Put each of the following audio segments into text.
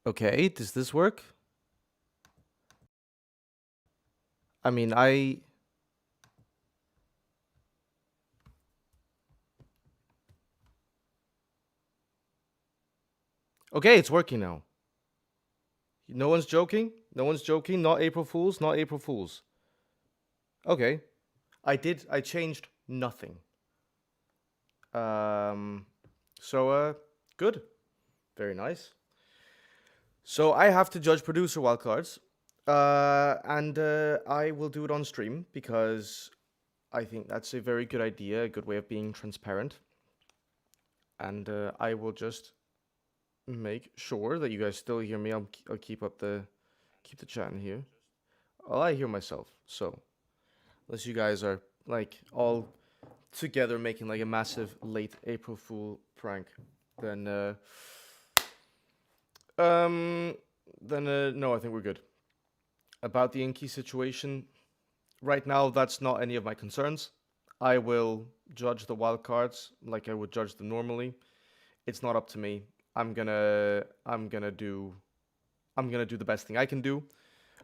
Okay, does this work? I mean, Okay, it's working now. No one's joking? No one's joking? Not April Fools? Not April Fools. Okay. I changed nothing. Um, so, good. Very nice. So I have to judge producer wildcards. And I will do it on stream because I think that's a very good idea, a good way of being transparent. And I will just make sure that you guys still hear me. I'll keep the chat in here. Well, I hear myself. So unless you guys are like all together making like a massive late April Fool prank, then um no, I think we're good. About the Inky situation, right now that's not any of my concerns. I will judge the wild cards like I would judge them normally. It's not up to me. I'm gonna do the best thing I can do.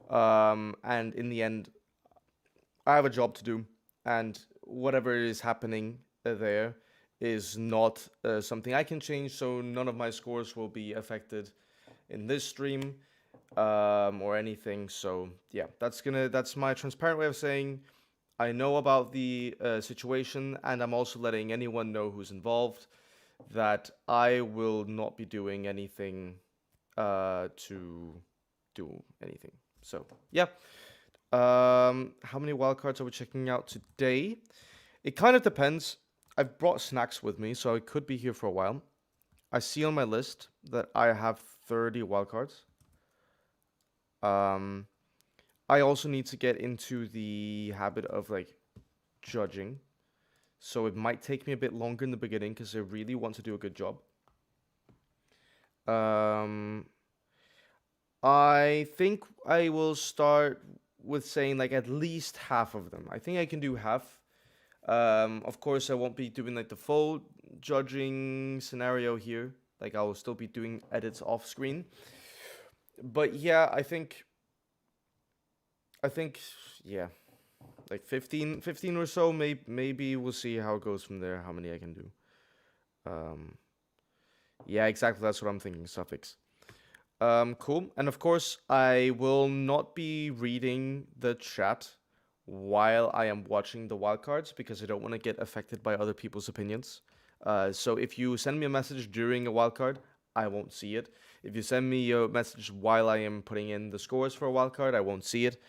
And in the end, I have a job to do, and whatever is happening there is not something I can change. So none of my scores will be affected in this stream or anything. So yeah, that's my transparent way of saying I know about the situation, and I'm also letting anyone know who's involved that I will not be doing anything to do anything. So yeah. How many wildcards are we checking out today? It kind of depends. I've brought snacks with me, so I could be here for a while. I see on my list that I have 30 wildcards. Um, I also need to get into the habit of like judging. So it might take me a bit longer in the beginning because I really want to do a good job. Um, I think I will start with saying like at least half of them. I think I can do half. Of course, I won't be doing like the full judging scenario here. Like I will still be doing edits off screen. But yeah, I think yeah, like 15 or so. Maybe we'll see how it goes from there. How many I can do. Um, yeah, exactly. That's what I'm thinking. Suffix. Cool. And of course, I will not be reading the chat while I am watching the wildcards because I don't want to get affected by other people's opinions. So if you send me a message during a wildcard, I won't see it. If you send me a message while I am putting in the scores for a wildcard, I won't see it.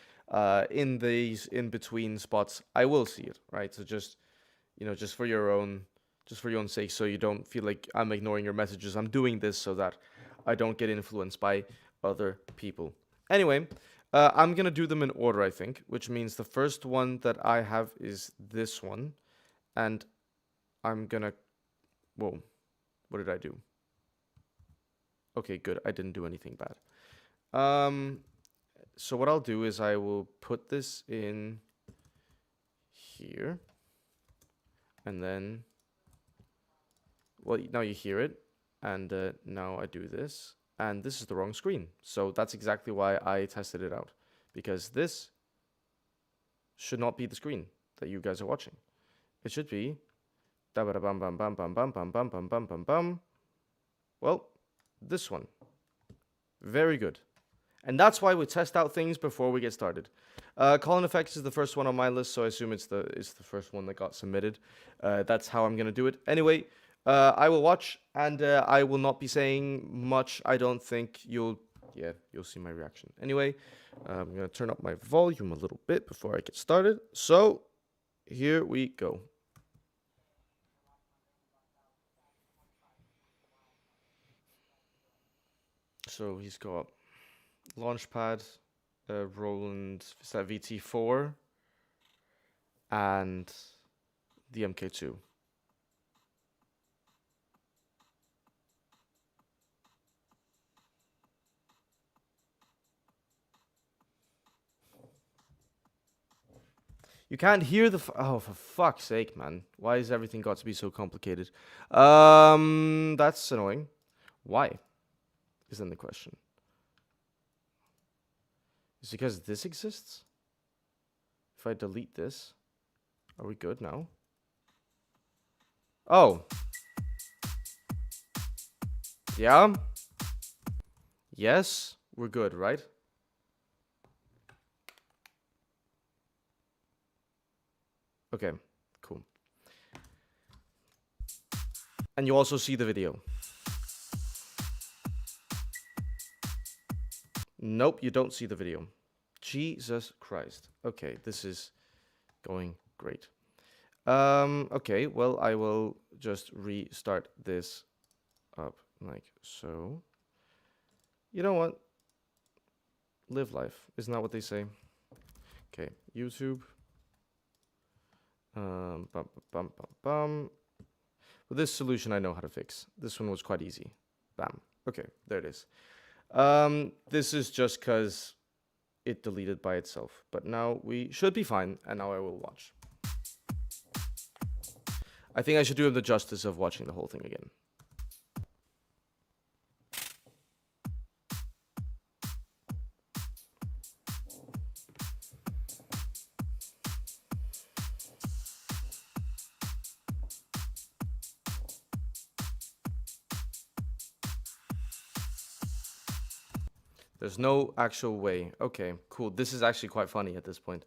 In these in between spots, I will see it. Right. So just just for your own sake, so you don't feel like I'm ignoring your messages. I'm doing this so that I don't get influenced by other people. Anyway, I'm gonna do them in order, I think, which means the first one that I have is this one, and I'm gonna. Whoa, what did I do? Okay, good. I didn't do anything bad. Um, so what I'll do is I will put this in here, and then, well, now you hear it, and now I do this, and this is the wrong screen. So that's exactly why I tested it out, because this should not be the screen that you guys are watching. It should be da ba bam bam bam bam bam bam bam bam bam bam bam. Well, this one. Very good. And that's why we test out things before we get started. Colin Effects is the first one on my list, so I assume it's the first one that got submitted. That's how I'm gonna do it. Anyway, I will watch, and I will not be saying much. I don't think you'll see my reaction. Anyway, I'm gonna turn up my volume a little bit before I get started. So here we go. So he's got Launchpad, Roland, is that VT4, and the MK2. You can't hear the. Oh, for fuck's sake, man! Why has everything got to be so complicated? That's annoying. Why? Is then the question. Is it because this exists? If I delete this, are we good now? Oh. Yeah. Yes, we're good, right? Okay, cool. And you also see the video. Nope, you don't see the video. Jesus Christ. Okay, this is going great. Okay, well, I will just restart this up like so. You know what? Live life. Isn't that what they say? Okay, YouTube. Bum, bum, bum, bum. With this solution, I know how to fix. This one was quite easy. Bam. Okay, there it is. This is just because it deleted by itself. But now we should be fine, and now I will watch. I think I should do him the justice of watching the whole thing again. There's no actual way. Okay, cool. This is actually quite funny at this point.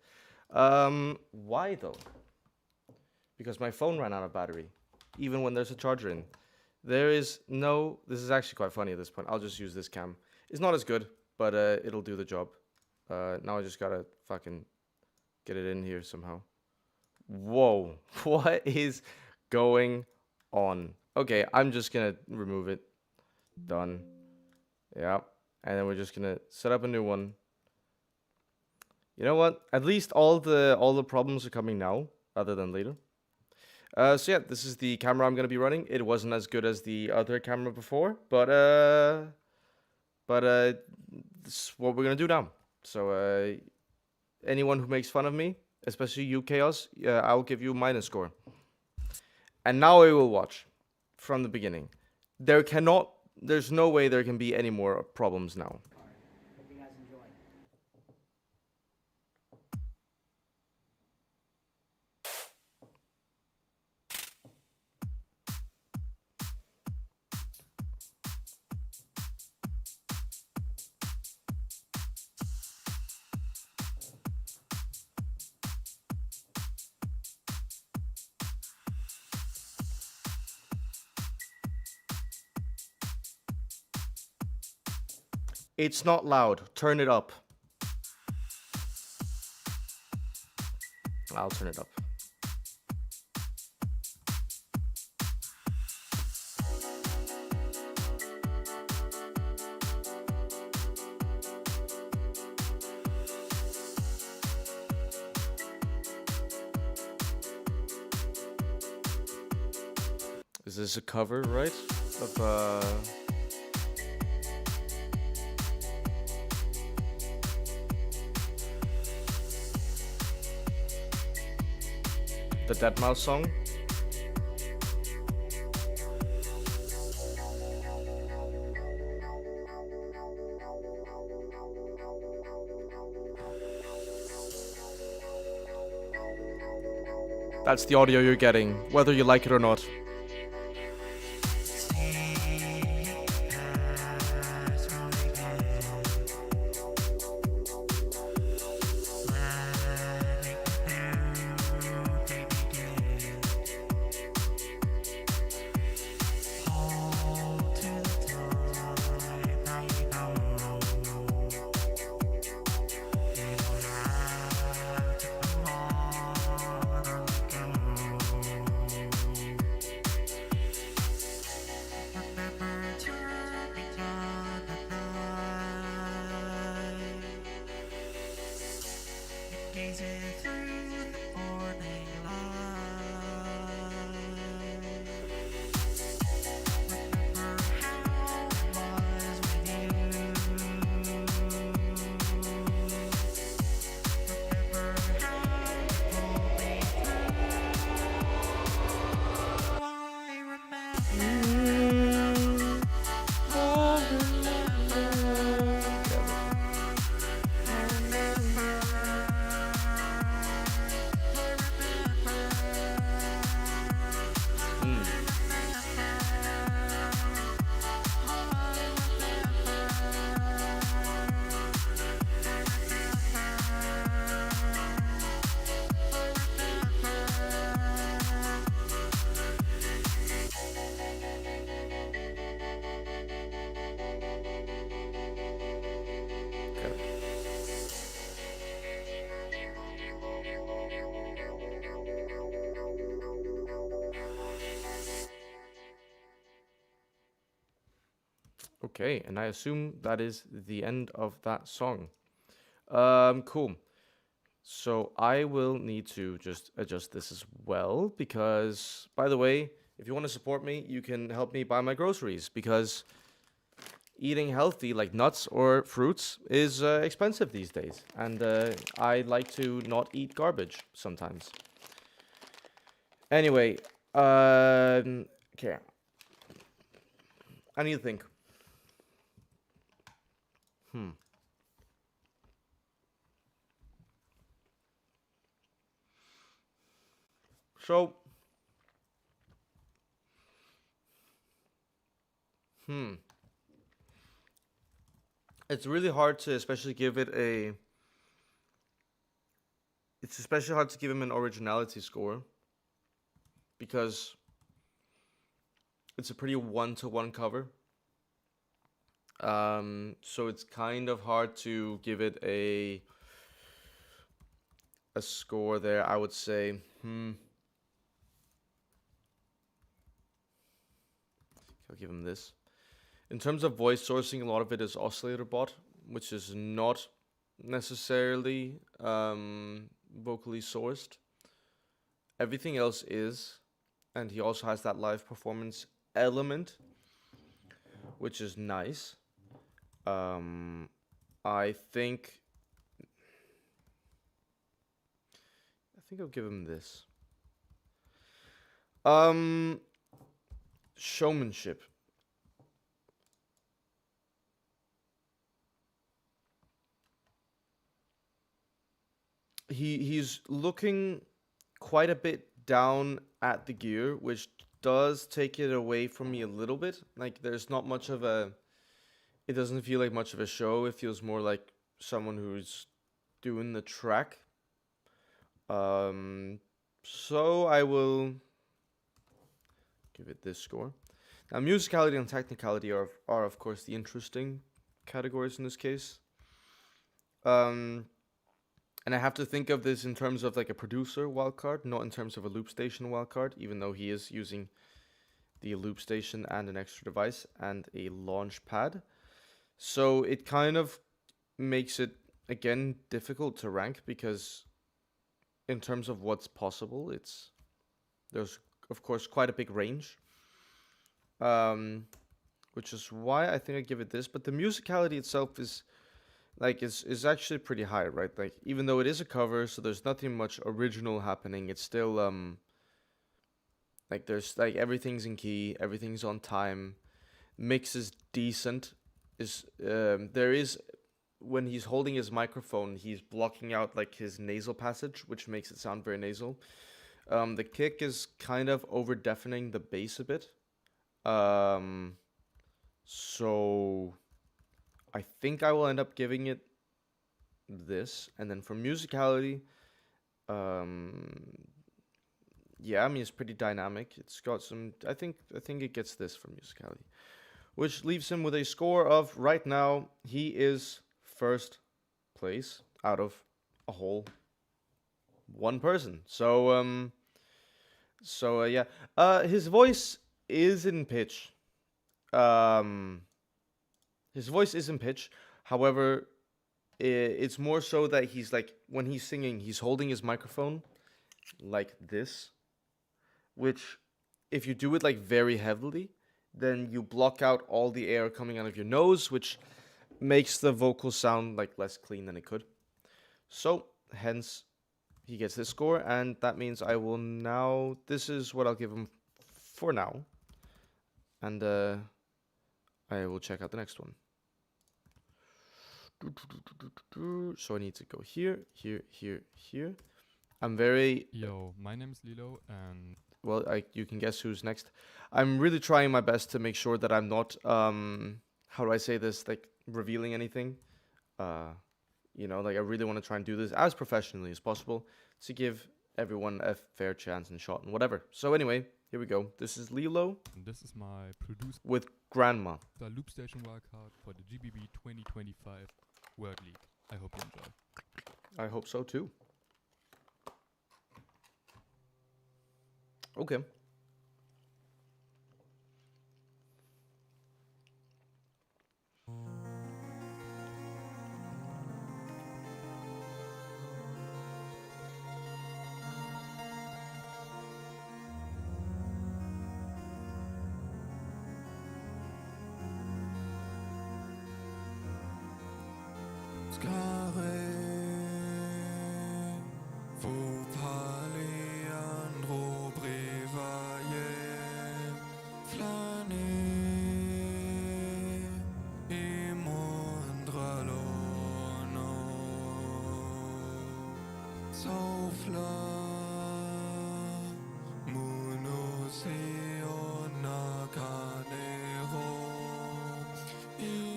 Why though? Because my phone ran out of battery, even when there's a charger in. There is no... This is actually quite funny at this point. I'll just use this cam. It's not as good, but it'll do the job. Now I just gotta fucking get it in here somehow. Whoa, what is going on? Okay, I'm just gonna remove it. Done. Yeah. And then we're just gonna set up a new one. You know what? At least all the problems are coming now, other than later. So yeah, this is the camera I'm gonna be running. It wasn't as good as the other camera before, but this is what we're gonna do now. So anyone who makes fun of me, especially you, Chaos, I'll give you minus score. And now I will watch from the beginning. There's no way there can be any more problems now. Hope you guys enjoy. It's not loud. Turn it up. I'll turn it up. Is this a cover, right? Of the deadmau5 song. That's the audio you're getting, whether you like it or not. Okay, and I assume that is the end of that song. Cool. So I will need to just adjust this as well because, by the way, if you want to support me, you can help me buy my groceries because eating healthy, like nuts or fruits, is expensive these days, and I like to not eat garbage sometimes. Anyway, okay, I need to think. Hmm. So, hmm. It's really hard to especially give it a. It's especially hard to give him an originality score because it's a pretty one-to-one cover. So it's kind of hard to give it a score there. I would say, I'll give him this. In terms of voice sourcing, a lot of it is oscillator bot, which is not necessarily vocally sourced. Everything else is, and he also has that live performance element, which is nice. I think I'll give him this. Showmanship. He's looking quite a bit down at the gear, which does take it away from me a little bit. Like there's not much of a it doesn't feel like much of a show. It feels more like someone who's doing the track. So I will give it this score. Now, musicality and technicality are of course the interesting categories in this case. And I have to think of this in terms of like a producer wildcard, not in terms of a loop station wildcard, even though he is using the loop station and an extra device and a launch pad. So it kind of makes it again difficult to rank because in terms of what's possible, there's of course quite a big range. Which is why I think I give it this. But the musicality itself is actually pretty high, right? Like even though it is a cover, so there's nothing much original happening. It's still like there's like everything's in key, everything's on time, mix is decent. There is when he's holding his microphone, he's blocking out like his nasal passage, which makes it sound very nasal. The kick is kind of over deafening the bass a bit. So I think I will end up giving it this, and then for musicality, yeah, I mean it's pretty dynamic. It's got some. I think it gets this for musicality, which leaves him with a score of right now he is first place out of a whole one person. So yeah, his voice is in pitch. His voice is in pitch. However, it's more so that he's like when he's singing, he's holding his microphone like this, which if you do it like very heavily, then you block out all the air coming out of your nose, which makes the vocal sound like less clean than it could. So, hence he gets this score, and that means I will now this is what I'll give him for now. And I will check out the next one. So I need to go here, here, here, here. I'm very... Yo, my name is Lilo, and... Well, you can guess who's next. I'm really trying my best to make sure that I'm not, how do I say this, like, revealing anything. Like, I really want to try and do this as professionally as possible to give everyone a fair chance and shot and whatever. So anyway, here we go. This is Lilo. And this is my producer with Grandma. The loop station wildcard for the GBB 2025 World League. I hope you enjoy. I hope so too. Okay.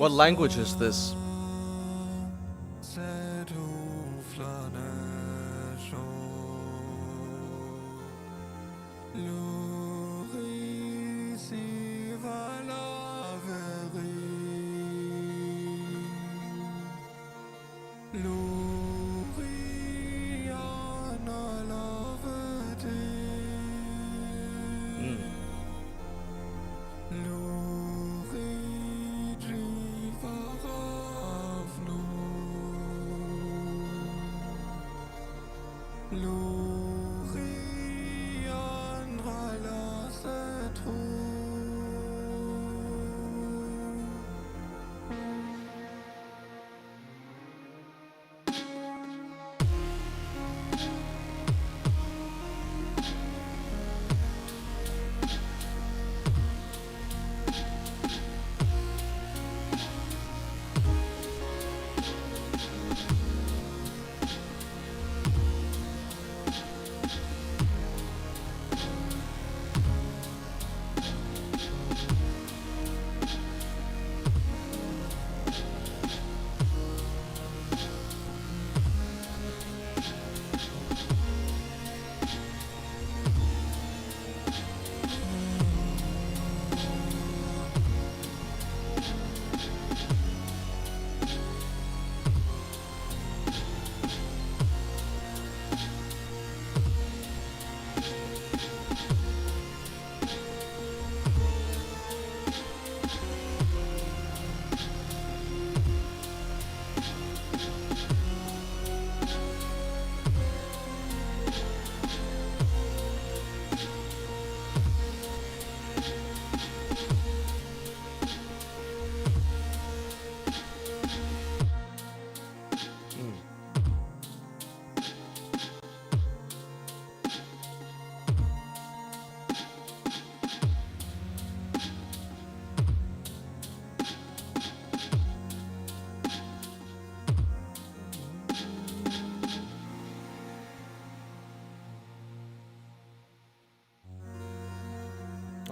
What language is this?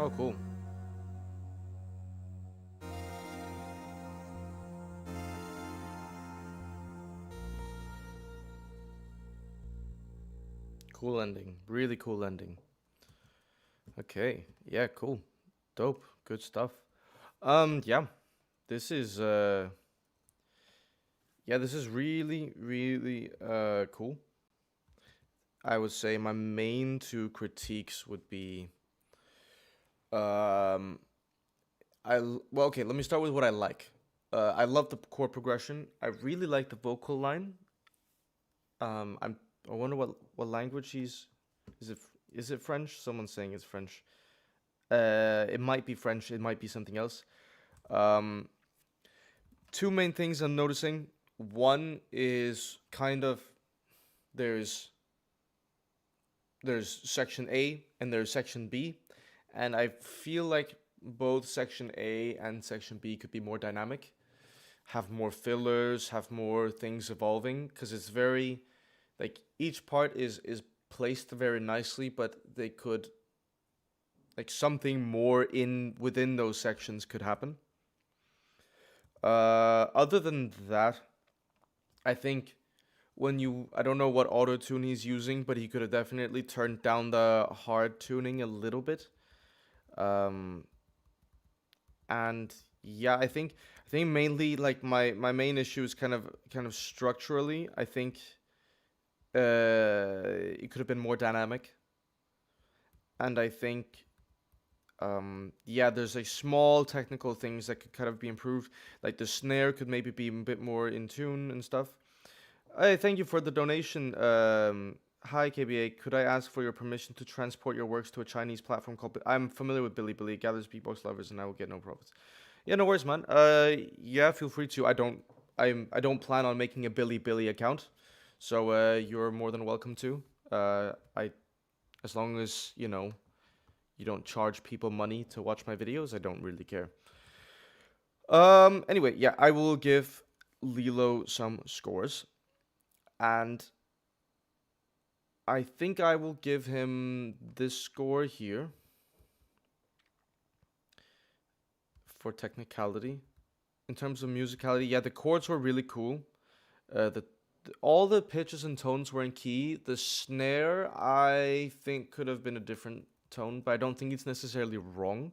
Oh, cool. Cool ending. Really cool ending. Okay. Yeah, cool. Dope. Good stuff. Yeah. This is this is really, really cool. I would say my main two critiques would be well, okay, let me start with what I like. I love the chord progression. I really like the vocal line. I wonder what language he's. Is it French? Someone's saying it's French. It might be French. It might be something else. Two main things I'm noticing. One is kind of there's section A and there's section B, and I feel like both section A and section B could be more dynamic, have more fillers, have more things evolving, because it's very like each part is placed very nicely, but they could like something more in within those sections could happen. Other than that, I think I don't know what auto tune he's using, but he could have definitely turned down the hard tuning a little bit. And yeah, I think mainly like my main issue is kind of structurally. I think it could have been more dynamic, and I think there's like small technical things that could kind of be improved. Like the snare could maybe be a bit more in tune and stuff. Hey, thank you for the donation. Hi KBA, could I ask for your permission to transport your works to a Chinese platform called? I'm familiar with Bilibili. It gathers beatbox lovers, and I will get no profits. Yeah, no worries, man. Yeah, feel free to. I don't plan on making a Billy account, so you're more than welcome to. As long as you don't charge people money to watch my videos, I don't really care. Anyway, yeah, I will give Lilo some scores, and I think I will give him this score here for technicality. In terms of musicality, yeah, the chords were really cool. All the pitches and tones were in key. The snare, I think, could have been a different tone, but I don't think it's necessarily wrong.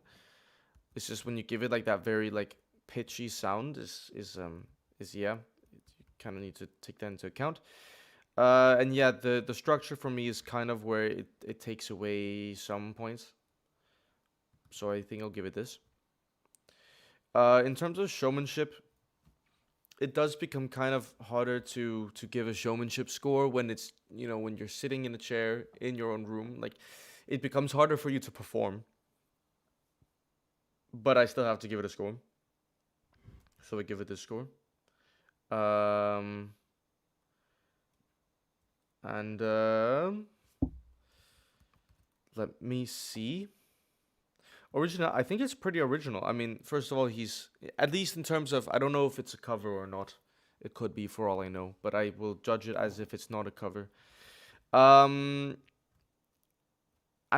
It's just when you give it like that very like pitchy sound is yeah, you kind of need to take that into account. And yeah, the structure for me is kind of where it takes away some points. So I think I'll give it this. In terms of showmanship, it does become kind of harder to give a showmanship score when it's, when you're sitting in a chair in your own room. Like, it becomes harder for you to perform. But I still have to give it a score. So I give it this score. Let me see. Original, I think it's pretty original. I mean, first of all, he's, at least in terms of, I don't know if it's a cover or not. It could be for all I know, but I will judge it as if it's not a cover. I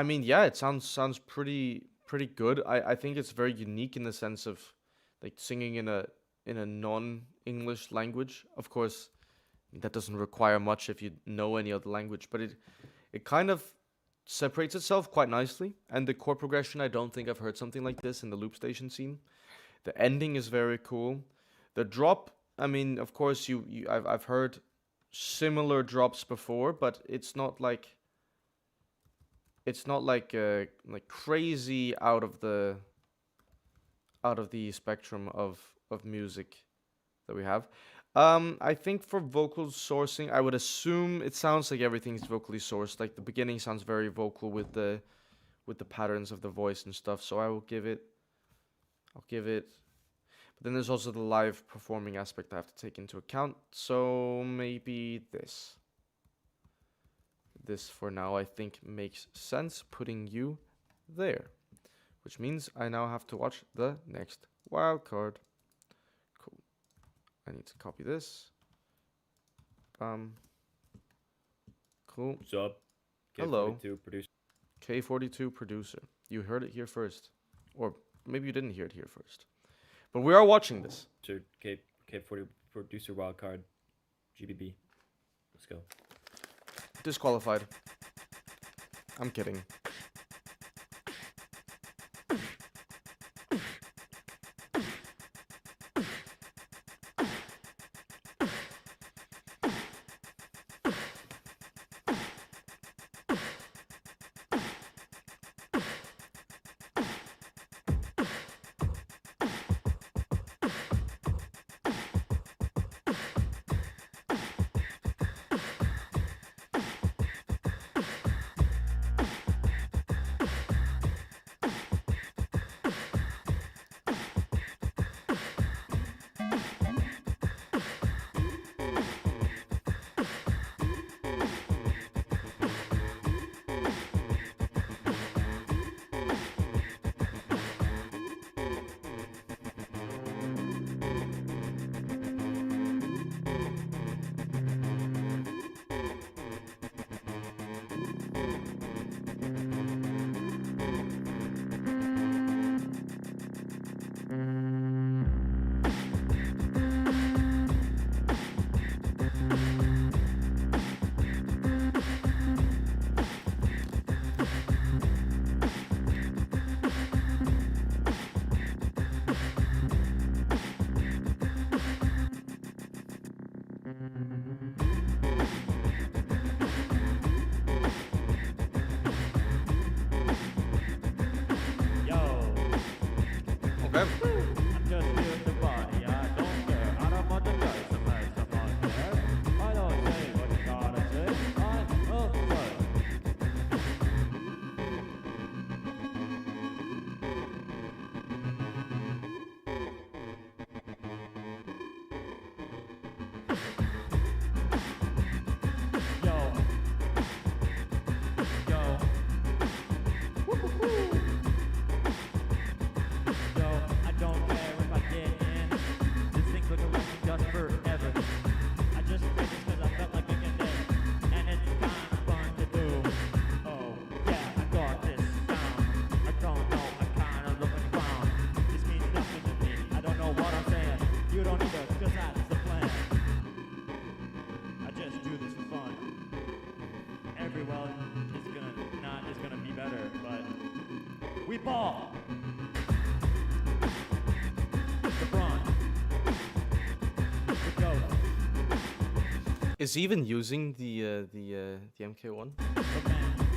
mean, yeah, it sounds pretty good. I think it's very unique in the sense of like singing in a non-English language. Of course, that doesn't require much if you know any other language, but it kind of separates itself quite nicely. And the chord progression, I don't think I've heard something like this in the loop station scene. The ending is very cool. The drop, I mean, of course, I've heard similar drops before, but it's not like crazy out of the spectrum of music that we have. I think for vocal sourcing, I would assume it sounds like everything's vocally sourced. Like the beginning sounds very vocal with the patterns of the voice and stuff. So I'll give it. But then there's also the live performing aspect I have to take into account. So maybe this. This for now I think makes sense, putting you there. Which means I now have to watch the next wildcard. Cool. I need to copy this. Cool. What's up? Hello. K42 producer. K42 producer. You heard it here first. Or maybe you didn't hear it here first. But we are watching this. K40 producer wildcard. GBB. Let's go. Disqualified. I'm kidding. everyone is gonna be better, but we ball. LeBron. The GOAT. Is he even using the MK1? The man.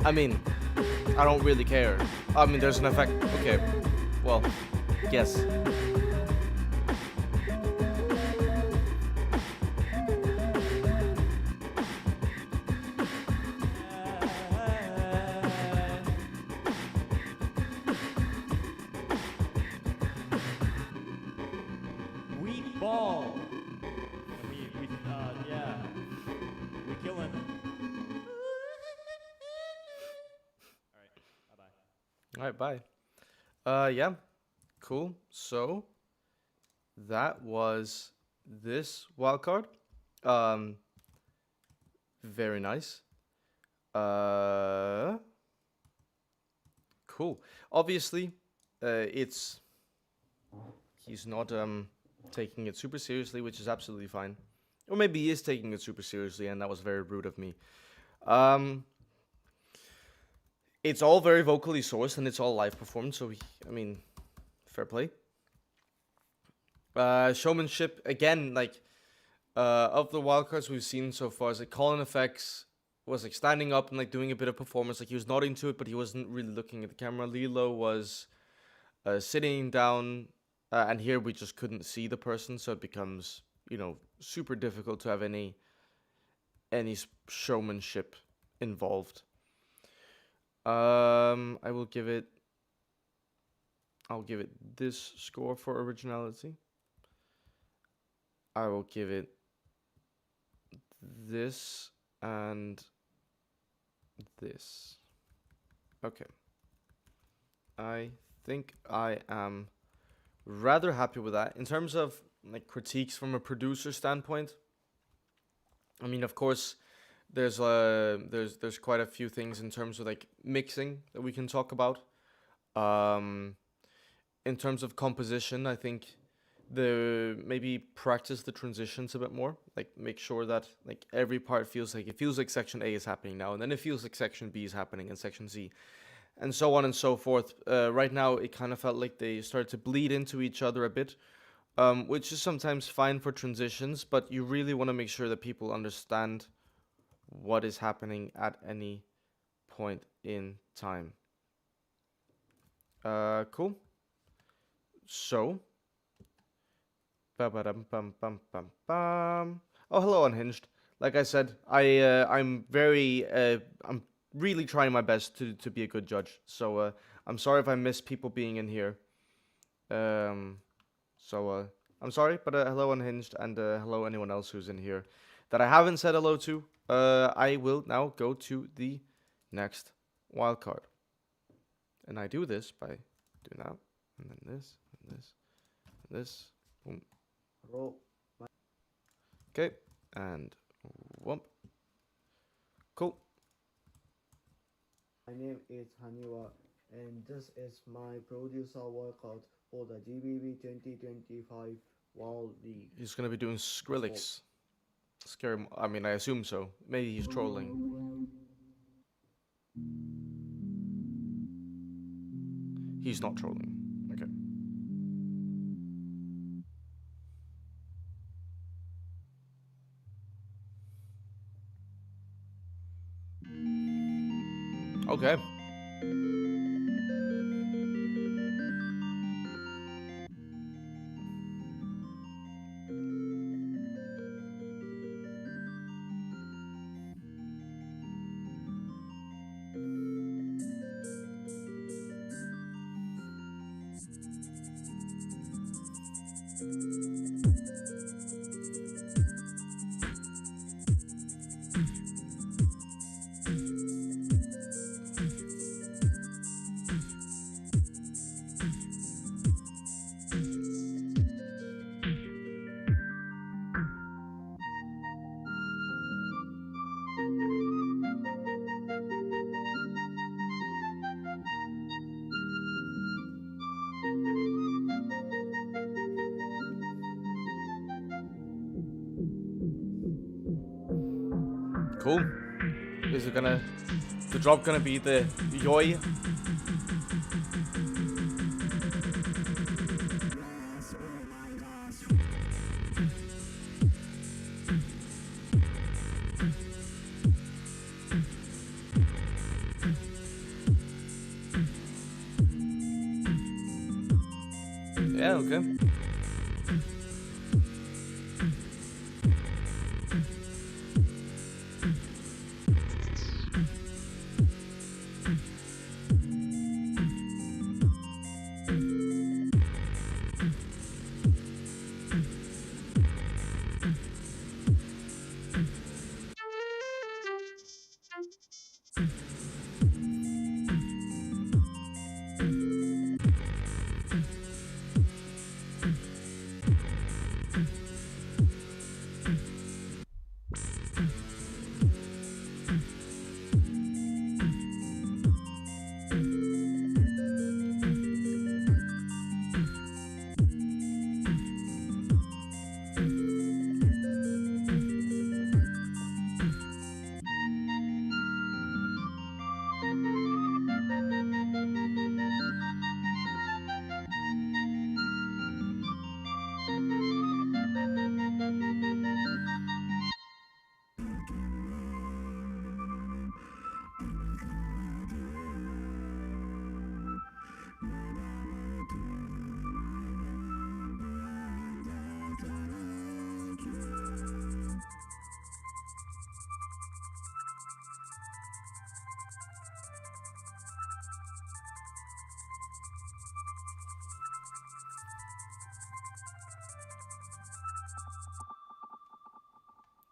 I mean, I don't really care. I mean, there's an effect. Okay, well, yes. We ball. We yeah. We killing. All right, bye-bye. All right, bye. Yeah, cool. So that was this wildcard. Very nice. Cool. Obviously, he's not taking it super seriously, which is absolutely fine. Or maybe he is taking it super seriously, and that was very rude of me. It's all very vocally sourced, and it's all live performed, so I mean, fair play. Showmanship, again, like, of the wildcards we've seen so far, is like Colin Effects was like standing up and like doing a bit of performance, like he was nodding to it, but he wasn't really looking at the camera. Lilo was sitting down, and here we just couldn't see the person, so it becomes, you know, super difficult to have any showmanship involved. I'll give it this score for originality. I will give it this and this. Okay. I think I am rather happy with that. In terms of like critiques from a producer standpoint, I mean, of course, there's quite a few things in terms of like mixing that we can talk about. In terms of composition, I think maybe practice the transitions a bit more. Like make sure that like every part feels like section A is happening now, and then it feels like section B is happening in section C, and so on and so forth. Right now, it kind of felt like they started to bleed into each other a bit, which is sometimes fine for transitions, but you really want to make sure that people understand what is happening at any point in time. Cool. So, ba-ba-dum-bum-bum-bum-bum. Oh, hello, Unhinged. Like I said, I'm really trying my best to be a good judge. So, I'm sorry if I miss people being in here. I'm sorry, but hello, Unhinged, and hello, anyone else who's in here that I haven't said hello to. I will now go to the next wildcard. And I do this by doing that, and then this, and this, and this. Boom. Roll. Okay, and whoop. Cool. My name is Haniwa, and this is my producer workout for the GBB 2025 World League. He's gonna be doing Skrillex. Scary. I mean, I assume so. Maybe he's trolling. He's not trolling. Okay. Okay. Cool. Is it gonna... The drop gonna be the Yoi? Yeah, okay.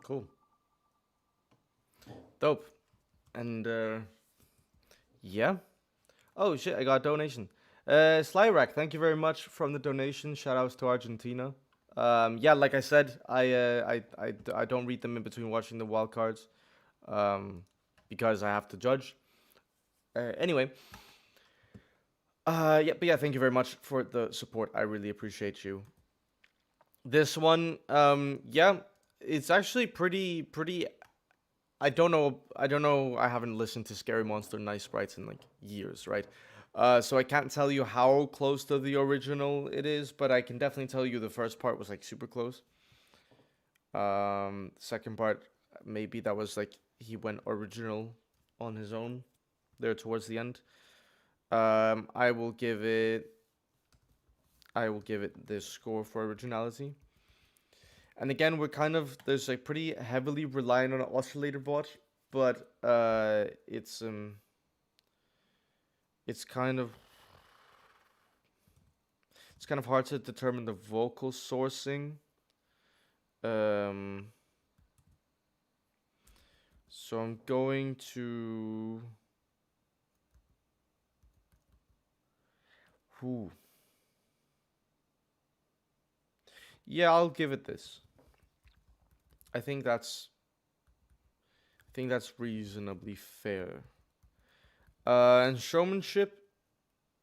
Cool. Dope. And, yeah. Oh, shit, I got a donation. Slyrack, thank you very much from the donation. Shout outs to Argentina. Yeah, like I said, I don't read them in between watching the wildcards, because I have to judge. Anyway. Yeah, but yeah, thank you very much for the support. I really appreciate you. This one, yeah, it's actually pretty. I don't know. I haven't listened to Scary Monster Nice Sprites in like years, right? So I can't tell you how close to the original it is, but I can definitely tell you the first part was like super close. Second part, maybe that was like he went original on his own there towards the end. I will give it this score for originality. And again, we're kind of, there's like pretty heavily relying on an oscillator bot, but it's kind of hard to determine the vocal sourcing. So I'm going to yeah, I'll give it this. I think that's reasonably fair. And showmanship,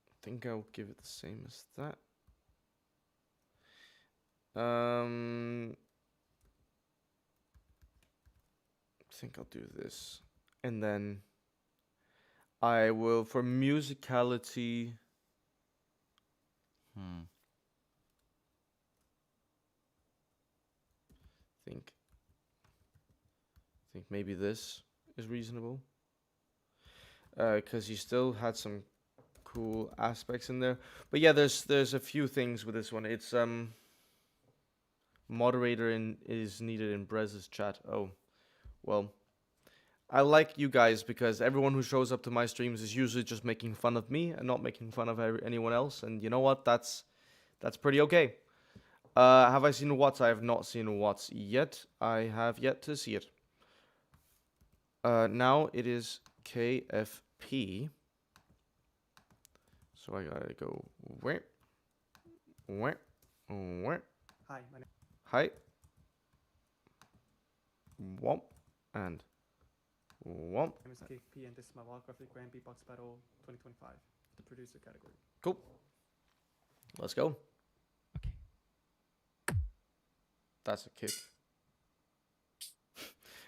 I think I'll give it the same as that. I think I'll do this. And then I will, for musicality, I think maybe this is reasonable. Because he still had some cool aspects in there. But yeah, there's a few things with this one. It's moderator is needed in Brez's chat. Oh, well, I like you guys because everyone who shows up to my streams is usually just making fun of me and not making fun of anyone else. And you know what? That's pretty okay. Have I seen Watts? I have not seen Watts yet. I have yet to see it. Now it is KFP. So I gotta go where? Hi, my Hi. Womp and womp. name is KFP, and this is my Wildcard Grand Beatbox Battle 2025, the producer category. Cool. Let's go. Okay. That's a kick.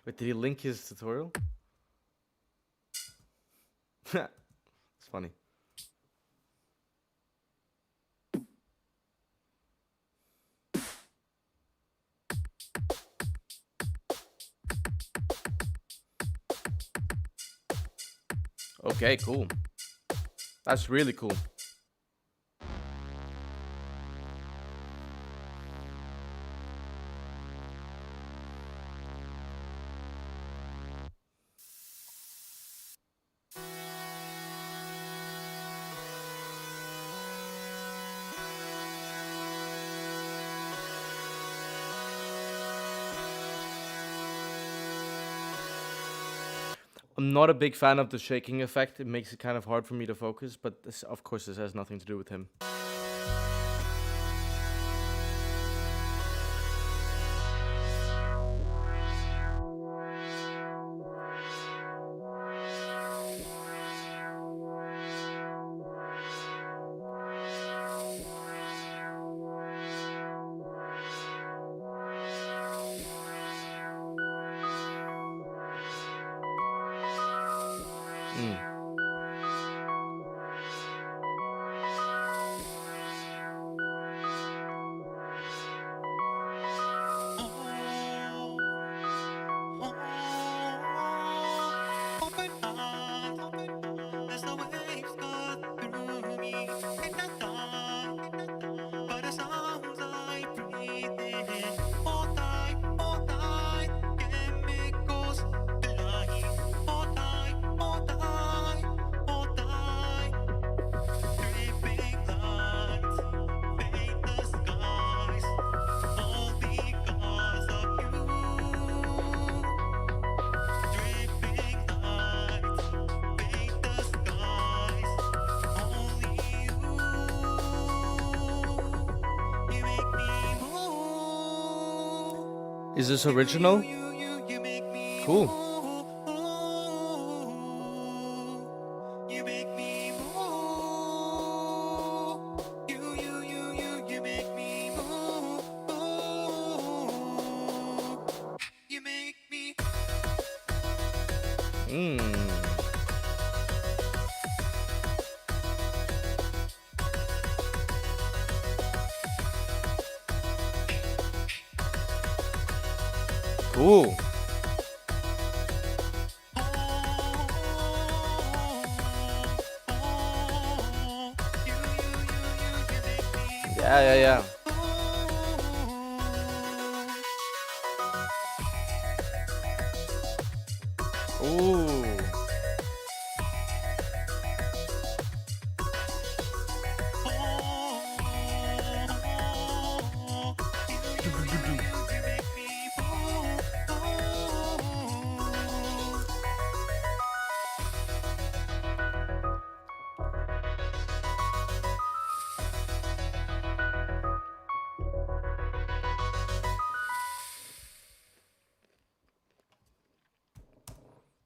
Wait, did he link his tutorial? It's funny. Okay, cool. That's really cool. I'm not a big fan of the shaking effect. It makes it kind of hard for me to focus, but this, of course, this has nothing to do with him. Mm. Is this original? Cool. Mm. Cool. Yeah. Ooh.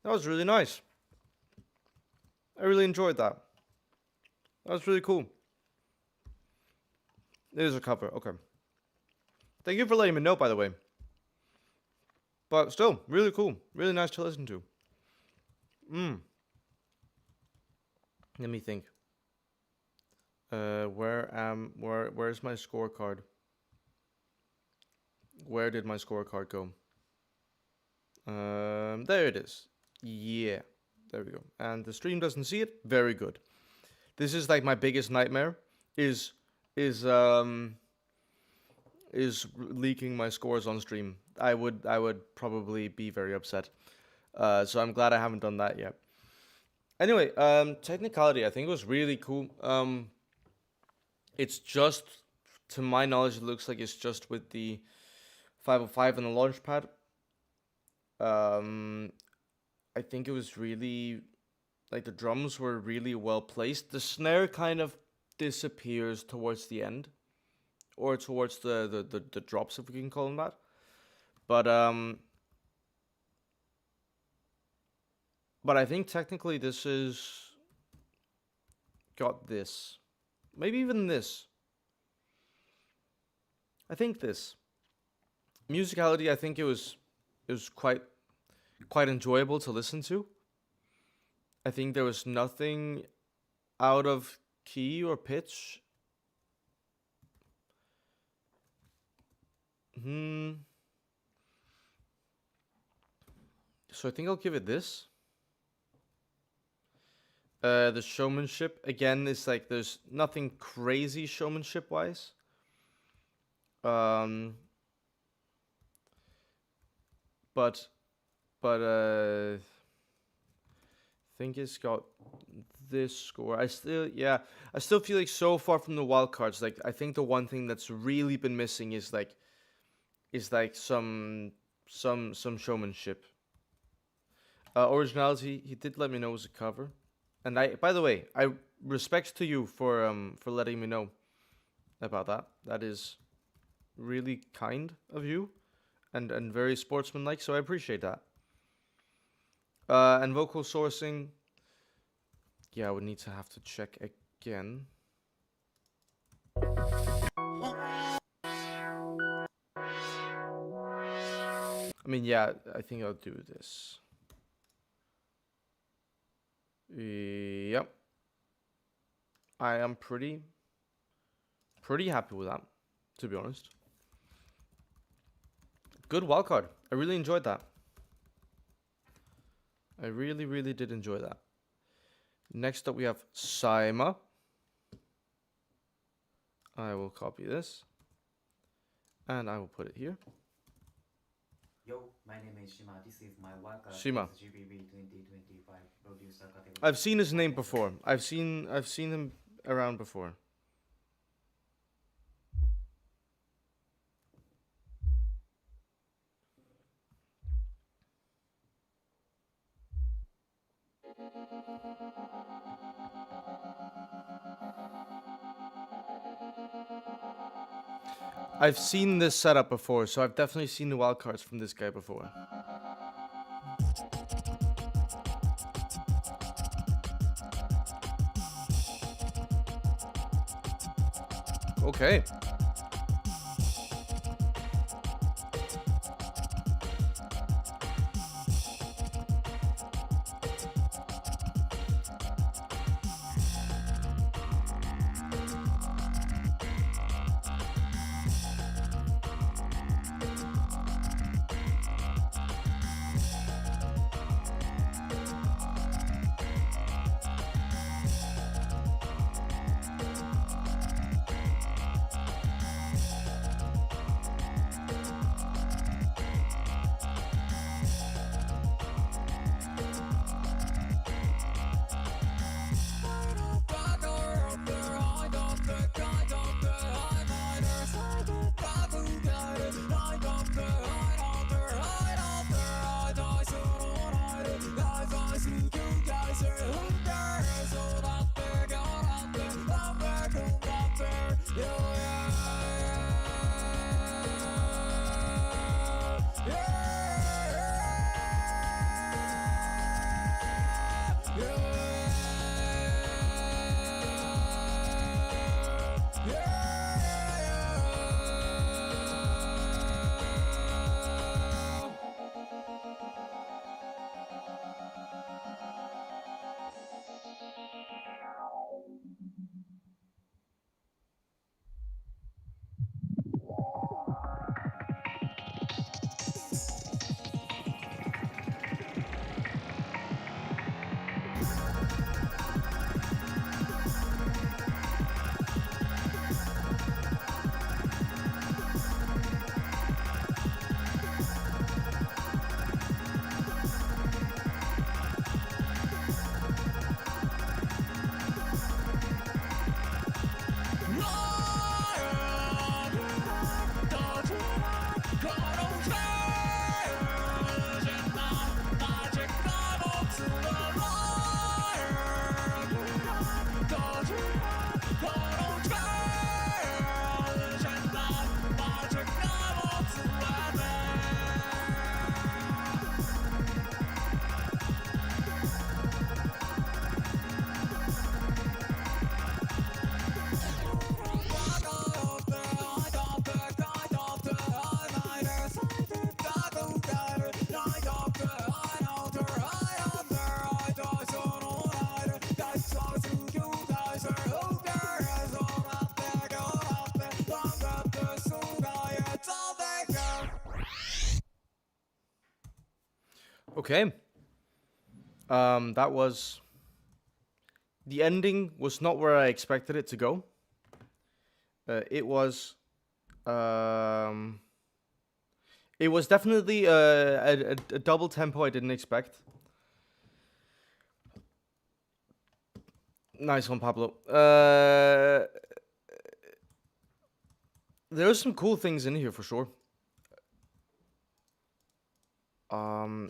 That was really nice. I really enjoyed that. That was really cool. It is a cover, okay. Thank you for letting me know, by the way. But still, really cool. Really nice to listen to. Let me think. Where's my scorecard? Where did my scorecard go? There it is. Yeah, there we go. And the stream doesn't see it. Very good. This is like my biggest nightmare. Is leaking my scores on stream. I would probably be very upset. So I'm glad I haven't done that yet. Anyway, technicality, I think it was really cool. It's just, to my knowledge, it looks like it's just with the 505 and the launch pad. I think it was really, like, the drums were really well placed. The snare kind of disappears towards the end, or towards the drops, if we can call them that. But I think technically this is got this, maybe even this. I think this musicality. I think it was quite enjoyable to listen to. I think there was nothing out of key or pitch. So I think I'll give it this. The showmanship again is like there's nothing crazy showmanship wise. But I think it's got this score. I still feel like so far from the wild cards. Like I think the one thing that's really been missing is like some showmanship. Originality. He did let me know it was a cover, and by the way, I respect to you for letting me know about that. That is really kind of you, and very sportsmanlike. So I appreciate that. And vocal sourcing. Yeah, I would need to have to check again. I mean, yeah, I think I'll do this. Yep. I am pretty happy with that, to be honest. Good wildcard. I really enjoyed that. I really did enjoy that. Next up we have Saima. I will copy this. And I will put it here. Yo, my name is Shima. This is my wildcard. Shima. GBB 2025 producer category. I've seen his name before. I've seen him around before. I've seen this setup before, so I've definitely seen the wildcards from this guy before. Okay. Okay. That was... The ending was not where I expected it to go. It was definitely a double tempo I didn't expect. Nice one, Pablo. There are some cool things in here for sure.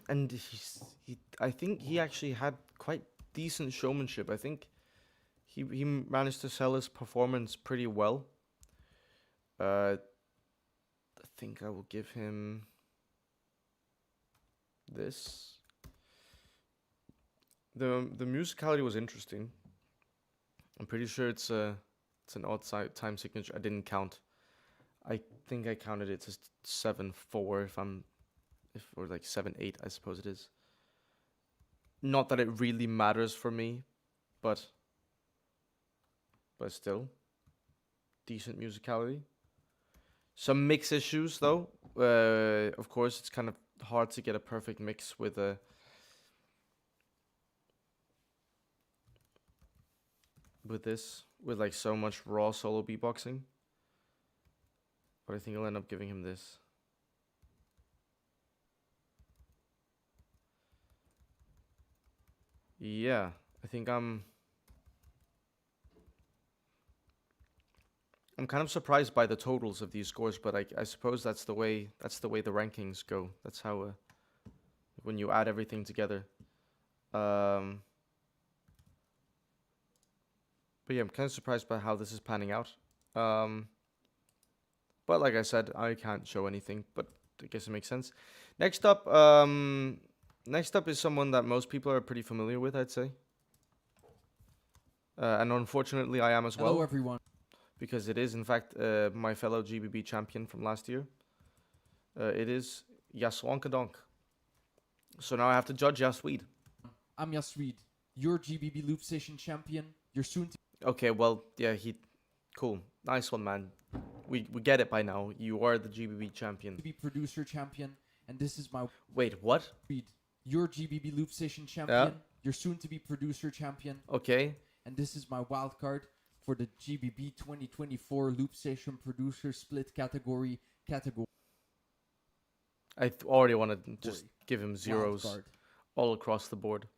And I think he actually had quite decent showmanship. I think he managed to sell his performance pretty well. I think I will give him this. The musicality was interesting. I'm pretty sure it's an odd time signature. I didn't count. I think I counted it as 7/4 or like 7/8, I suppose it is. Not that it really matters for me, but still, decent musicality. Some mix issues though. Of course, it's kind of hard to get a perfect mix with like so much raw solo beatboxing. But I think I'll end up giving him this. Yeah, I think I'm kind of surprised by the totals of these scores, but I suppose that's the way the rankings go. That's how when you add everything together. But yeah, I'm kind of surprised by how this is panning out. But like I said, I can't show anything, but I guess it makes sense. Next up is someone that most people are pretty familiar with, I'd say. And unfortunately, I am as well. Hello, everyone. Because it is, in fact, my fellow GBB champion from last year. It is Jaswonkadonk. So now I have to judge Jasweed. I'm Jasweed, your GBB Loop Station champion. You're soon to Okay, well, yeah, cool. Nice one, man. We get it by now. You are the GBB champion. be producer champion, and this is my Wait, what? your GBB Loop Station champion. You're soon to be producer champion, Okay. and this is my wild card for the GBB 2024 Loop Station producer split category. I already want to just give him zeros Wildcard. all across the board.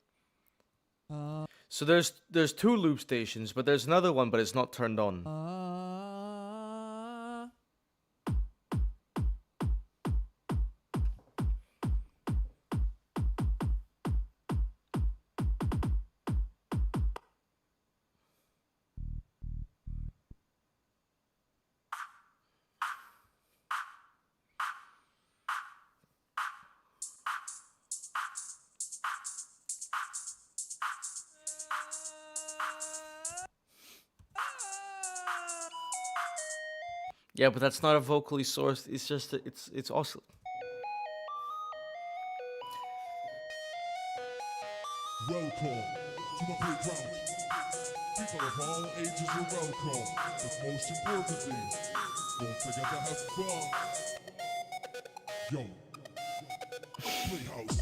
So there's 2 loop stations, but there's another one, but it's not turned on. Yeah, but that's not a vocally sourced. It's just it's awesome. Welcome to my playground. People of all ages are welcome. But most importantly, don't forget to have fun. Yo, Playhouse.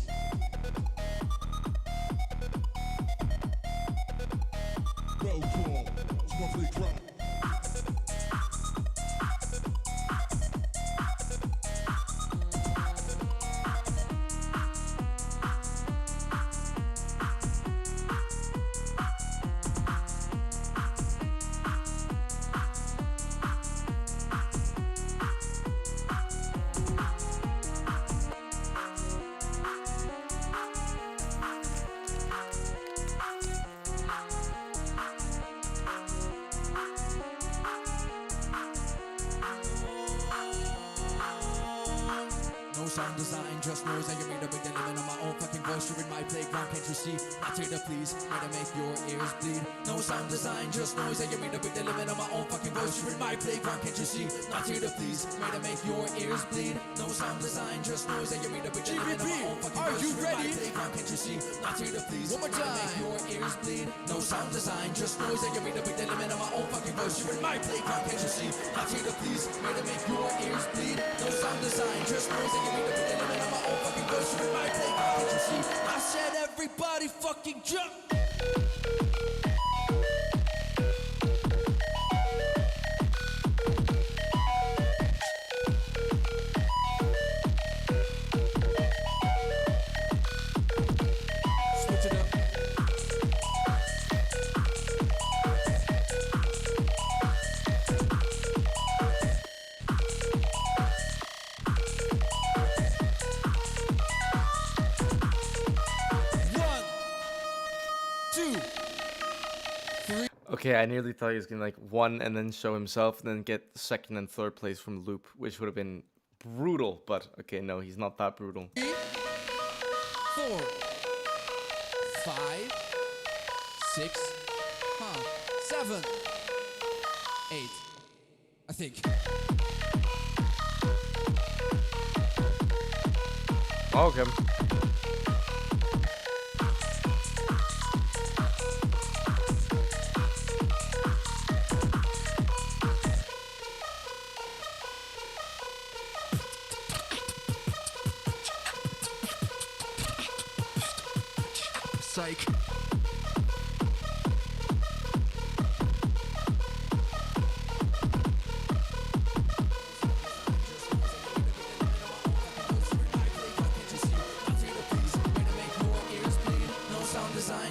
Welcome to my playground. Sound design, just noise, and you made a big element on my own fucking voice. You're in my playground, can't you see? I take the please, made to make your ears bleed. No sound design, just noise, and you made a big element on my own fucking voice. You're in my playground, can't you see? Not here to please, made to make your ears bleed. No sound design, just noise, and you made a big element on my own fucking voice. You're in my playground, can't you see? Not here to please, one more time, make your ears bleed. No sound design, just noise, and you made a big element on my own fucking voice. You're in my playground, can't you see? Not here to please, made to make your ears bleed. No sound design, just noise, and you made a big element on my own fucking voice. You're in my playground, can't you see? I said everybody fucking jump. Switch it up. One, two, three. Okay, I nearly thought he was gonna like one and then show himself and then get second and third place from loop, which would have been brutal. But okay, no, he's not that brutal. 4, 5, 6, 7, 8. I think. Okay. Psych.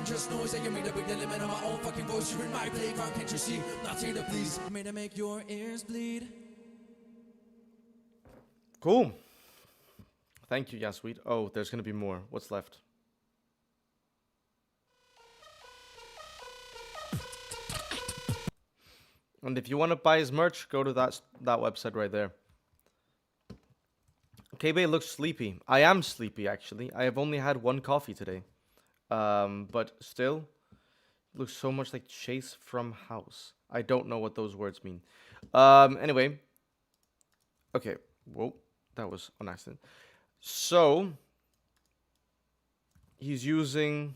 Just noise that you made to break the limit of my own fucking voice. You're in my playground, can't you see? Not here to please. Made to make your ears bleed. Cool. Thank you, Yasweet. Oh, there's gonna be more. What's left? And if you want to buy his merch, go to that website right there. KBA looks sleepy. I am sleepy, actually. I have only had one coffee today. But still, looks so much like Chase from House. I don't know what those words mean. Anyway. Okay. Whoa, that was an accident. So, he's using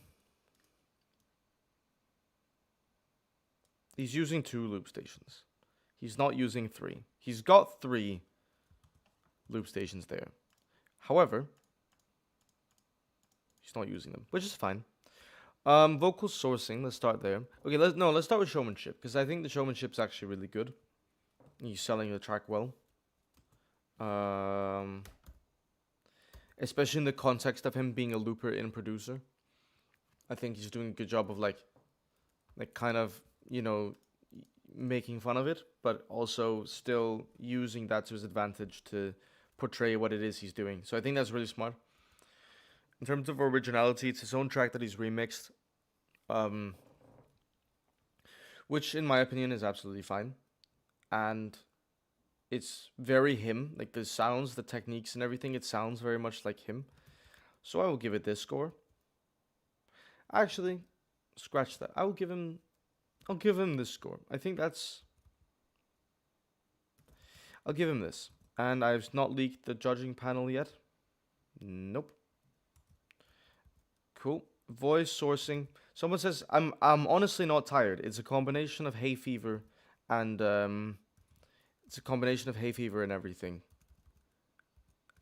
2 loop stations. He's not using 3. He's got 3 loop stations there. However, he's not using them, which is fine. Vocal sourcing, let's start there. Okay, let's start with showmanship, because I think the showmanship's actually really good. He's selling the track well. Especially in the context of him being a looper and producer. I think he's doing a good job of like kind of, you know, making fun of it, but also still using that to his advantage to portray what it is he's doing. So I think that's really smart. In terms of originality, it's his own track that he's remixed, which in my opinion is absolutely fine. And it's very him, like the sounds, the techniques and everything, it sounds very much like him. So I will give it this score. Actually, scratch that. I'll give him this score. I think I'll give him this. And I've not leaked the judging panel yet. Nope. Cool. Voice sourcing. Someone says I'm honestly not tired. It's a combination of hay fever and everything.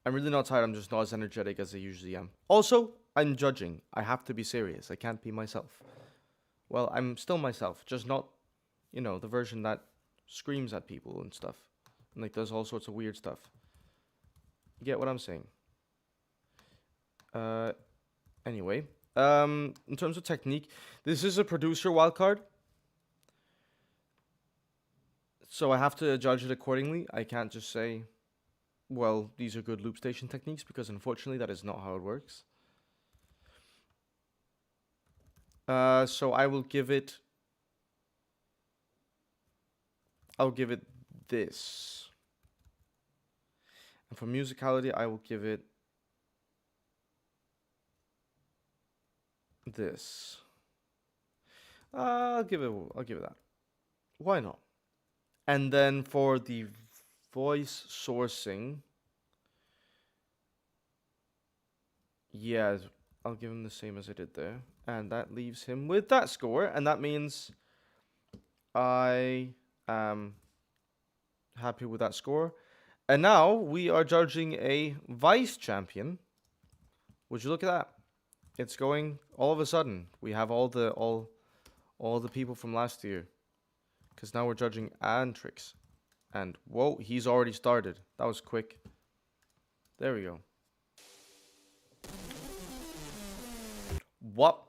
I'm really not tired. I'm just not as energetic as I usually am. Also, I'm judging. I have to be serious. I can't be myself. Well, I'm still myself, just not, you know, the version that screams at people and stuff. And like does all sorts of weird stuff. You get what I'm saying? Anyway, in terms of technique, this is a producer wildcard. So I have to judge it accordingly. I can't just say, well, these are good loop station techniques, because unfortunately that is not how it works. So I'll give it this. And for musicality, I will give it this. I'll give it that. Why not? And then for the voice sourcing, yeah, I'll give him the same as I did there. And that leaves him with that score. And that means I am happy with that score. And now we are judging a vice champion Would you look at that? It's going all of a sudden. We have all the people from last year. Because now we're judging Antrix. And whoa, he's already started. That was quick. There we go. What?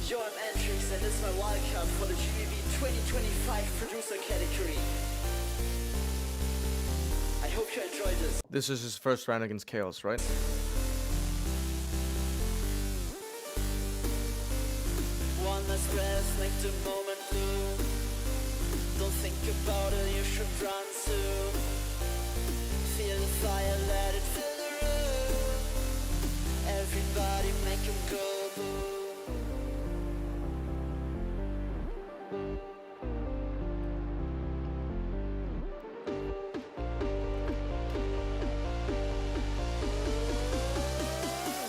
Yo, I'm Antrix, and this is my wildcard for the GBB 2025 producer category. I hope you enjoy this. This is his first round against Chaos, right? One last breath, make the moment bloom. Don't think about it, you should run soon. Feel the fire, let it fill the room. Everybody make 'em go boom.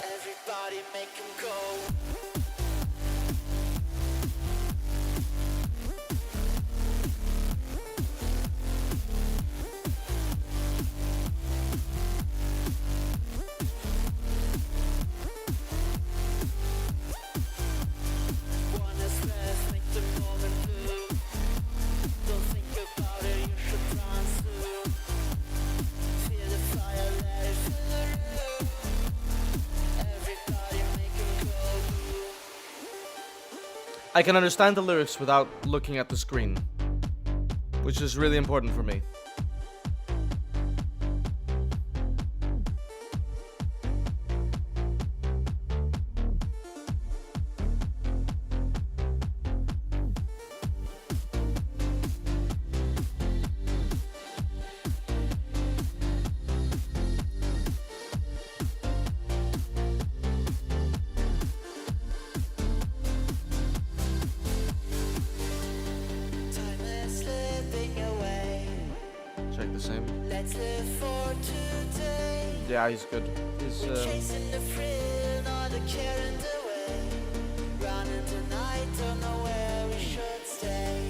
Everybody make 'em go. One last breath, make the moment bloom. Don't think about it, you should run soon. Feel the fire, let it fill the room. Everybody make 'em go boom. I can understand the lyrics without looking at the screen. Which is really important for me. Time is slipping away. Check the same. Let's live for today. Yeah, he's good. He's We're chasing the thrill, not the care in the way. Running tonight, don't know where we should stay.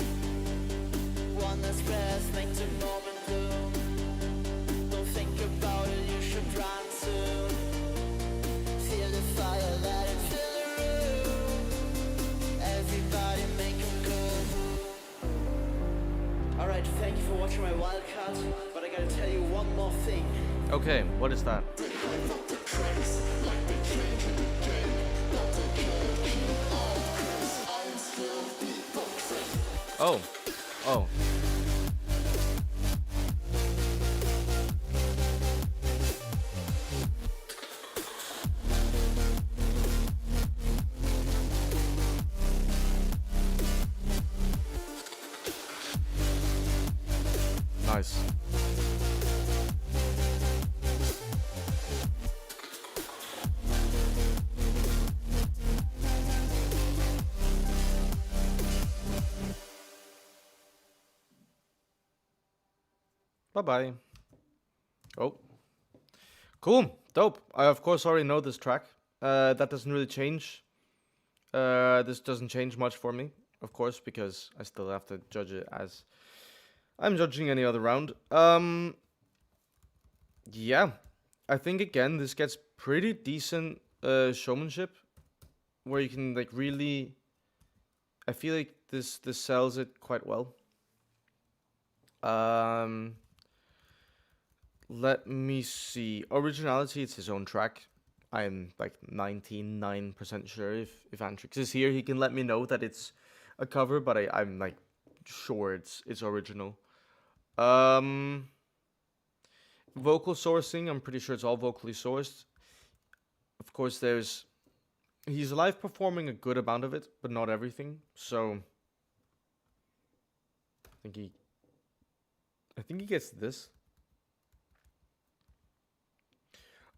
One last breath, make the moment bloom. Don't think about it, you should run soon. Feel the fire, let it fill the room. Everybody make 'em go boom. Alright, thank you for watching my wildcard, but I gotta tell you one more thing. okay. What is that? Oh. Oh. Nice. Bye-bye. Oh. Cool. Dope. I, of course, already know this track. That doesn't really change. This doesn't change much for me, of course, because I still have to judge it as I'm judging any other round. Yeah. I think, again, this gets pretty decent showmanship, where you can, like, really... I feel like this sells it quite well. Let me see. Originality, it's his own track. I'm like 99% sure if Antrix is here, he can let me know that it's a cover, but I'm like sure it's original. Vocal sourcing, I'm pretty sure it's all vocally sourced. Of course, he's live performing a good amount of it, but not everything. So I think he gets this.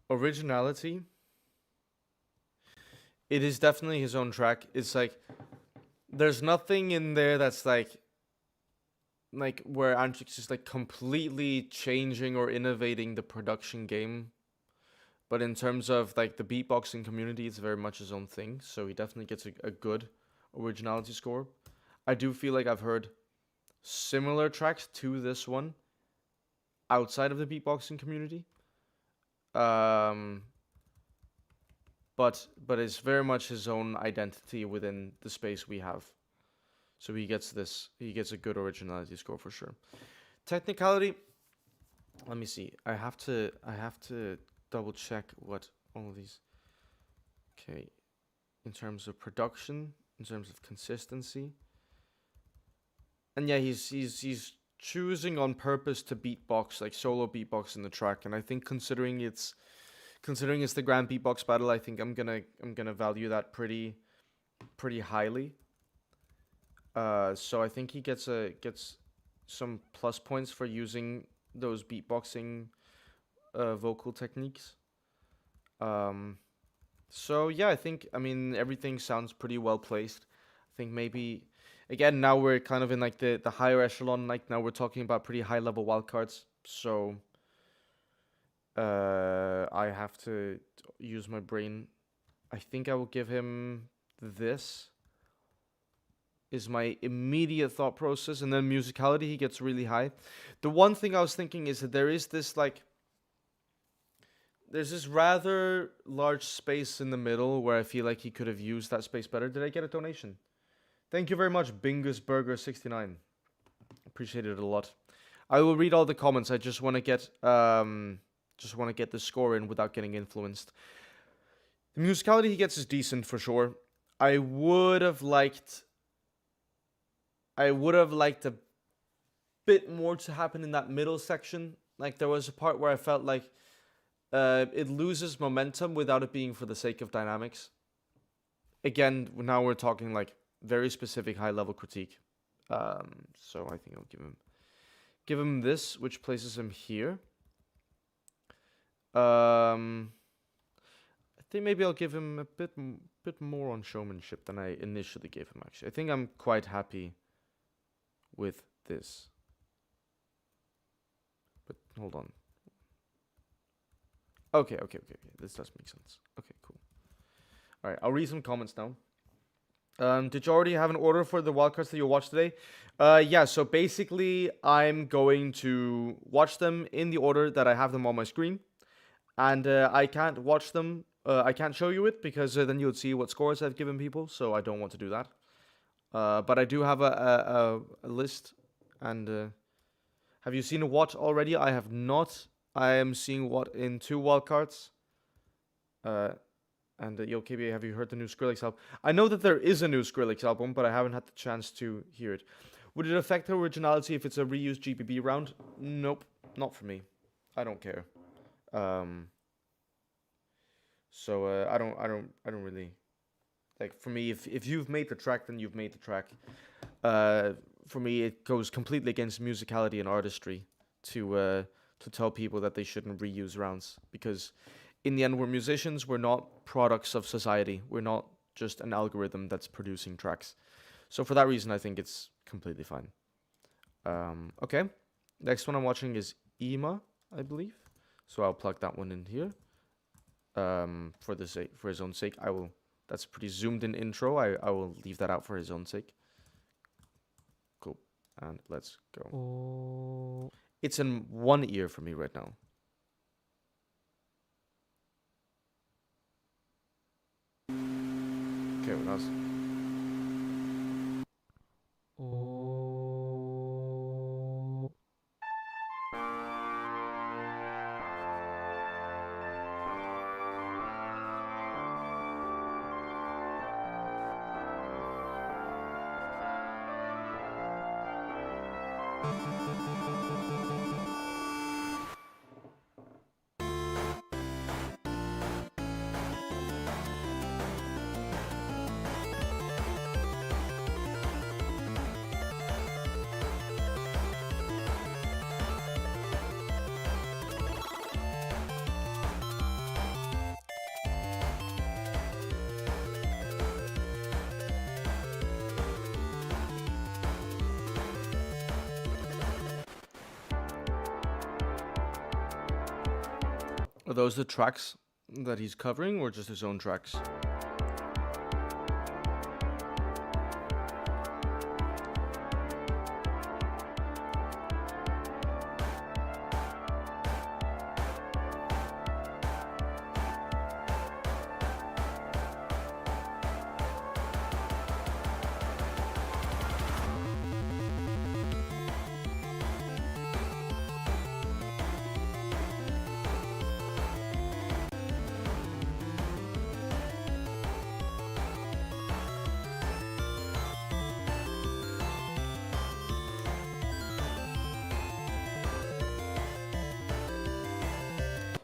Originality. It is definitely his own track. It's like there's nothing in there that's like like where Antrix is like completely changing or innovating the production game. But in terms of like the beatboxing community, it's very much his own thing. So he definitely gets a good originality score. I do feel like I've heard similar tracks to this one outside of the beatboxing community. But it's very much his own identity within the space we have. So he gets a good originality score for sure. Technicality, let me see. I have to double check what all of these. Okay, in terms of production, in terms of consistency, and yeah, he's choosing on purpose to beatbox, like solo beatbox in the track, and I think considering it's the grand beatbox battle, I think I'm gonna value that pretty highly. So I think he gets some plus points for using those beatboxing vocal techniques. So yeah, I mean everything sounds pretty well placed. I think maybe again now we're kind of in like the higher echelon. Like now we're talking about pretty high level wildcards. So I have to use my brain. I think I will give him this. Is my immediate thought process, and then musicality he gets really high. The one thing I was thinking is that there's this rather large space in the middle where I feel like he could have used that space better. Did I get a donation? Thank you very much, BingusBurger69. Appreciate it a lot. I will read all the comments. I just want to get the score in without getting influenced. The musicality he gets is decent for sure. I would have liked a bit more to happen in that middle section. Like there was a part where I felt like it loses momentum without it being for the sake of dynamics. Again, now we're talking like very specific high level critique. So I think I'll give him this, which places him here. I think maybe I'll give him a bit more on showmanship than I initially gave him. Actually, I think I'm quite happy with this. But hold on. Okay. This does make sense. Okay, cool. All right, I'll read some comments now. Did you already have an order for the wildcards that you'll watch today? Yeah, so basically I'm going to watch them in the order that I have them on my screen. And I can't watch them, I can't show you it because then you'll see what scores I've given people, so I don't want to do that. But I do have a list, and have you seen what already? I have not. I am seeing what in 2 wildcards. And yo, KBA, have you heard the new Skrillex album? I know that there is a new Skrillex album, but I haven't had the chance to hear it. Would it affect the originality if it's a reused GBB round? Nope, not for me. I don't care. So I don't really like. For me, if you've made the track, then you've made the track. For me, it goes completely against musicality and artistry to tell people that they shouldn't reuse rounds, because in the end, we're musicians. We're not products of society. We're not just an algorithm that's producing tracks. So for that reason, I think it's completely fine. Okay, next one I'm watching is Ema, I believe. So I'll plug that one in here. For his own sake, I will. That's a pretty zoomed in intro. I will leave that out for his own sake. Cool. And let's go. Oh. It's in one ear for me right now. Okay, what else? Oh. Are those the tracks that he's covering, or just his own tracks?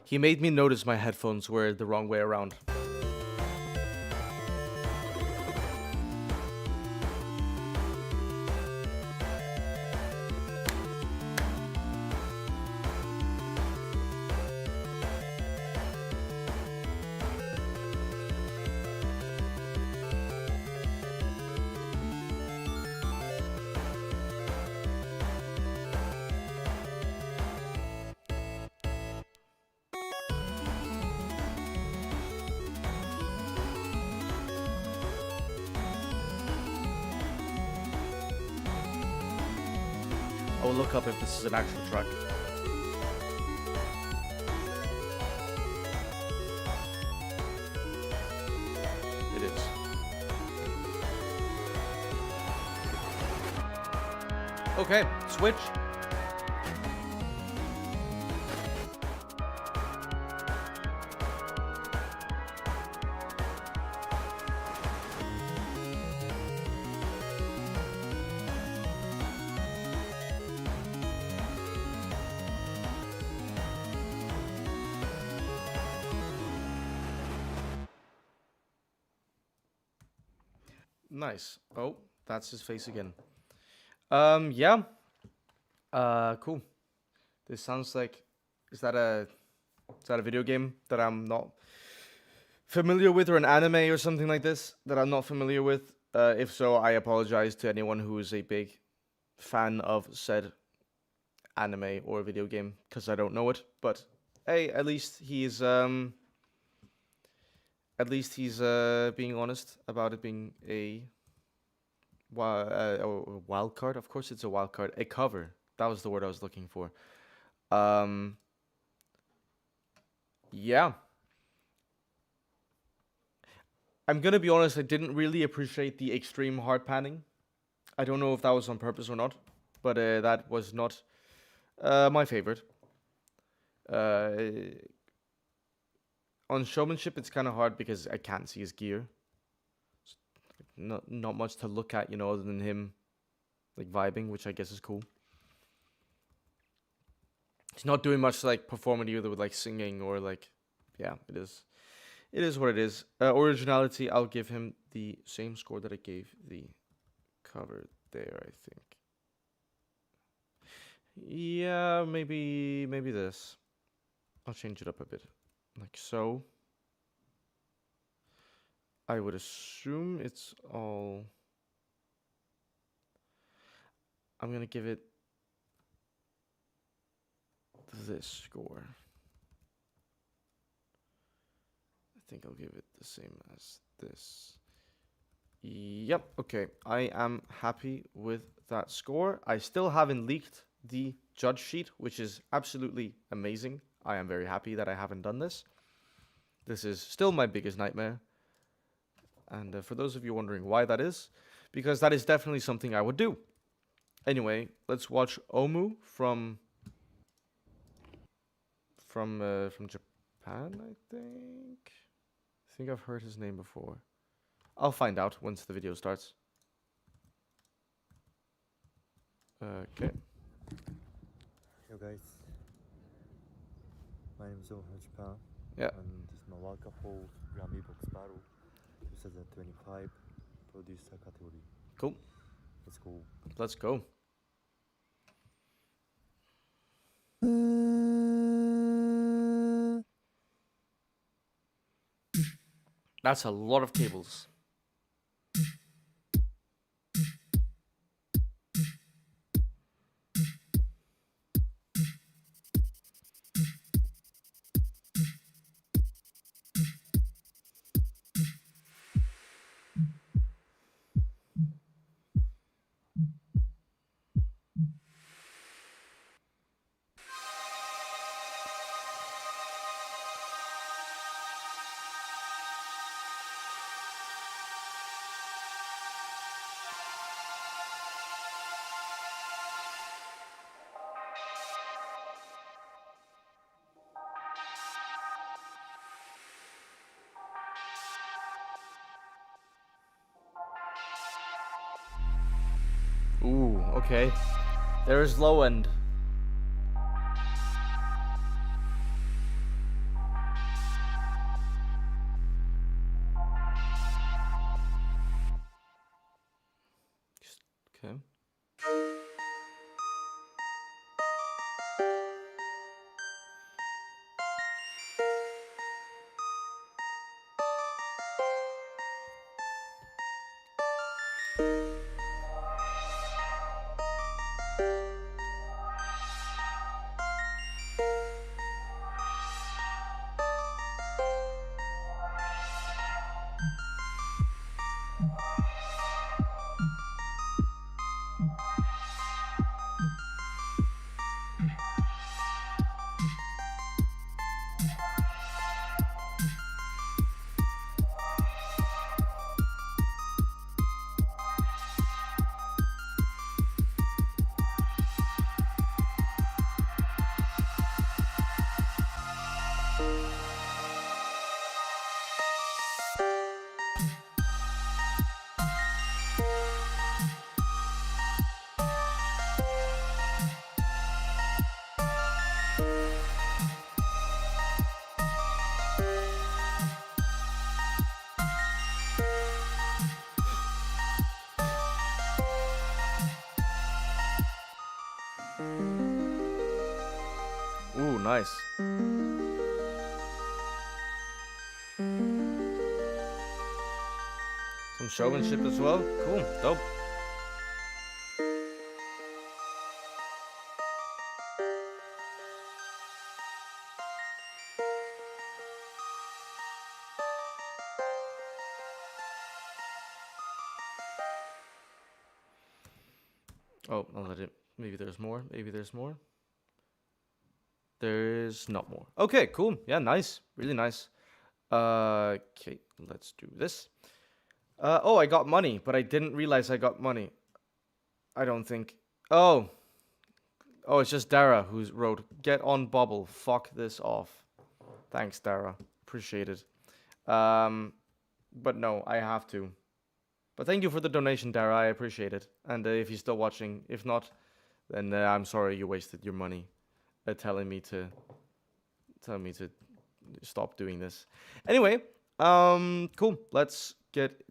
He made me notice my headphones were the wrong way around. I will look up if this is an actual track. It is. Okay, switch. Nice. Oh, that's his face again. Yeah. Cool. This sounds like, is that a video game that I'm not familiar with, or an anime or something like this that I'm not familiar with? If so, I apologize to anyone who is a big fan of said anime or video game, because I don't know it. But hey, at least he's being honest about it being a wild card. Of course, it's a wild card. A cover. That was the word I was looking for. Yeah. I'm gonna be honest, I didn't really appreciate the extreme hard panning. I don't know if that was on purpose or not, but that was not my favorite. On showmanship, it's kind of hard because I can't see his gear. Not much to look at, you know, other than him like vibing, which I guess is cool. He's not doing much like performing either with like singing or like, yeah, it is what it is. Originality, I'll give him the same score that I gave the cover there, I think. Yeah, maybe this. I'll change it up a bit, like so. I would assume it's all. I'm gonna give it this score. I think I'll give it the same as this. Yep, okay. I am happy with that score. I still haven't leaked the judge sheet, which is absolutely amazing. I am very happy that I haven't done this. This is still my biggest nightmare. And for those of you wondering why that is, because that is definitely something I would do. Anyway, let's watch Omu from Japan, I think. I think I've heard his name before. I'll find out once the video starts. Okay. Yo guys, my name is Omu from Japan. Yeah. And this is my Wildcard Grand Box Battle 2025 producer category. Cool. Let's go. Let's go. That's a lot of cables. Ooh, okay. There is low end. Okay. Ooh, nice. Some showmanship as well. Cool, dope. Oh, I'll let it. Maybe there's more. Maybe there's more. There's not more. Okay, cool. Yeah, nice. Really nice. Okay, let's do this. Oh, I got money, but I didn't realize I got money. I don't think. Oh, it's just Dara who wrote, "Get on Bubble. Fuck this off." Thanks, Dara. Appreciate it. But no, I have to. But thank you for the donation, Dara. I appreciate it. And if you're still watching, if not, then I'm sorry you wasted your money telling me to stop doing this. Anyway, cool. Let's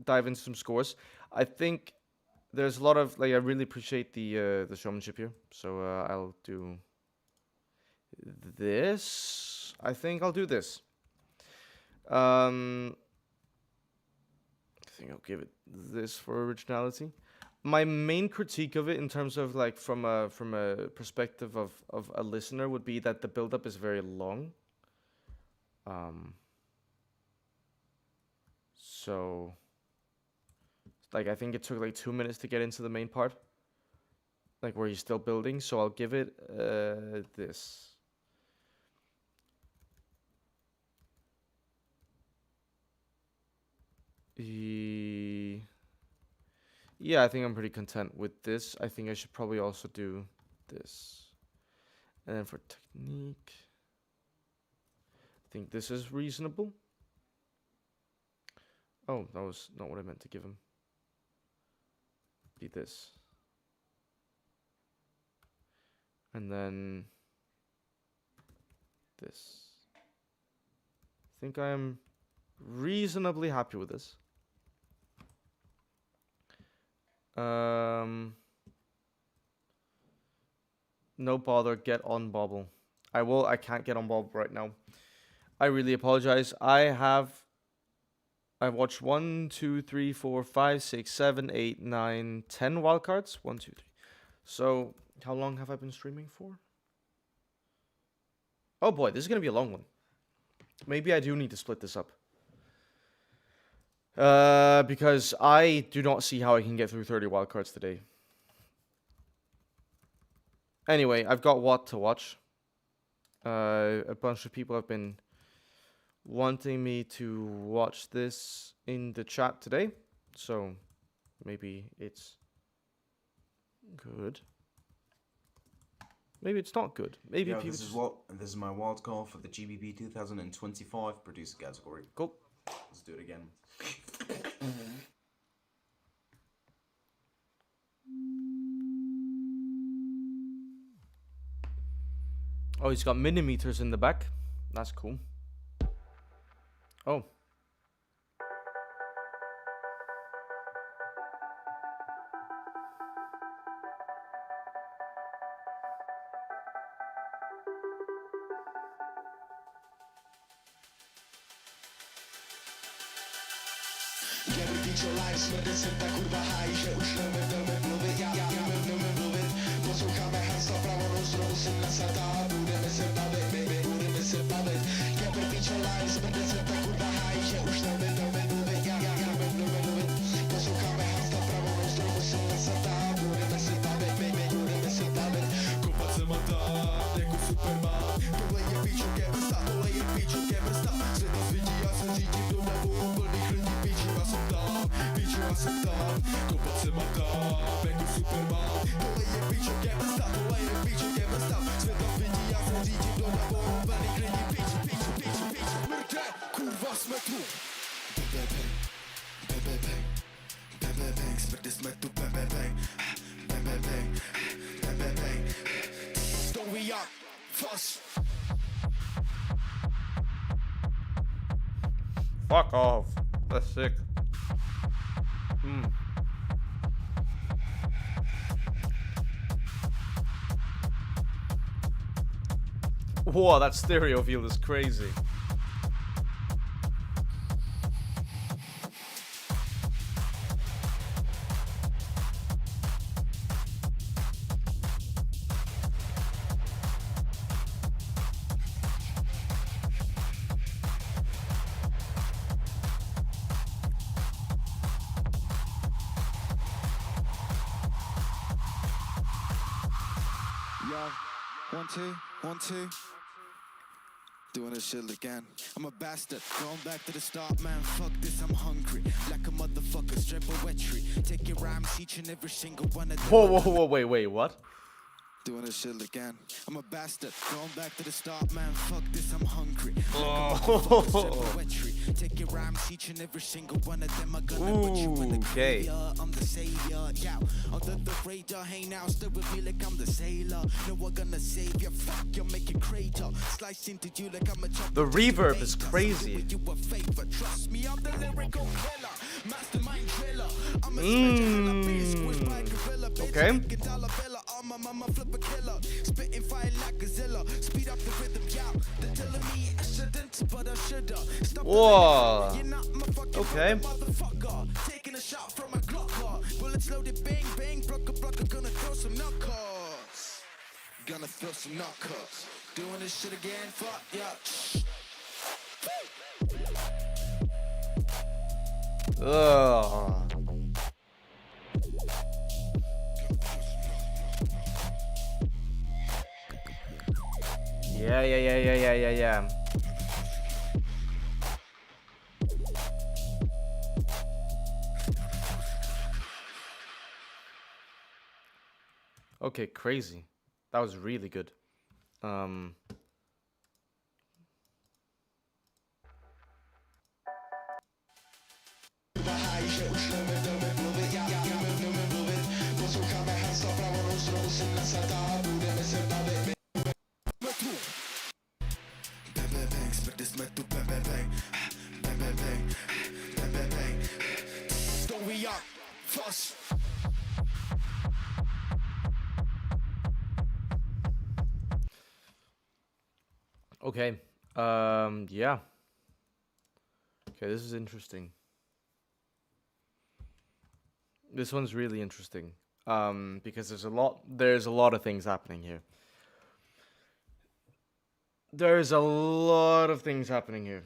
dive into some scores. I think there's a lot of I really appreciate the showmanship here. So I'll do this. I think I'll do this. I think I'll give it this for originality. My main critique of it, in terms of from a perspective of a listener, would be that the build-up is very long. So I think it took 2 minutes to get into the main part, where he's still building. So I'll give it this. Yeah, I think I'm pretty content with this. I think I should probably also do this. And then for technique, I think this is reasonable. Oh, that was not what I meant to give him. Be this. And then this. I think I am reasonably happy with this. No bother, get on Bobble. I can't get on Bobble right now. I really apologize. I've watched 1, 2, 3, 4, 5, 6, 7, 8, 9, 10 wildcards. 1, 2, 3. So how long have I been streaming for? Oh boy, this is gonna be a long one. Maybe I do need to split this up. Because I do not see how I can get through 30 wildcards today. Anyway, I've got what to watch. A bunch of people have been wanting me to watch this in the chat today, so maybe it's good. Maybe it's not good. Maybe people. This is my wild card for the GBB 2025 producer category. Cool. Let's do it again. Oh, he's got millimeters in the back. That's cool. Oh. Fuck off. That's sick. Whoa, that stereo field is crazy. Yo, 1, 2, 1, 2. Doing this shit again. I'm a bastard, going back to the start, man. Fuck this, I'm hungry. Like a motherfucker, straight poetry. Take your rhymes, each and every single one of them. Whoa, wait, what? Doing this shit again. I'm a bastard, going back to the start, man. Fuck this, I'm hungry. Take your rhymes, each and every single one of them. I'm gonna put you in the graveyard. I'm the savior, yeah. Under the radar, hey now, stay with me like I'm the sailor. No, we're gonna save you. Fuck you, make it crater. Slice into you like I'm a chopper. The reverb is crazy. You a favor, trust me, I'm the lyrical killer. Mastermind driller. I'm a okay. Killer, spitting fire like Godzilla. Speed up the rhythm, yeah. They're telling me I shouldn't, but I shoulda. Stop. Whoa. You're not my fucking okay. Motherfucker. Taking a shot from a Glock. Bullets loaded, bang bang, blocker. Gonna throw some knuckles. Gonna throw some knuckles. Doing this shit again, fuck yeah. Ugh. Yeah. Okay, crazy. That was really good. Okay. Yeah. Okay, this is interesting. This one's really interesting. Because there's a lot of things happening here. There's a lot of things happening here.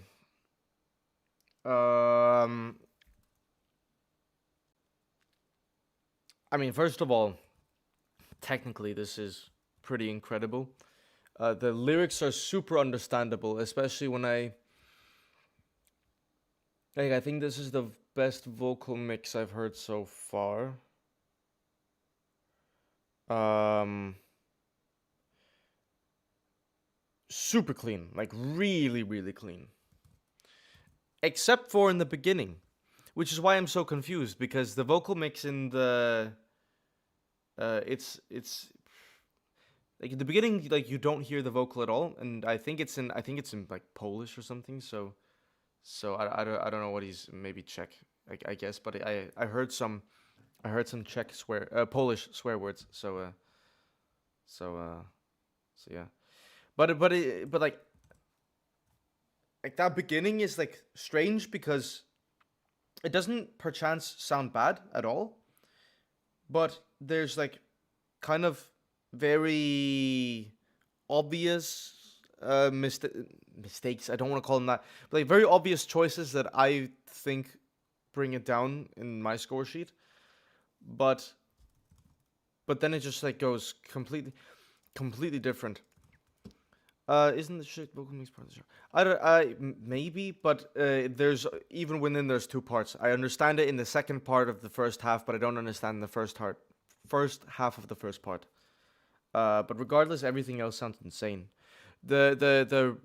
I mean, first of all, technically this is pretty incredible. The lyrics are super understandable, especially when I think this is the best vocal mix I've heard so far. Super clean, like really, really clean. Except for in the beginning, which is why I'm so confused, because the vocal mix in the Like at the beginning, like you don't hear the vocal at all, and I think it's in like Polish or something. So I don't know what he's, maybe Czech, I guess, but I heard some Czech Polish swear words. So yeah, but like that beginning is like strange because it doesn't perchance sound bad at all, but there's like kind of very obvious mistakes. I don't want to call them that, but like very obvious choices that I think bring it down in my score sheet. But then it just like goes completely different. Isn't the shit vocal mix part of the show? Maybe, but there's even within there's two parts. I understand it in the second part of the first half, but I don't understand the first half of the first part. But regardless, everything else sounds insane. The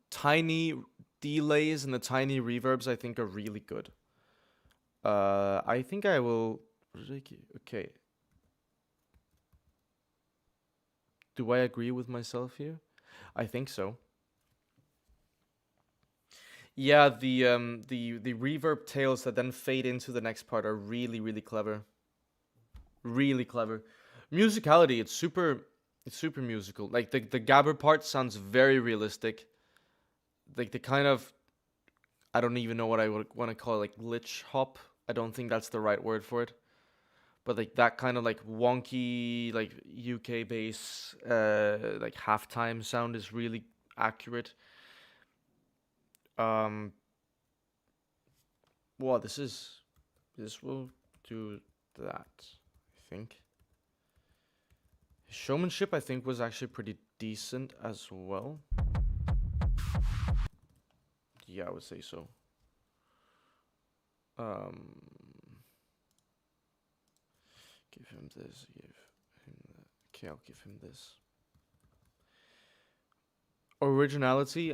tiny delays and the tiny reverbs I think are really good. I think I will. Okay. Do I agree with myself here? I think so. Yeah, the reverb tails that then fade into the next part are really clever. Really clever. Musicality, it's super musical. Like the gabber part sounds very realistic. Like the kind of, I don't even know what I would want to call it, like glitch hop. I don't think that's the right word for it. But like that kind of like wonky, like UK bass, like halftime sound is really accurate. Well, this will do that, I think. Showmanship, I think, was actually pretty decent as well. Yeah, I would say so. Give him this. Give him that. Okay, I'll give him this. Originality,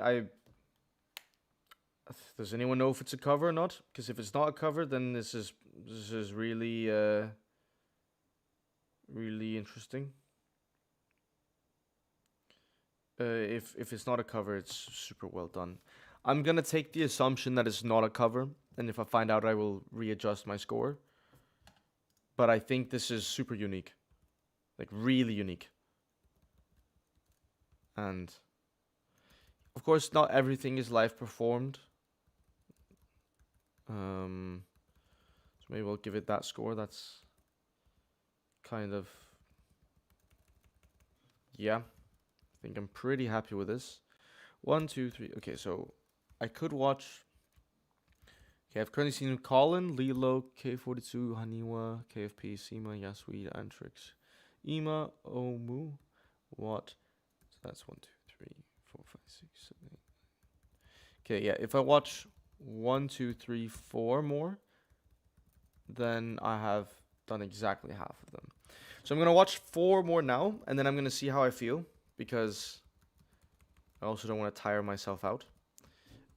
does anyone know if it's a cover or not? Because if it's not a cover, then this is really really interesting. If it's not a cover, it's super well done. I'm gonna take the assumption that it's not a cover, and if I find out, I will readjust my score. But I think this is super unique, like really unique. And of course, not everything is live performed. So maybe we'll give it that score. That's kind of, yeah. I think I'm pretty happy with this. 1, 2, 3. Okay, so I could watch. Okay, I've currently seen Colin, Lilo, K42, Haniwa, KFP, Sima, Yasui, Antrix, Ima, Omu. What? So that's 1, 2, 3, 4, 5, 6, 7, 8. Okay, yeah. If I watch 1, 2, 3, 4 more, then I have done exactly half of them. So I'm gonna watch 4 more now, and then I'm gonna see how I feel, because I also don't want to tire myself out.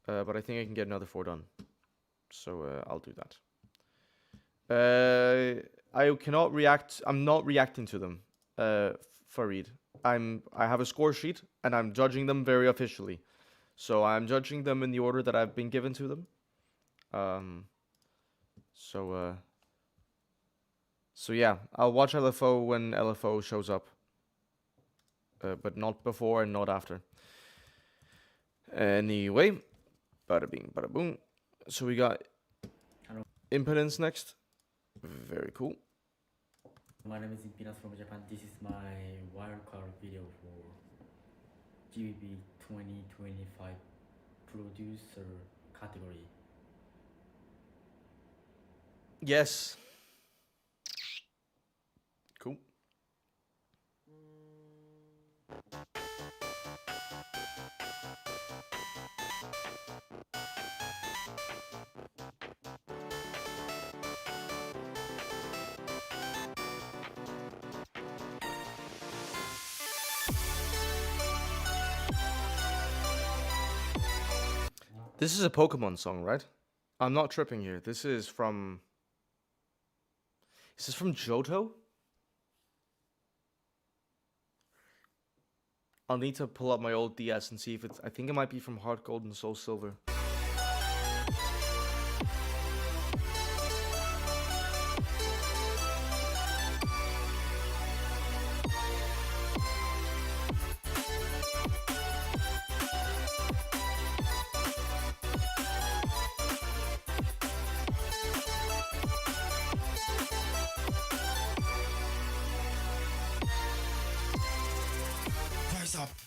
But I think I can get another 4 done. So I'll do that. I cannot react. I'm not reacting to them, Farid. I have a score sheet, and I'm judging them very officially. So I'm judging them in the order that I've been given to them. So yeah, I'll watch LFO when LFO shows up. But not before and not after. Anyway, bada bing, bada boom. So we got Impedance next. Very cool. My name is Impedance from Japan. This is my wildcard video for GBB 2025 producer category. Yes. Cool. This is a Pokemon song, right? I'm not tripping here. This is from... Is this from Johto? I'll need to pull up my old DS and see if it's. I think it might be from Heart Gold and Soul Silver.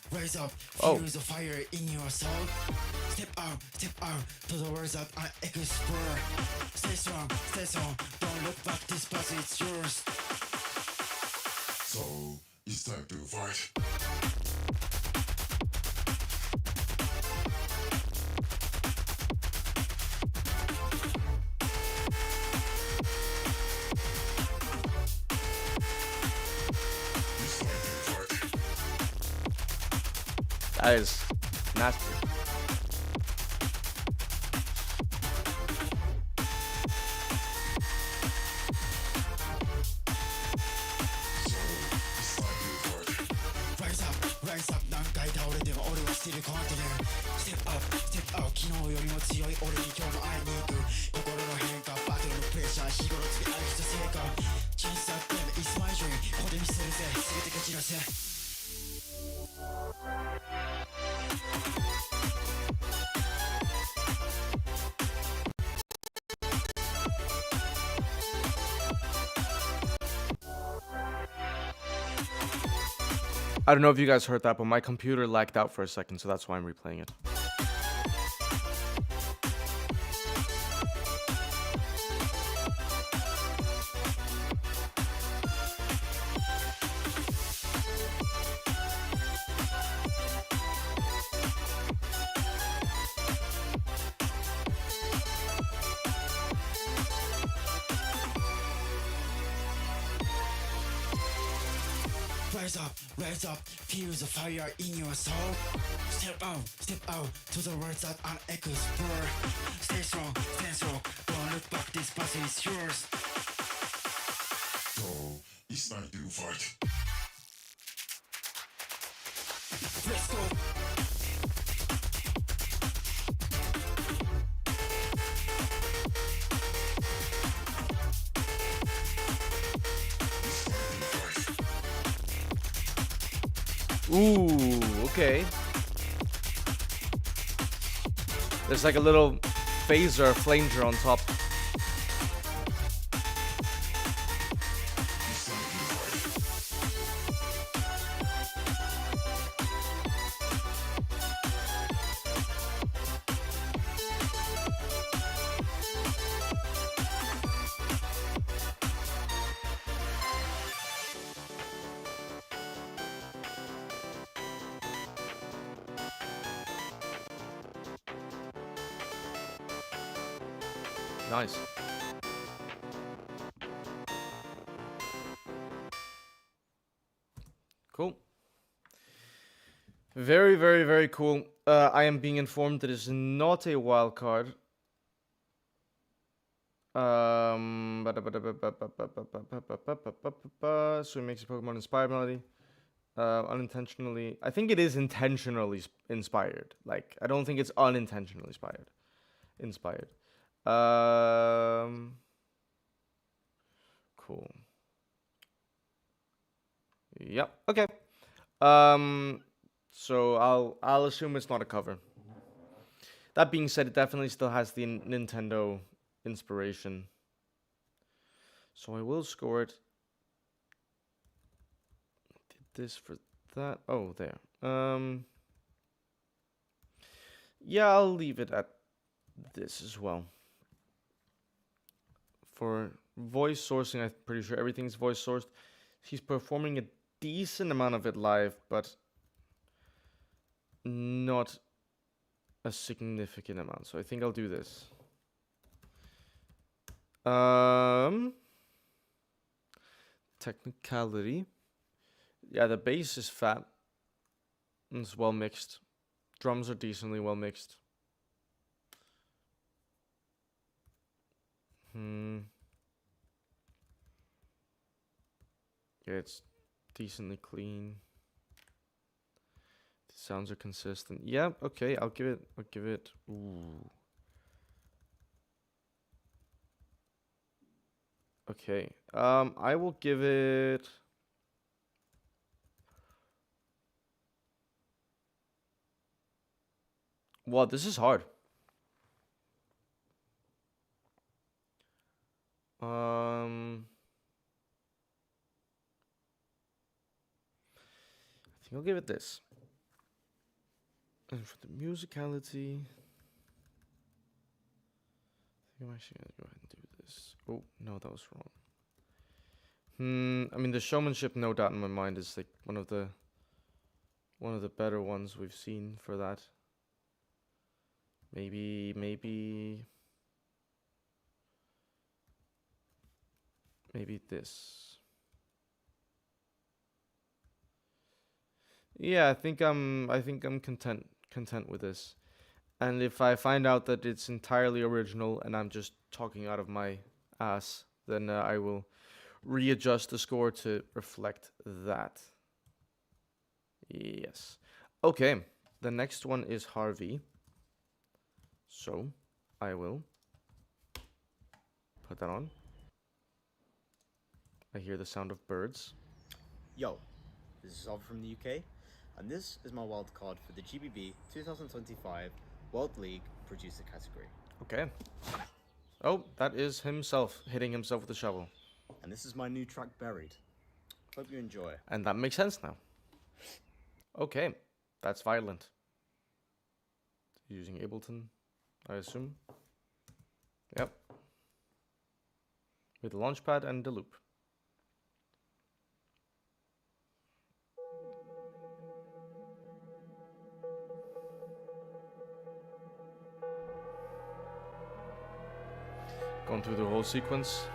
Rise up, Oh. feel the fire in your soul. Step out to the words that I explore. Stay strong, don't look back, this path is yours. So it's time to fight. It's time to fight. That is nasty. Rise up 何回倒れても俺は still continue Step up 昨日よりも強い俺に今日も会いに行く心の変化バトルのプレッシャー日頃つけ歩きと成果 Chase up them it's my dream ここで見せるぜ全て勝ち出せ I don't know if you guys heard that, but my computer lagged out for a second, so that's why I'm replaying it. Rise up, feel the fire in your soul. Step out to the words that I explore. Stay strong, don't look back, this path is yours. So it's time to fight. Let's go. Ooh, okay. There's like a little phaser flanger on top. Nice. Cool. Very, very, very cool. I am being informed that it's not a wild card. So it makes a Pokemon inspired melody. Unintentionally. I think it is intentionally inspired. Like, I don't think it's unintentionally inspired. Cool. Yep. Okay. So I'll assume it's not a cover. That being said, it definitely still has the Nintendo inspiration. So I will score it. Did this for that. Oh, there. Yeah, I'll leave it at this as well. For voice sourcing, I'm pretty sure everything's voice sourced. He's performing a decent amount of it live, but not a significant amount. So I think I'll do this. Technicality. Yeah, the bass is fat. And it's well mixed. Drums are decently well mixed. Yeah, it's decently clean. Sounds are consistent. Yeah, okay, I'll give it. Ooh. Okay. I will give it. Wow, this is hard. I think I'll give it this. And for the musicality, I think I'm actually gonna go ahead and do this. Oh no, that was wrong. I mean, the showmanship, no doubt in my mind, is like one of the better ones we've seen for that. Maybe this. Yeah, I think I'm content with this. And if I find out that it's entirely original and I'm just talking out of my ass, then I will readjust the score to reflect that. Yes. Okay, the next one is Harvey. So, I will put that on. I hear the sound of birds. Yo, this is Harvey from the UK, and this is my wildcard for the GBB 2025 World League Producer category. Okay. Oh, that is himself hitting himself with a shovel. And this is my new track, Buried. Hope you enjoy. And that makes sense now. Okay, that's violent. Using Ableton, I assume. Yep. With the launchpad and the loop. Going through the whole sequence.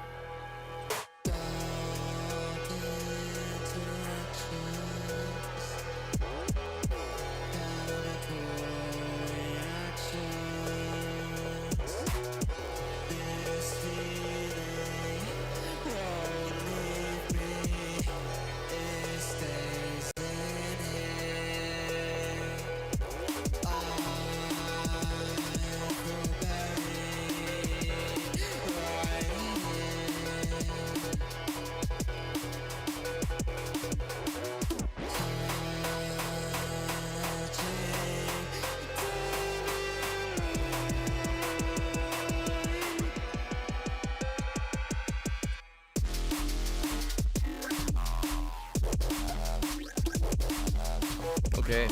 Okay.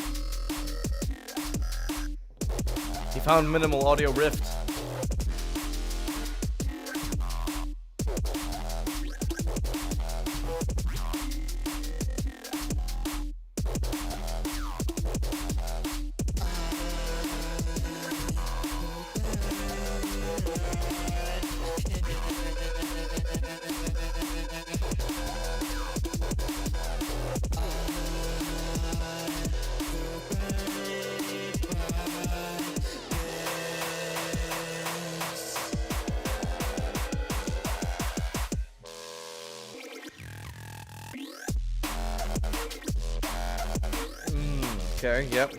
He found minimal audio rift. Okay, yep.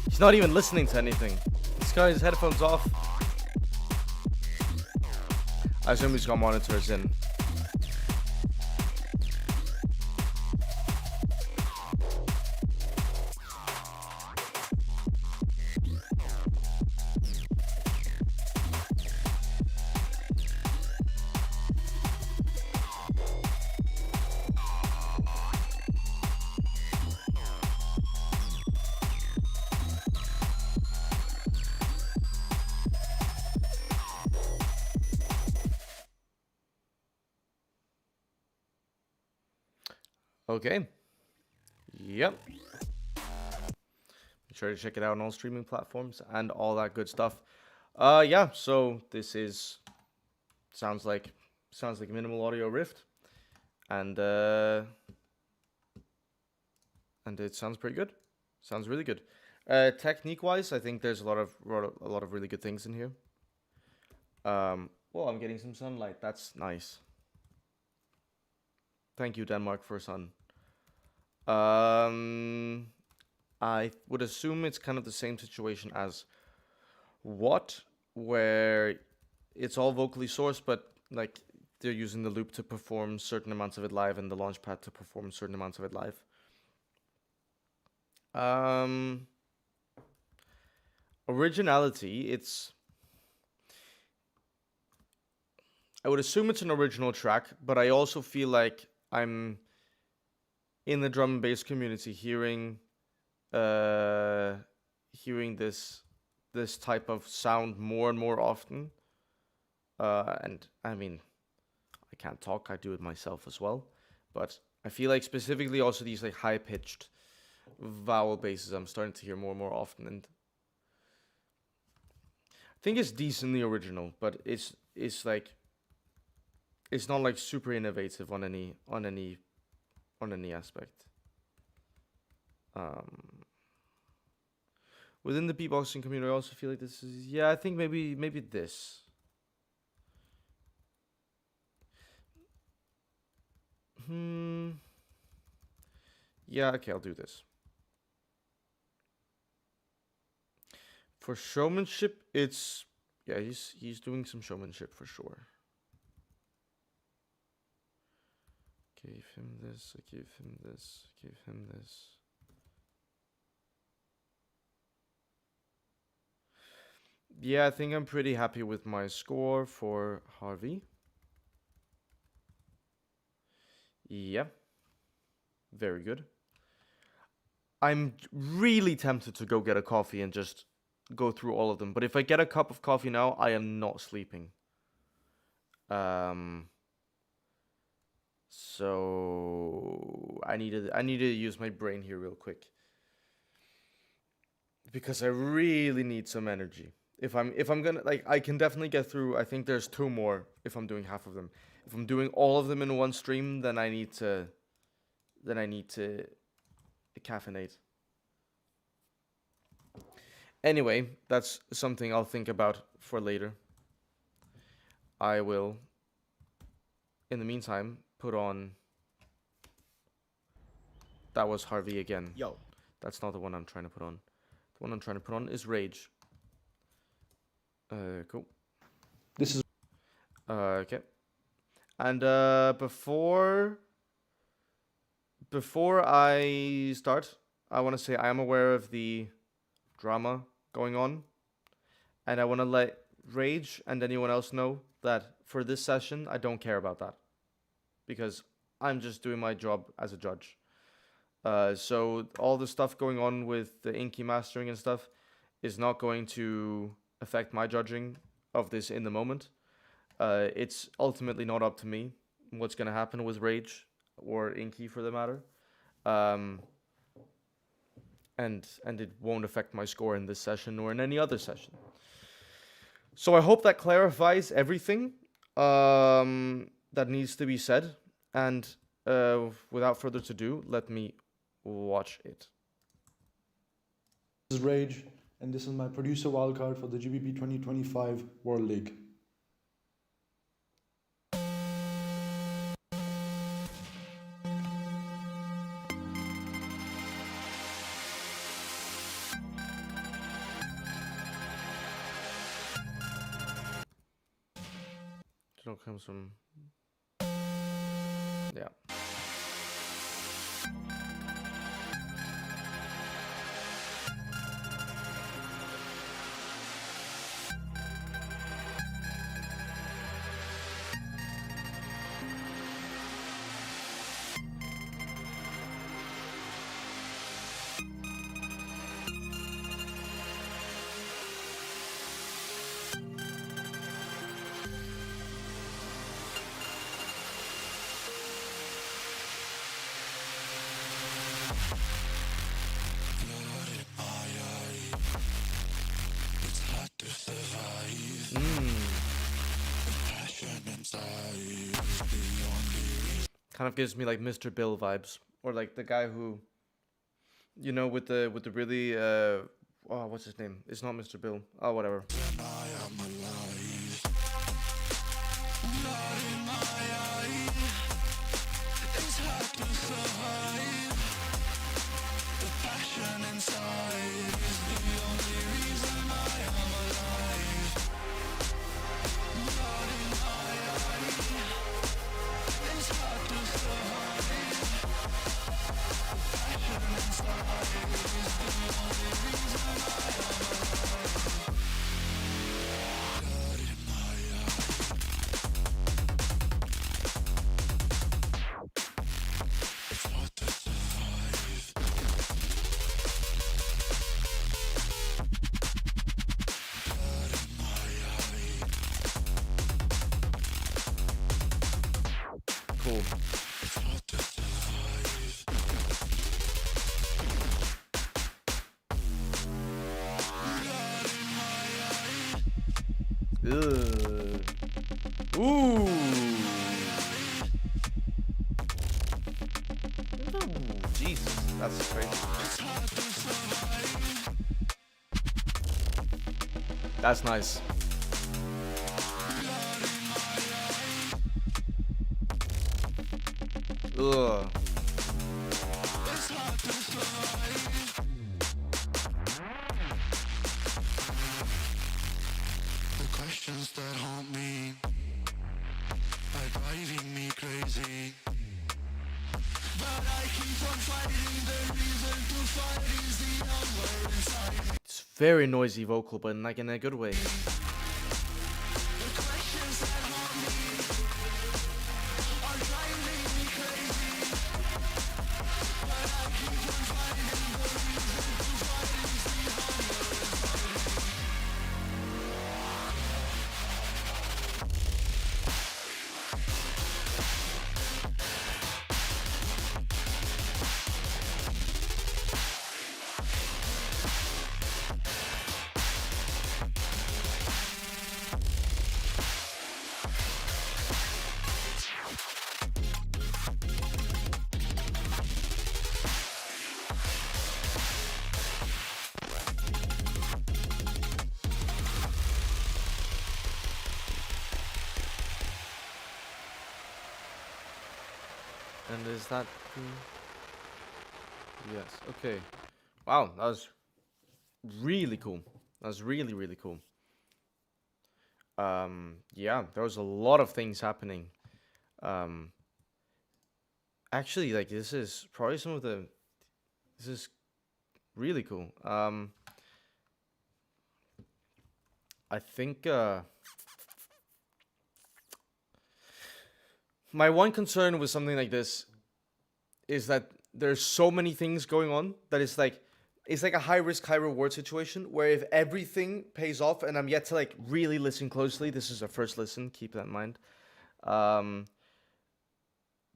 He's not even listening to anything. This guy's headphones off. I assume he's got monitors in. Okay. Yep. Make sure to check it out on all streaming platforms and all that good stuff. Yeah, so this is sounds like minimal audio rift. And it sounds pretty good. Sounds really good. Technique wise, I think there's a lot of really good things in here. Well, I'm getting some sunlight. That's nice. Thank you, Denmark, for sun. I would assume it's kind of the same situation as What, where it's all vocally sourced, but like they're using the loop to perform certain amounts of it live and the launchpad to perform certain amounts of it live. Originality, I would assume it's an original track, but I also feel like I'm in the drum and bass community hearing this type of sound more and more often. And I mean, I can't talk, I do it myself as well. But I feel like specifically also these like high-pitched vowel basses I'm starting to hear more and more often. And I think it's decently original, but it's like it's not like super innovative on any aspect. Within the beatboxing community, I also feel like this is, yeah, I think maybe this. Yeah, okay, I'll do this. For showmanship, it's, yeah, he's doing some showmanship for sure. Gave him this, I gave him this, I gave him this. Yeah, I think I'm pretty happy with my score for Harvey. Yeah. Very good. I'm really tempted to go get a coffee and just go through all of them. But if I get a cup of coffee now, I am not sleeping. So I need to use my brain here real quick. Because I really need some energy. If I'm gonna, like, I can definitely get through, I think there's 2 more if I'm doing half of them. If I'm doing all of them in one stream, then I need to caffeinate. Anyway, that's something I'll think about for later. I will, in the meantime, put on, that was Harvey again. Yo. That's not the one I'm trying to put on. The one I'm trying to put on is Rage. Cool. This is okay. And before I start, I want to say I am aware of the drama going on, and I want to let Rage and anyone else know that for this session I don't care about that, because I'm just doing my job as a judge. So all the stuff going on with the Inky mastering and stuff is not going to affect my judging of this in the moment. It's ultimately not up to me what's going to happen with Rage or Inky for the matter. And it won't affect my score in this session or in any other session. So I hope that clarifies everything that needs to be said. And without further ado, let me watch it. This is Rage, and this is my producer wildcard for the GBB 2025 World League. It all comes from, yeah. Kind of gives me like Mr. Bill vibes, or like the guy who, you know, with the really oh, what's his name? It's not Mr. Bill. Oh, whatever. Cool. Ugh. Ooh. Jesus, that's crazy. That's nice. Ugh. The questions that haunt me are driving me crazy. But I keep on fighting. The reason to fight is the hunger inside. It's very noisy vocal, but like in a good way. And is that... Yes, okay. Wow, that was really cool. That was really, really cool. Yeah, there was a lot of things happening. Actually, like, this is probably some of the... This is really cool. I think... My one concern with something like this is that there's so many things going on that it's like a high risk, high reward situation where if everything pays off and I'm yet to like really listen closely, this is a first listen, keep that in mind.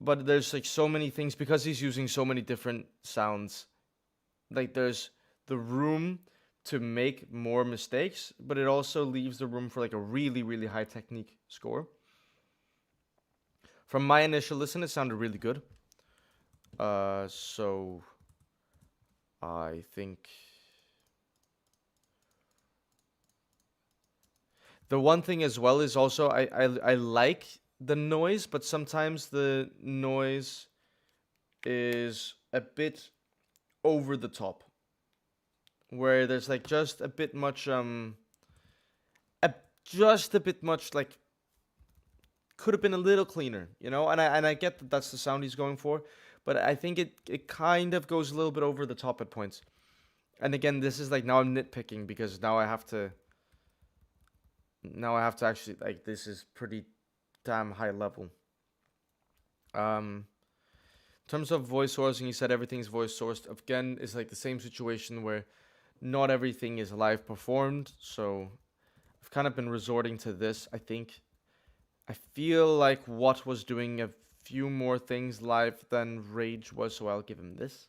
But there's like so many things because he's using so many different sounds. Like there's the room to make more mistakes, but it also leaves the room for like a really, really high technique score. From my initial listen, it sounded really good. So I think the one thing as well is also I like the noise, but sometimes the noise is a bit over the top, where there's like just a bit much like could have been a little cleaner, you know, and I get that that's the sound he's going for, but I think it kind of goes a little bit over the top at points. And again, this is like, now I'm nitpicking because now I have to actually, like, this is pretty damn high level. In terms of voice sourcing, he said everything's voice sourced. Again, it's like the same situation where not everything is live performed, so I've kind of been resorting to this, I think. I feel like Watt was doing a few more things live than Rage was, so I'll give him this.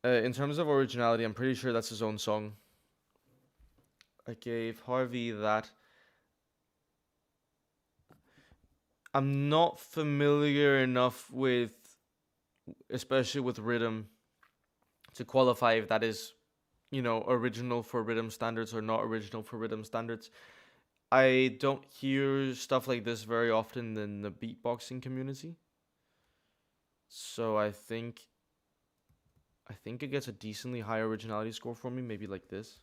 In terms of originality, I'm pretty sure that's his own song. I gave Harvey that. I'm not familiar enough with, especially with rhythm, to qualify if that is, you know, original for rhythm standards or not original for rhythm standards. I don't hear stuff like this very often in the beatboxing community. So I think it gets a decently high originality score for me, maybe like this.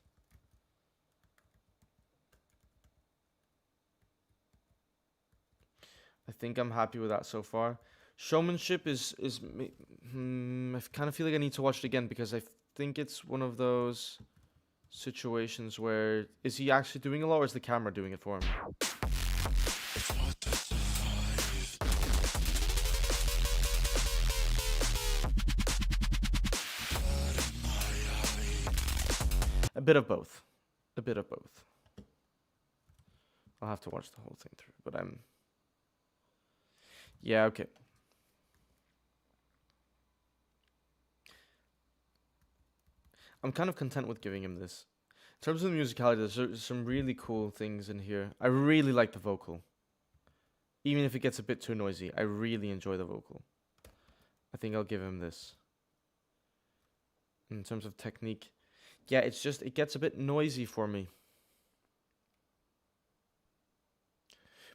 I think I'm happy with that so far. Showmanship I kind of feel like I need to watch it again because I think it's one of those situations where is he actually doing a lot or is the camera doing it for him? A bit of both. A bit of both. I'll have to watch the whole thing through, but yeah, okay. I'm kind of content with giving him this. In terms of the musicality, there's some really cool things in here. I really like the vocal. Even if it gets a bit too noisy, I really enjoy the vocal. I think I'll give him this. In terms of technique, yeah, it gets a bit noisy for me.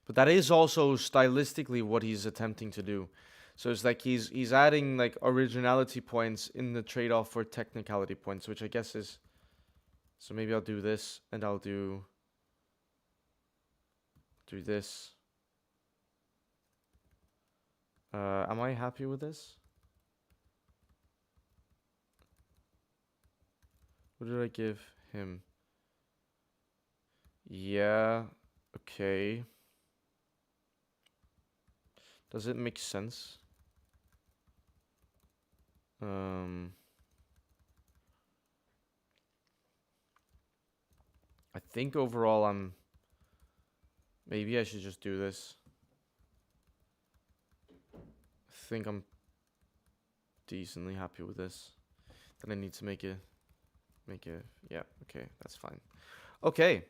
But that is also stylistically what he's attempting to do. So it's like he's adding like originality points in the trade-off for technicality points, which I guess is... So maybe I'll do this, and I'll do this. Am I happy with this? What did I give him? Yeah, okay. Does it make sense? I think overall maybe I should just do this. I think I'm decently happy with this. Then I need to make a, yeah, okay, that's fine. Okay.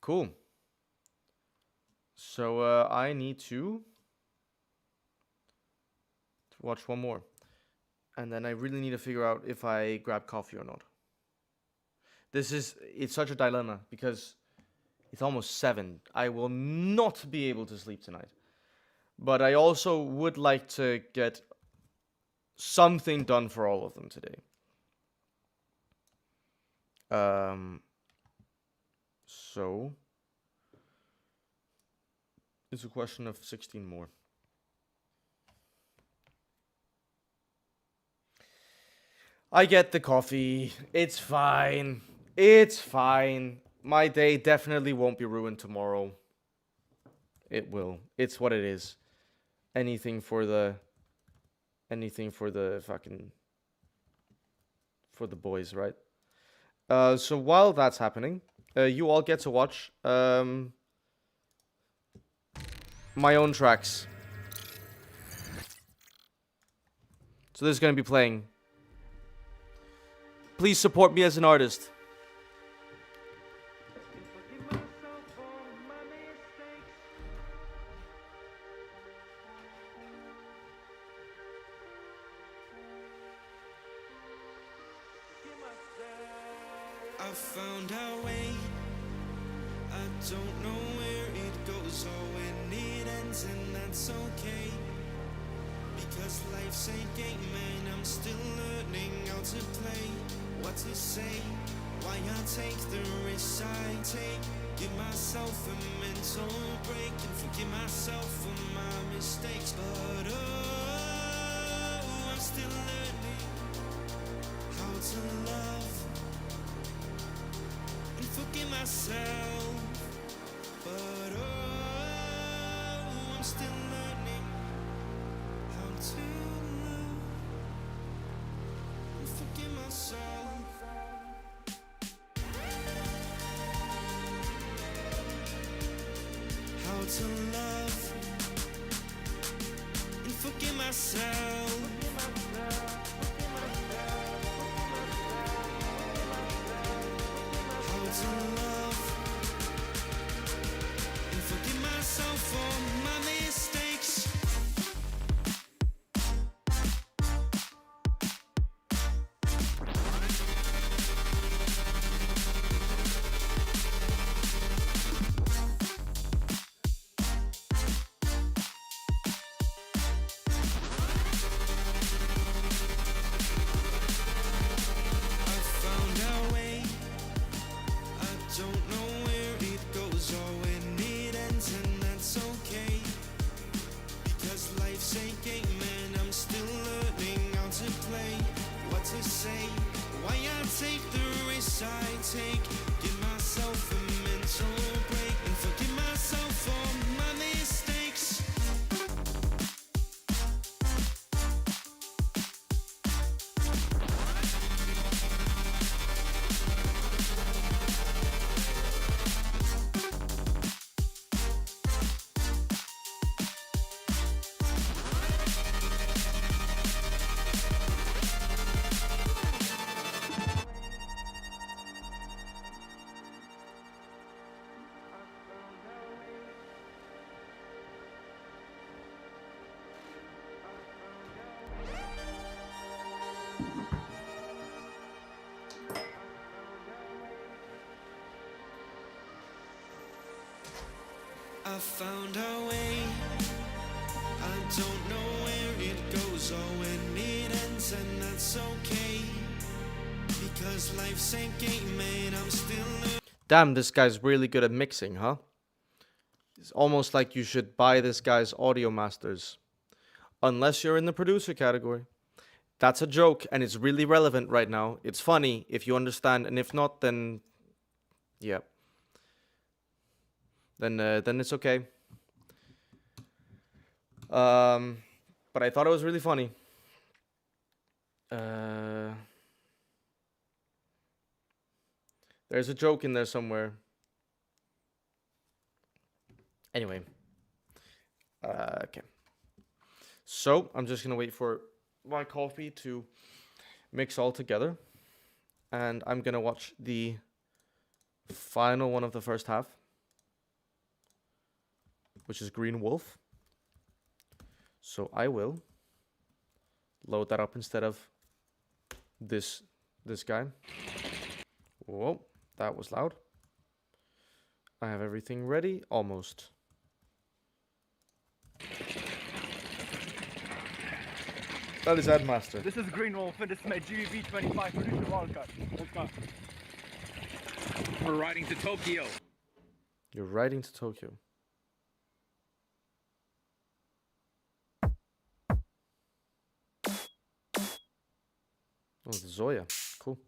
Cool. So I need to watch one more. And then I really need to figure out if I grab coffee or not. It's such a dilemma because it's almost 7. I will not be able to sleep tonight. But I also would like to get something done for all of them today. So it's a question of 16 more. I get the coffee. It's fine. It's fine. My day definitely won't be ruined tomorrow. It will. It's what it is. Anything for the boys, right? So while that's happening, you all get to watch my own tracks. So this is going to be playing. Please support me as an artist. I found our way. I don't know where it goes or when it ends, and that's okay. Because life's a game and I'm still learning how to play. What to say, why I take the risks I take. Give myself a mental break and forgive myself for my mistakes. But oh, I'm still learning how to love and forgive myself. But oh, I'm still learning how to love and forgive myself. How to love and forgive forgive myself. How to love and forgive myself for my mistakes. I found our way. I don't know where it goes or when it ends, and that's okay. Because life's a game, and I'm still learning. Damn, this guy's really good at mixing, huh? It's almost like you should buy this guy's audio masters. Unless you're in the producer category. That's a joke, and it's really relevant right now. It's funny if you understand, and if not, then yeah. Then it's okay. But I thought it was really funny. There's a joke in there somewhere. Anyway. Okay. So, I'm just gonna wait for my coffee to mix all together. And I'm gonna watch the final one of the first half, which is Green Wolf. So I will load that up instead of this guy. Whoa, that was loud. I have everything ready, almost. That is Admaster. This is Green Wolf, and this is my GBB 25 producer Wildcard. Let's go. We're riding to Tokyo. You're riding to Tokyo. Oh, the Zoya. Cool.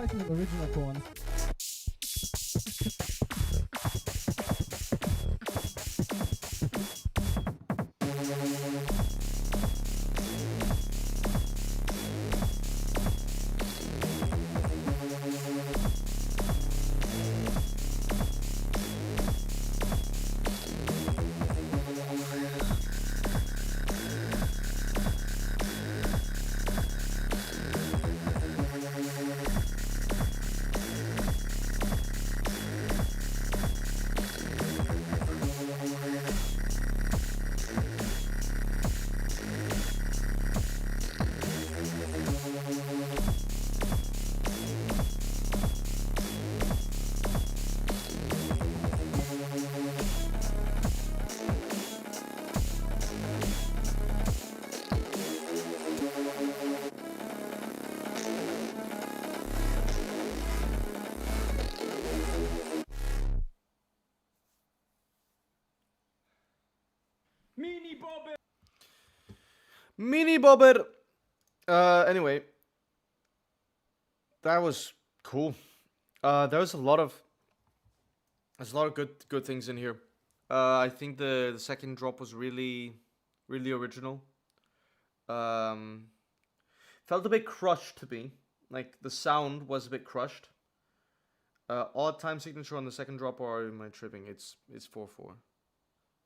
liking the original corn. Mini Bobber. Anyway, that was cool. There's a lot of good things in here. I think the second drop was really original. Felt a bit crushed to me. Like the sound was a bit crushed. Odd time signature on the second drop, or am I tripping? It's 4/4.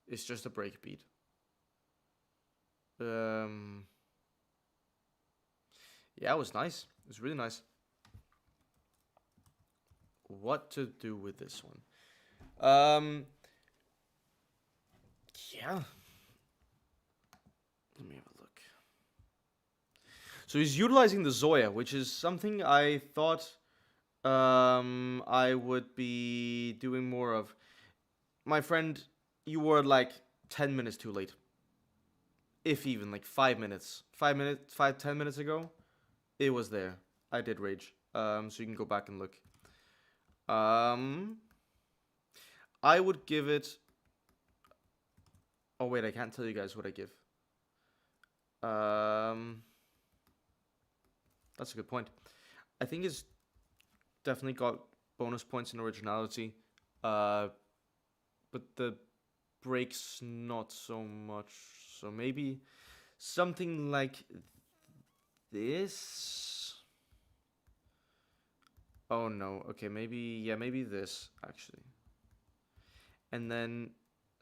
It's just a break beat. Yeah, it was nice. It was really nice. What to do with this one? Yeah. Let me have a look. So he's utilizing the Zoya, which is something I thought I would be doing more of. My friend, you were like 10 minutes too late. If even, like 5 minutes. 10 minutes ago, it was there. I did rage. So you can go back and look. I would give it... Oh wait, I can't tell you guys what I give. That's a good point. I think it's definitely got bonus points in originality. But the breaks not so much. So maybe something like this. Oh no. Okay, maybe this actually. And then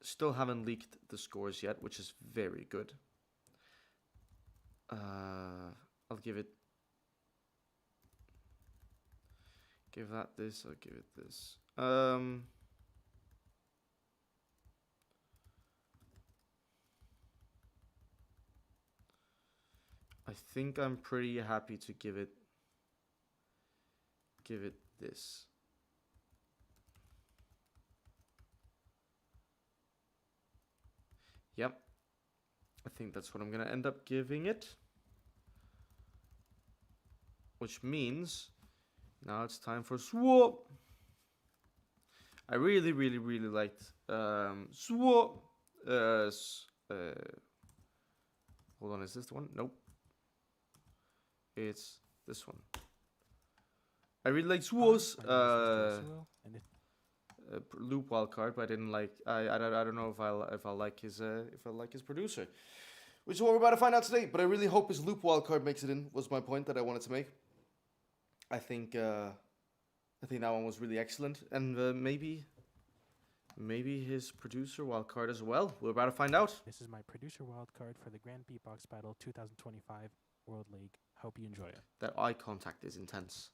still haven't leaked the scores yet, which is very good. I'll give that this, I'll give it this. I think I'm pretty happy to give it this. Yep. I think that's what I'm gonna end up giving it. Which means now it's time for swap. I really liked swap. Hold on, is this the one? Nope. It's this one. I really like Suo's loop wildcard, but I didn't like. I don't know if I like his producer, which is what we're about to find out today. But I really hope his loop wildcard makes it in. Was my point that I wanted to make. I think that one was really excellent, and maybe his producer wildcard as well. We're about to find out. This is my producer wildcard for the Grand Beatbox Battle 2025 World League. Hope you enjoy it. That eye contact is intense.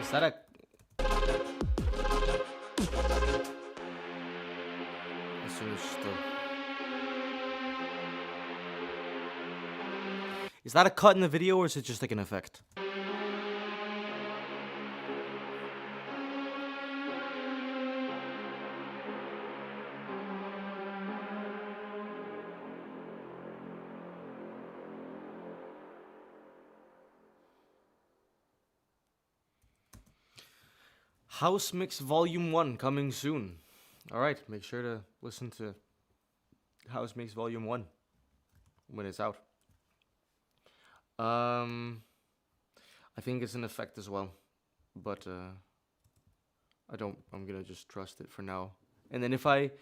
Is that a... As soon as still... Is that a cut in the video or is it just like an effect? House Mix Volume 1 coming soon. Alright, make sure to listen to House Mix Volume 1 when it's out. I think it's an effect as well. But I'm gonna just trust it for now. And then if I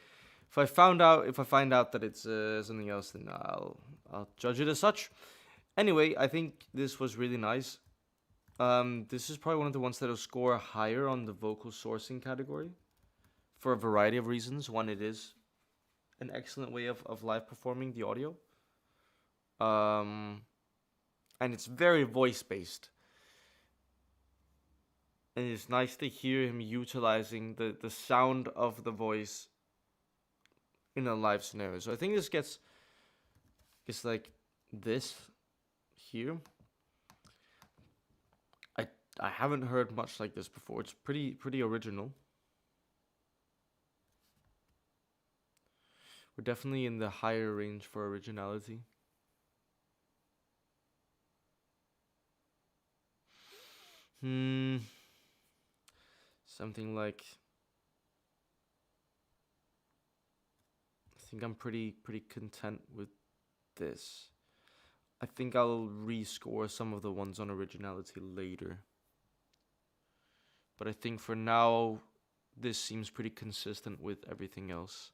find out that it's something else, then I'll judge it as such. Anyway, I think this was really nice. This is probably one of the ones that'll score higher on the vocal sourcing category for a variety of reasons. One, it is an excellent way of live performing the audio. And it's very voice-based. And it's nice to hear him utilizing the sound of the voice in a live scenario. So I think this gets like this here. I haven't heard much like this before. It's pretty original. We're definitely in the higher range for originality. Something like, I think I'm pretty content with this. I think I'll rescore some of the ones on originality later. But I think for now, this seems pretty consistent with everything else.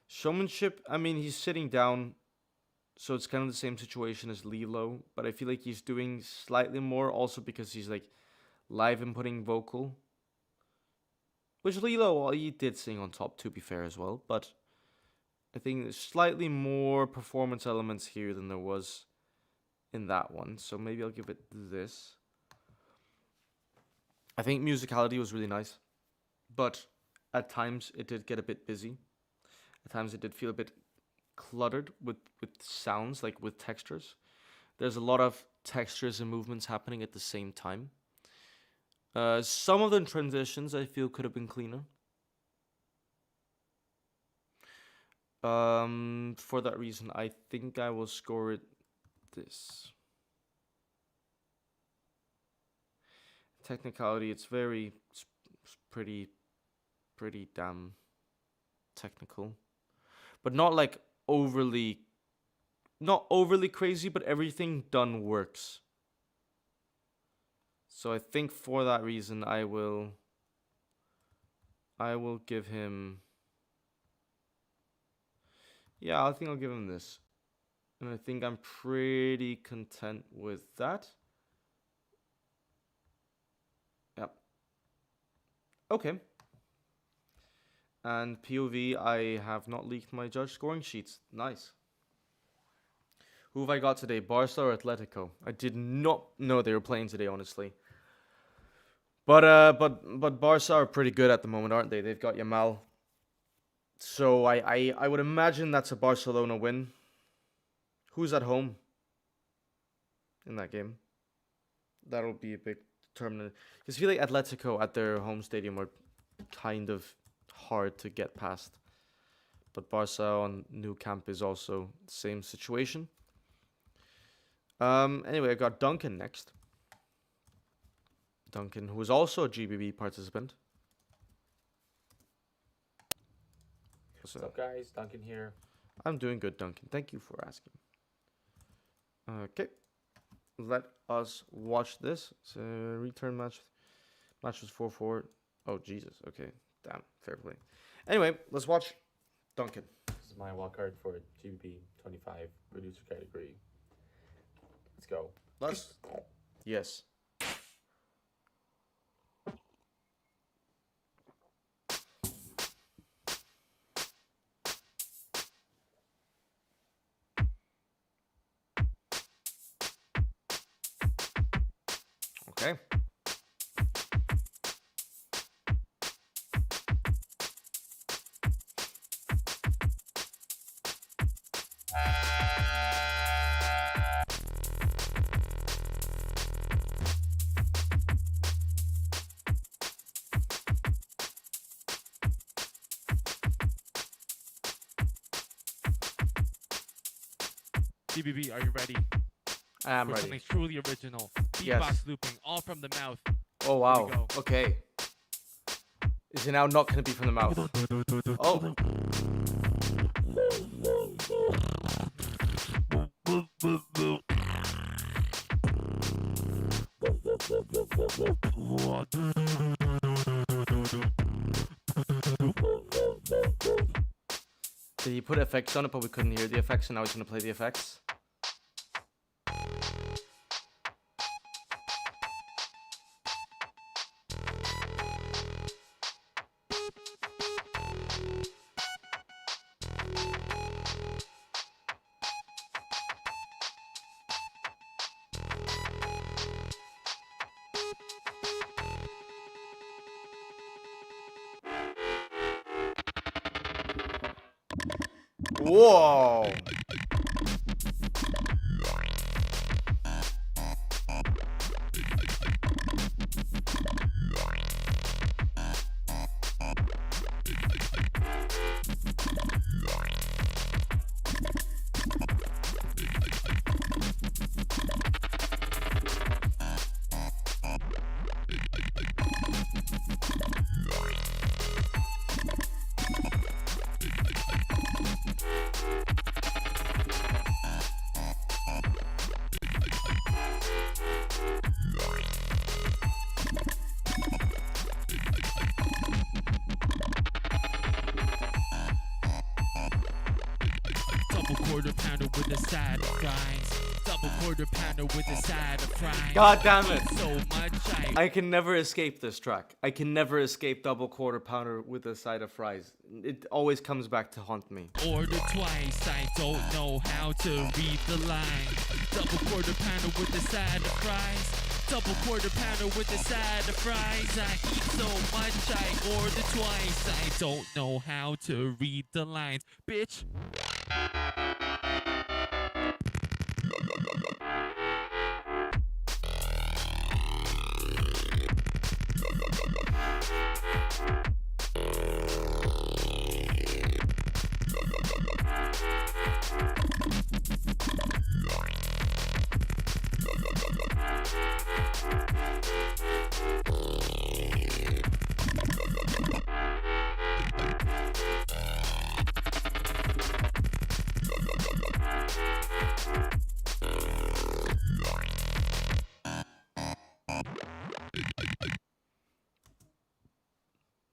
Showmanship, I mean, he's sitting down, so it's kind of the same situation as Lilo, but I feel like he's doing slightly more also because he's like live inputting vocal. Which Lilo, he did sing on top, to be fair as well, but I think there's slightly more performance elements here than there was in that one, so maybe I'll give it this. I think musicality was really nice, but at times it did get a bit busy. At times it did feel a bit cluttered with sounds, like with textures. There's a lot of textures and movements happening at the same time. Some of the transitions I feel could have been cleaner. For that reason, I think I will score it this. Technicality, it's pretty damn technical, but not like overly crazy, but everything done works. So I think for that reason, I will give him, yeah, I think I'll give him this. And I think I'm pretty content with that. Yep. Okay. And POV, I have not leaked my judge scoring sheets. Nice. Who have I got today? Barca or Atletico? I did not know they were playing today, honestly. But Barca are pretty good at the moment, aren't they? They've got Yamal. So I would imagine that's a Barcelona win. Who's at home in that game? That'll be a big determinant. Because I feel like Atletico at their home stadium are kind of hard to get past. But Barca on Nou Camp is also the same situation. Anyway, I got Duncan next. Duncan, who is also a GBB participant. What's up, guys? Duncan here. I'm doing good, Duncan. Thank you for asking. Okay. Let us watch this. It's a return match. Match was 4-4. Oh, Jesus. Okay. Damn. Fair play. Anyway, let's watch Duncan. This is my wildcard for GBB 25 producer category. Let's go. Let's. Yes. Okay. GBB, are you ready? I am for ready. Something truly original. Beatbox Yes. looping, all from the mouth. Oh, Here wow. we go. Okay. Is it now not going to be from the mouth? Oh. Did he put effects on it, but we couldn't hear the effects, and now he's going to play the effects? Whoa! Double quarter pounder with a side of fries. Double quarter pounder with a side of fries. God damn it. So much I can never escape this track. I can never escape double quarter pounder with a side of fries. It always comes back to haunt me. Order twice, I don't know how to read the line. Double quarter pounder with a side of fries. Double quarter pounder with a side of fries. I eat so much, I order twice. I don't know how to read the lines, bitch.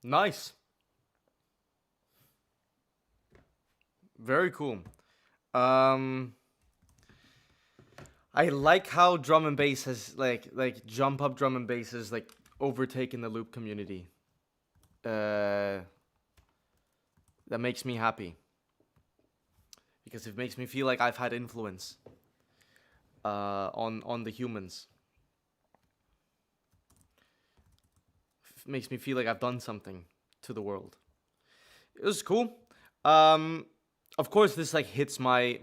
Nice. Very cool. I like how drum and bass has like jump up drum and bass has like overtaken the loop community. That makes me happy. Because it makes me feel like I've had influence on the humans. Makes me feel like I've done something to the world. It was cool. Of course, this like hits my.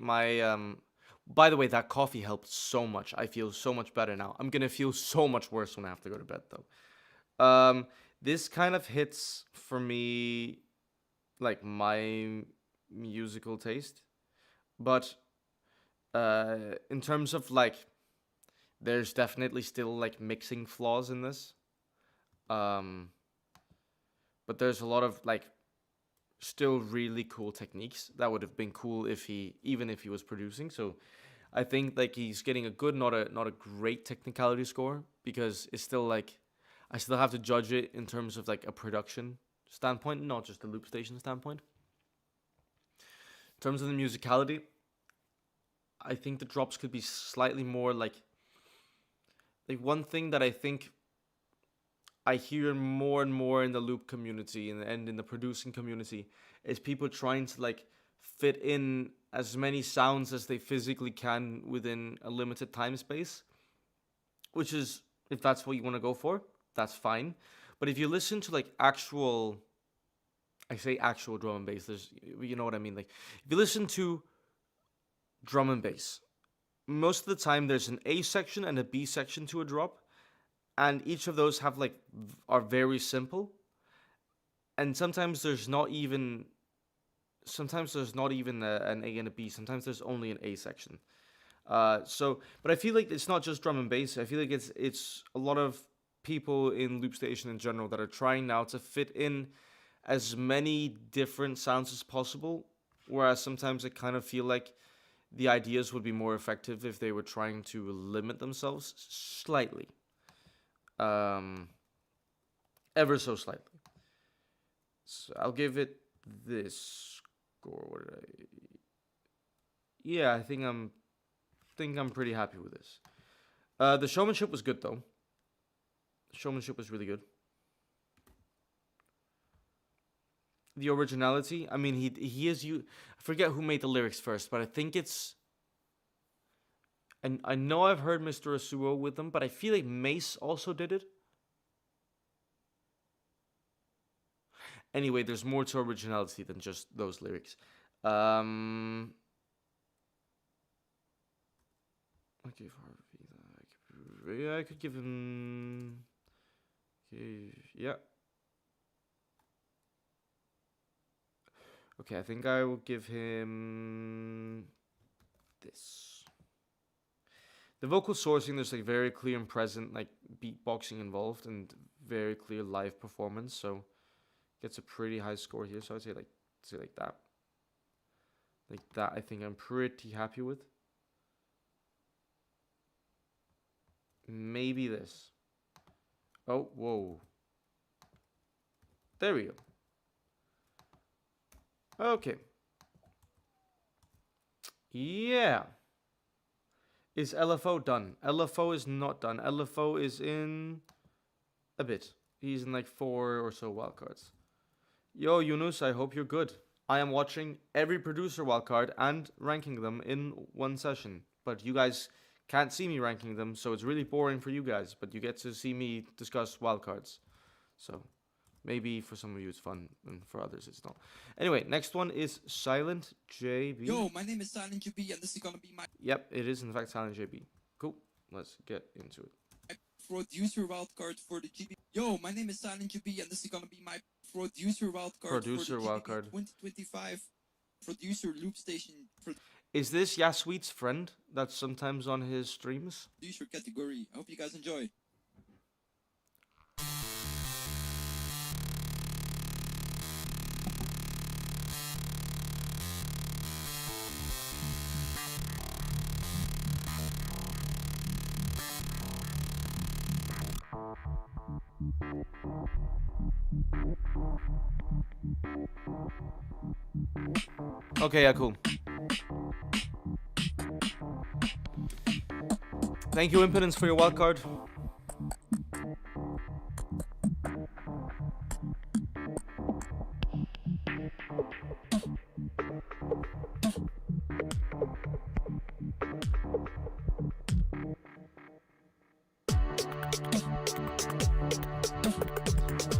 By the way, that coffee helped so much. I feel so much better now. I'm gonna feel so much worse when I have to go to bed, though. This kind of hits for me like my musical taste, but in terms of like, there's definitely still like mixing flaws in this. But there's a lot of like still really cool techniques that would have been cool if even if he was producing. So I think like he's getting a good, not a great technicality score, because it's still like I still have to judge it in terms of like a production standpoint, not just a loop station standpoint. In terms of the musicality, I think the drops could be slightly more like one thing that I think I hear more and more in the loop community and in the producing community is people trying to like fit in as many sounds as they physically can within a limited time space, which is, if that's what you want to go for, that's fine. But if you listen to like actual, I say actual drum and bass, you know what I mean? Like if you listen to drum and bass, most of the time there's an A section and a B section to a drop. And each of those have like are very simple, and sometimes there's not even an A and a B. Sometimes there's only an A section. But I feel like it's not just drum and bass. I feel like it's a lot of people in loop station in general that are trying now to fit in as many different sounds as possible. Whereas sometimes I kind of feel like the ideas would be more effective if they were trying to limit themselves slightly. Ever so slightly. So I'll give it this score. What did I? Yeah, I think I'm pretty happy with this. The showmanship was good though. The showmanship was really good. The originality. I mean, he is you. I forget who made the lyrics first, but I think it's. And I know I've heard Mr. Asuo with them, but I feel like Mace also did it. Anyway, there's more to originality than just those lyrics. I give Harvey that. I could give him. Okay, yeah. Okay, I think I will give him this. The vocal sourcing, there's like very clear and present like beatboxing involved and very clear live performance, so gets a pretty high score here. So I'd say like that. Like that I think I'm pretty happy with. Maybe this. Oh, whoa. There we go. Okay. Yeah. Is LFO done? LFO is not done. LFO is in a bit. He's in like 4 or so wildcards. Yo, Yunus, I hope you're good. I am watching every producer wildcard and ranking them in one session. But you guys can't see me ranking them, so it's really boring for you guys. But you get to see me discuss wildcards. So maybe for some of you it's fun, and for others it's not. Anyway, next one is Silent JB. Yo, my name is Silent JB, and this is gonna be my Yep, it is in fact Silent JB. Cool. Let's get into it. producer wildcard for the GB. Yo, my name is Silent JB, and this is gonna be my producer wildcard for the wildcard. 2025 producer loop station. Is this Yasweet's friend that's sometimes on his streams? Producer category. I hope you guys enjoy. Okay, yeah, cool. Thank you, Impotence, for your wildcard.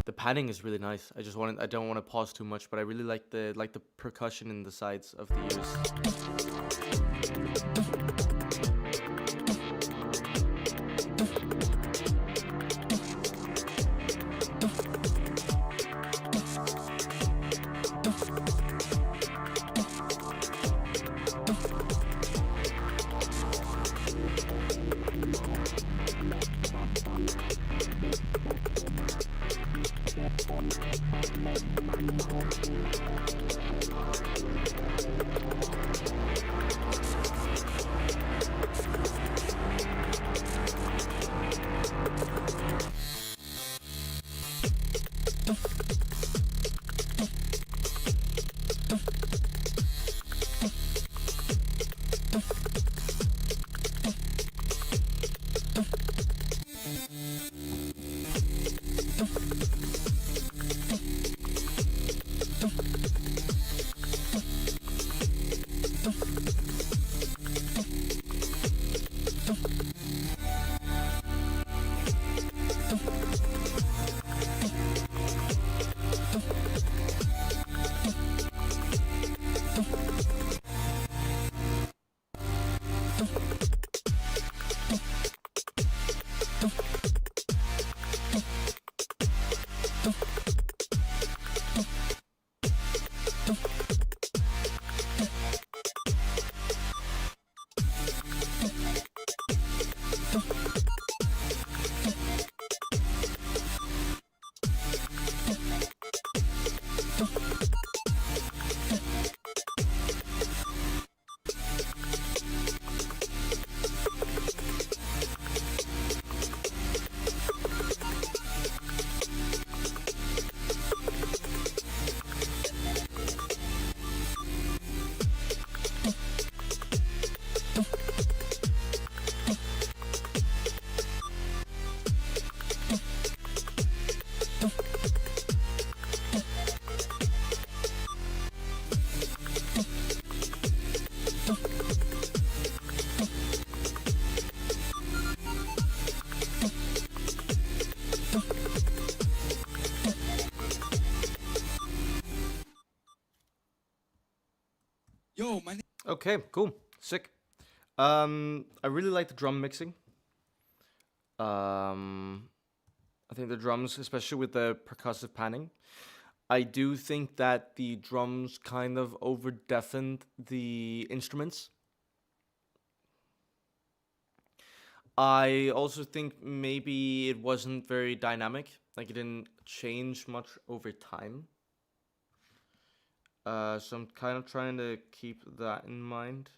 The padding is really nice. I don't want to pause too much, but I really like the percussion in the sides of the ears. Yo, my name. Okay, cool, sick. I really like the drum mixing. I think the drums, especially with the percussive panning, I do think that the drums kind of over deafened the instruments. I also think maybe it wasn't very dynamic, like it didn't change much over time. So I'm kind of trying to keep that in mind.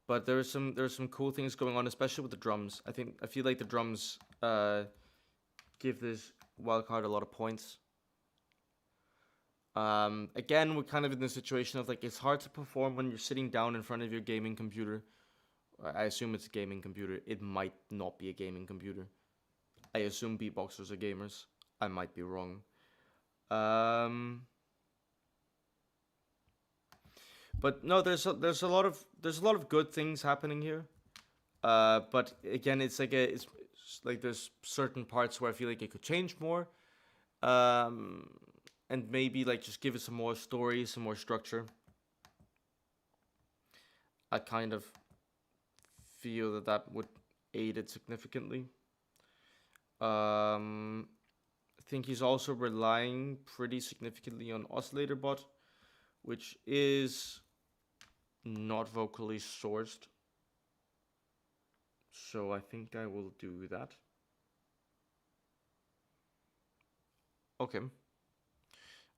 But there's some cool things going on, especially with the drums. I feel like the drums give this wildcard a lot of points. Again, we're kind of in the situation of like it's hard to perform when you're sitting down in front of your gaming computer. I assume it's a gaming computer. It might not be a gaming computer. I assume beatboxers are gamers. I might be wrong. But no, there's a lot of good things happening here. But again, it's like there's certain parts where I feel like it could change more. And maybe like just give it some more story, some more structure. I kind of feel that would aid it significantly. I think he's also relying pretty significantly on oscillator bot, which is not vocally sourced. So I think I will do that. Okay.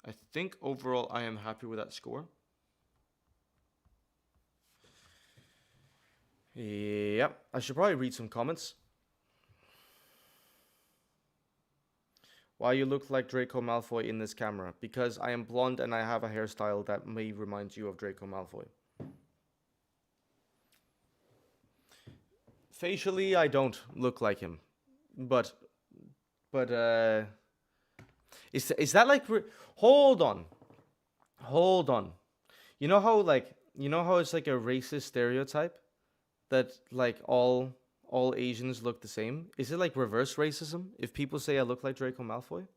I think overall I am happy with that score. Yeah, I should probably read some comments. Why you look like Draco Malfoy in this camera? Because I am blonde and I have a hairstyle that may remind you of Draco Malfoy. Facially, I don't look like him, but is that like hold on. You know how it's like a racist stereotype that like all Asians look the same? Is it like reverse racism if people say I look like Draco Malfoy?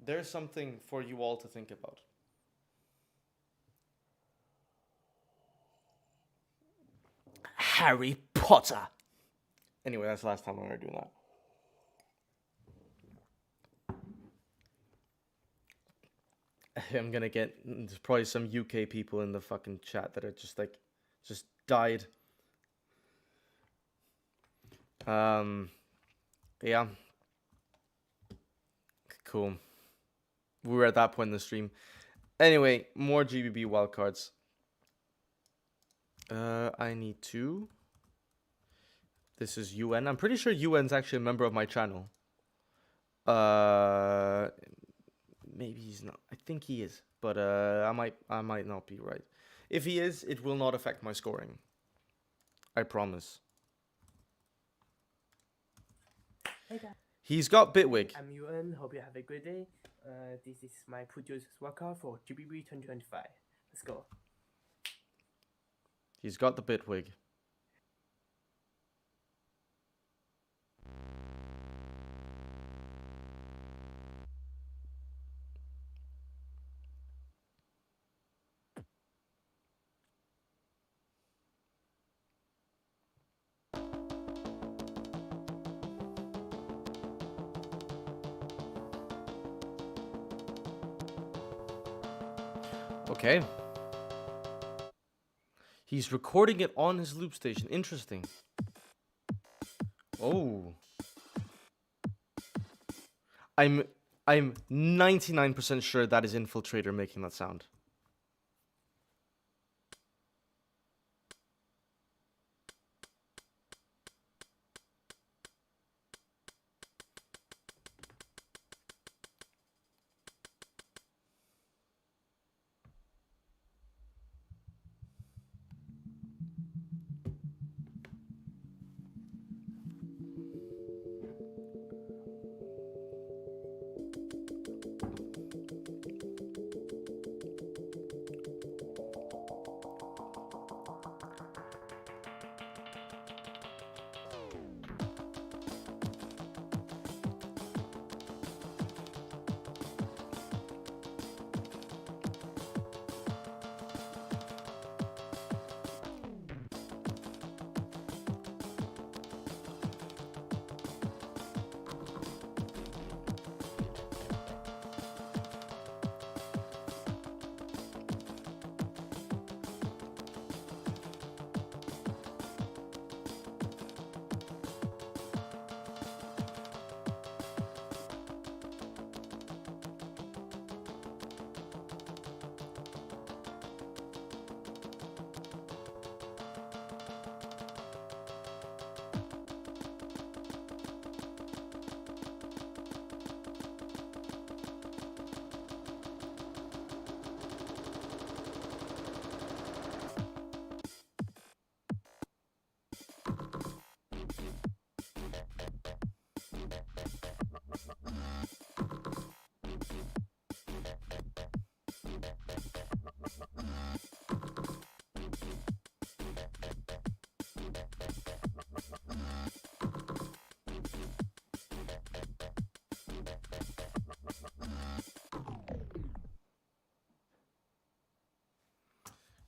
There's something for you all to think about. Harry Potter. Anyway, that's the last time I'm gonna do that. I'm gonna get, there's probably some UK people in the fucking chat that are just like, just died. Yeah. Cool. We were at that point in the stream. Anyway, more GBB wildcards. I need two. This is UN. I'm pretty sure UN's actually a member of my channel. Maybe he's not. I think he is, but I might not be right. If he is, it will not affect my scoring. I promise. Hey guys. He's got Bitwig. I'm UN. Hope you have a great day. This is my producer's workout for GBB 2025. Let's go. He's got the Bitwig. Okay. He's recording it on his loop station. Interesting. Oh. I'm 99% sure that is Infiltrator making that sound.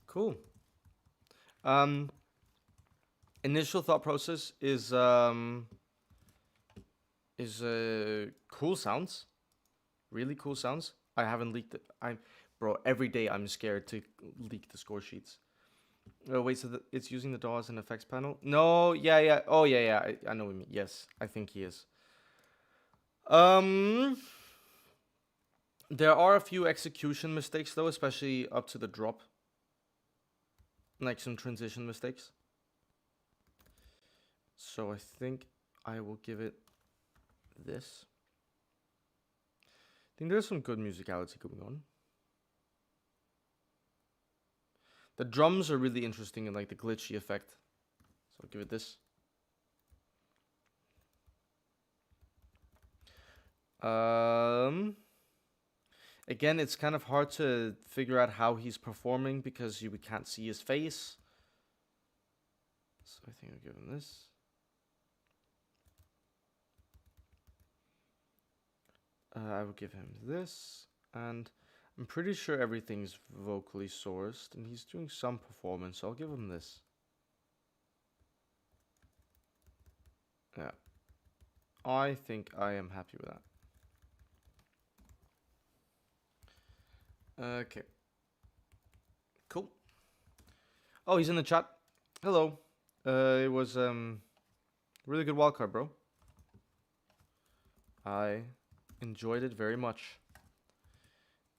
Cool. Initial thought process is cool sounds. Really cool sounds. I haven't leaked it. Bro, every day I'm scared to leak the score sheets. Oh wait, so it's using the DAW as an effects panel? No, yeah. Oh yeah. I know what you mean. Yes, I think he is. There are a few execution mistakes though, especially up to the drop. Like some transition mistakes. So I think I will give it this. I think there's some good musicality going on. The drums are really interesting and like the glitchy effect. So I'll give it this. Again, it's kind of hard to figure out how he's performing because we can't see his face. So I think I'll give him this. I will give him this. And I'm pretty sure everything's vocally sourced. And he's doing some performance, so I'll give him this. Yeah. I think I am happy with that. Okay. Cool. Oh, he's in the chat. Hello. It was Really good wildcard, bro. I enjoyed it very much.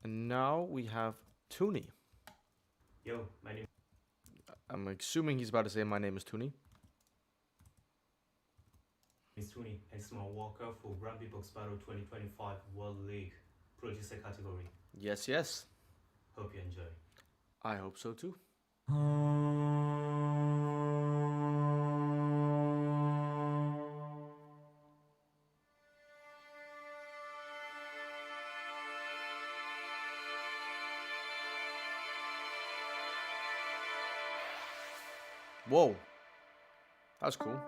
And now we have Tooney. Yo, my name I'm assuming he's about to say my name is Tooney. is Tony, and it's my walker for Grand Box Battle 2025 World League Producer category. Yes, yes. Hope you enjoy. I hope so too. Whoa. That's cool.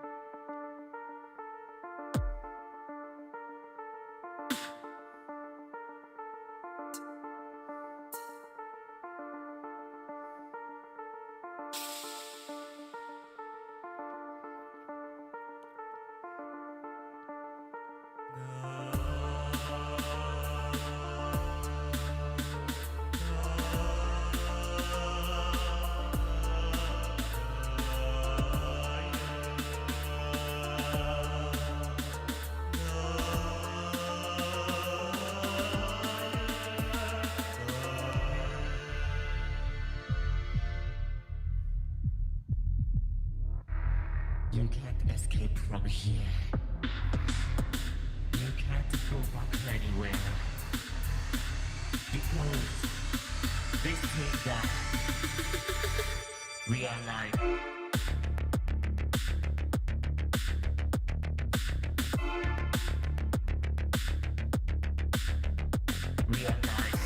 You can't escape from here. You can't go back anywhere. Because this thing that we are like. We are like.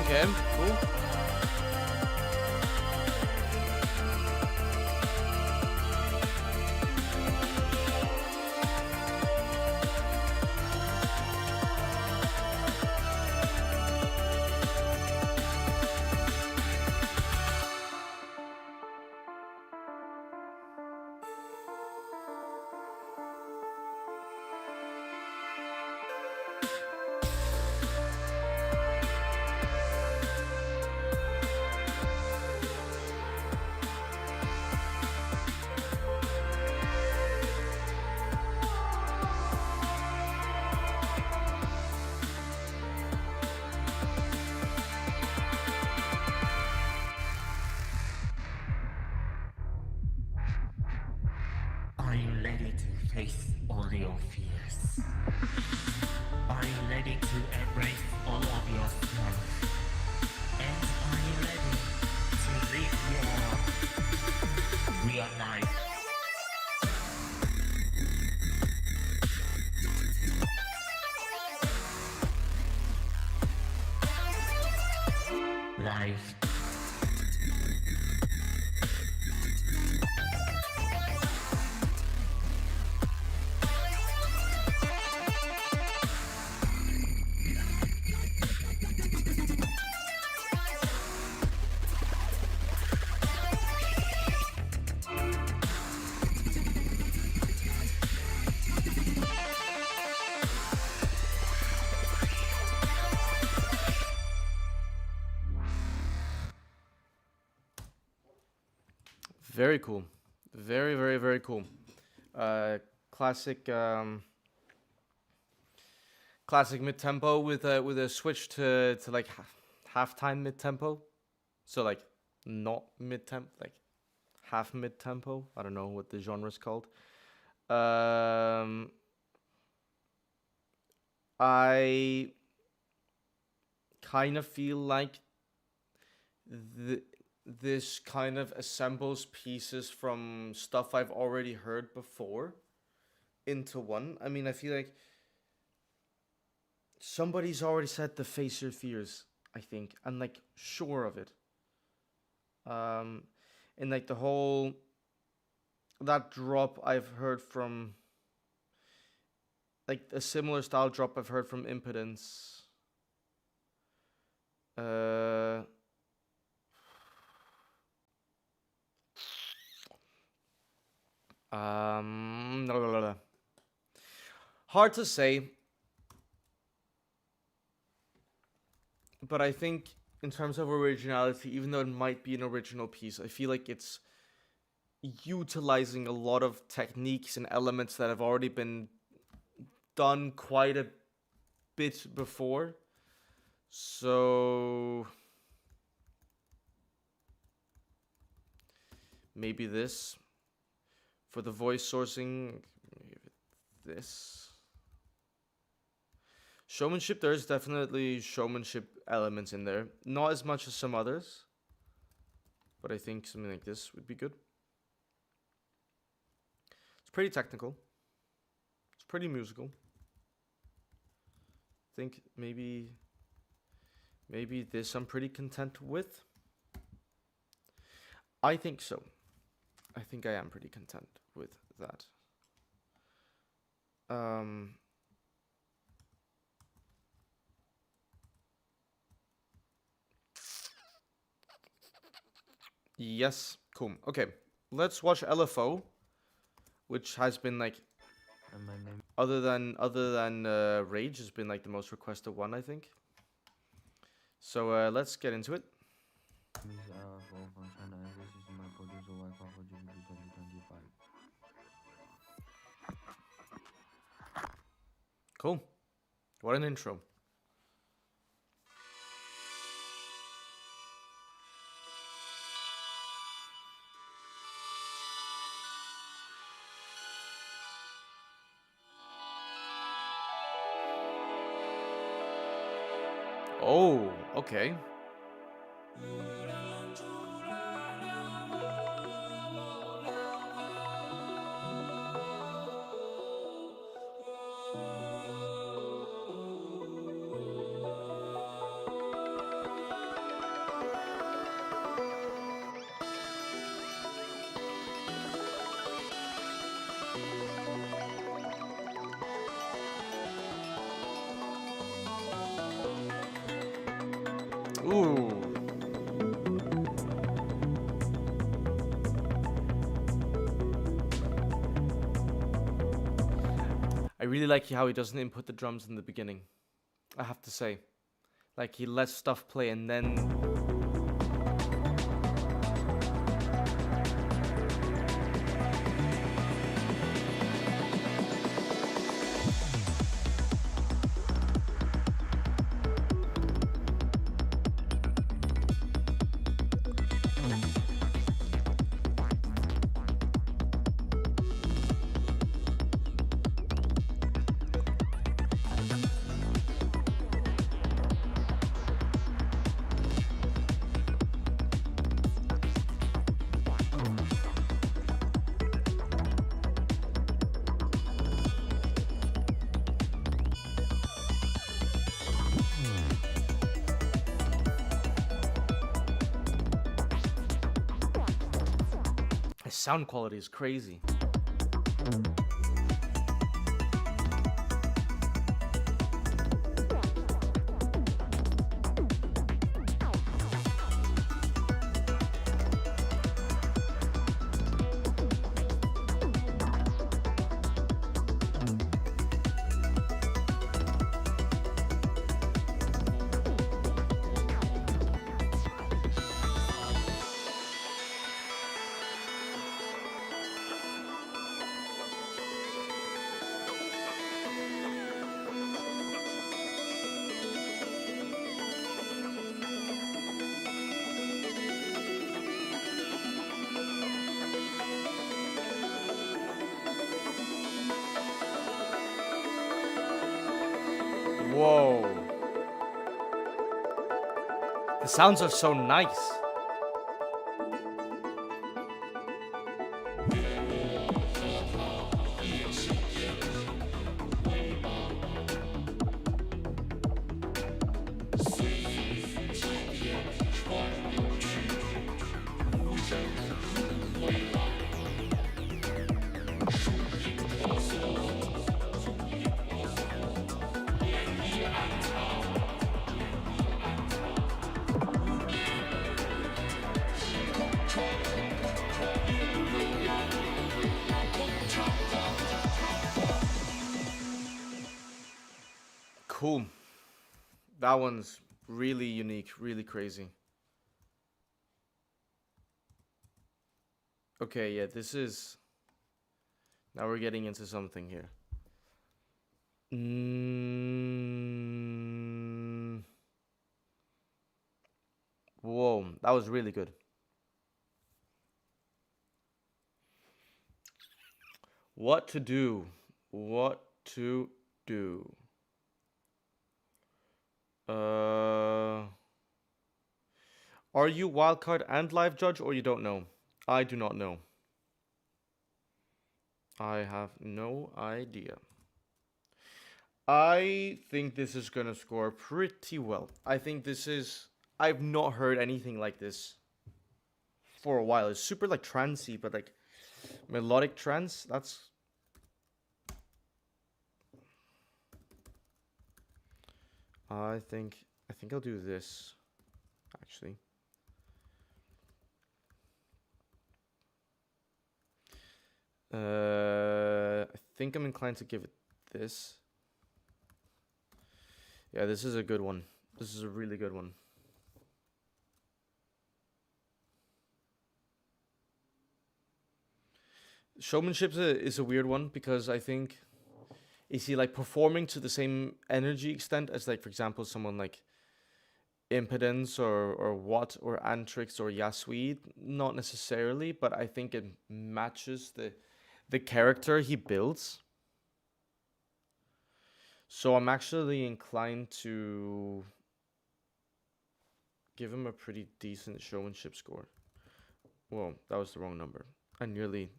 Okay, cool. Are you ready to face all your fears? Are you ready to embrace all of yourself? And are you ready to live your real life? Life. Very cool. Very, very, very cool. Classic classic mid tempo with a switch to like halftime mid tempo. So like not mid tempo, like half mid tempo. I don't know what the genre is called. I kind of feel like this kind of assembles pieces from stuff I've already heard before into one. I mean, I feel like somebody's already said to face your fears, I think. I'm like sure of it. And like the whole that drop I've heard from like a similar style drop I've heard from Impotence. Blah, blah, blah. Hard to say. But I think in terms of originality, even though it might be an original piece, I feel like it's utilizing a lot of techniques and elements that have already been done quite a bit before. So maybe this. For the voice sourcing, give it this. Showmanship, there's definitely showmanship elements in there. Not as much as some others, but I think something like this would be good. It's pretty technical. It's pretty musical. I think maybe this I'm pretty content with. I think so. I think I am pretty content with that. Yes, cool. Okay, let's watch LFO, which has been like, And my name other than Rage, has been like the most requested one, I think. So let's get into it. is LFO from China, and this is my producer Wildcard for GBB 2025. Cool. What an intro. Oh, okay. Ooh. I really like how he doesn't input the drums in the beginning. I have to say. Like, he lets stuff play and then... His sound quality is crazy. Whoa. The sounds are so nice. Cool. That one's really unique, really crazy. Okay, yeah, this is... Now we're getting into something here. Whoa, that was really good. What to do? What to do? Are you wildcard and live judge, or you don't know? I do not know. I have no idea. I think this is gonna score pretty well. I think this is... I've not heard anything like this for a while. It's super like trancey, but like melodic trance. That's... I think I'll do this, actually. I think I'm inclined to give it this. Yeah, this is a good one. This is a really good one. Showmanship is a weird one because I think, is he like performing to the same energy extent as, like, for example, someone like Impedance or Watt or Antrix or Yasui? Not necessarily, but I think it matches the character he builds. So I'm actually inclined to give him a pretty decent showmanship score. Whoa, that was the wrong number. I nearly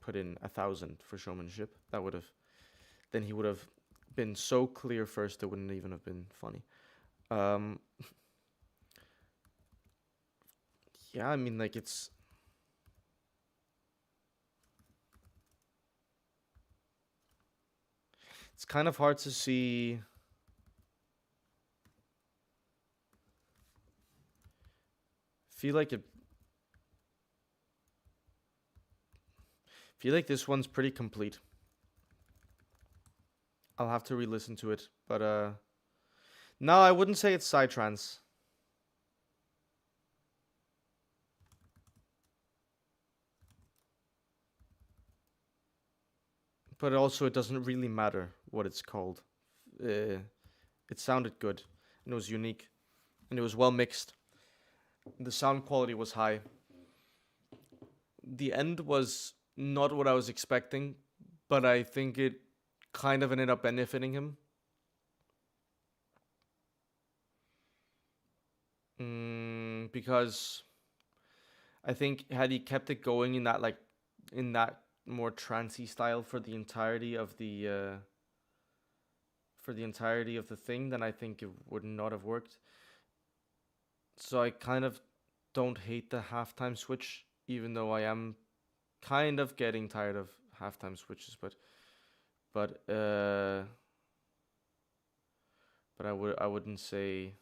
put in 1,000 for showmanship. That would have... Then he would have been so clear first, it wouldn't even have been funny. Yeah, I mean, like, it's... It's kind of hard to see... Feel like this one's pretty complete. I'll have to re-listen to it, but no, I wouldn't say it's psytrance. But also, it doesn't really matter what it's called. It sounded good, and it was unique, and it was well mixed. The sound quality was high. The end was not what I was expecting, but I think it kind of ended up benefiting him. Because I think had he kept it going in that more trancey style for the entirety of the thing, then I think it would not have worked. So I kind of don't hate the halftime switch, even though I am kind of getting tired of halftime switches, but I wouldn't say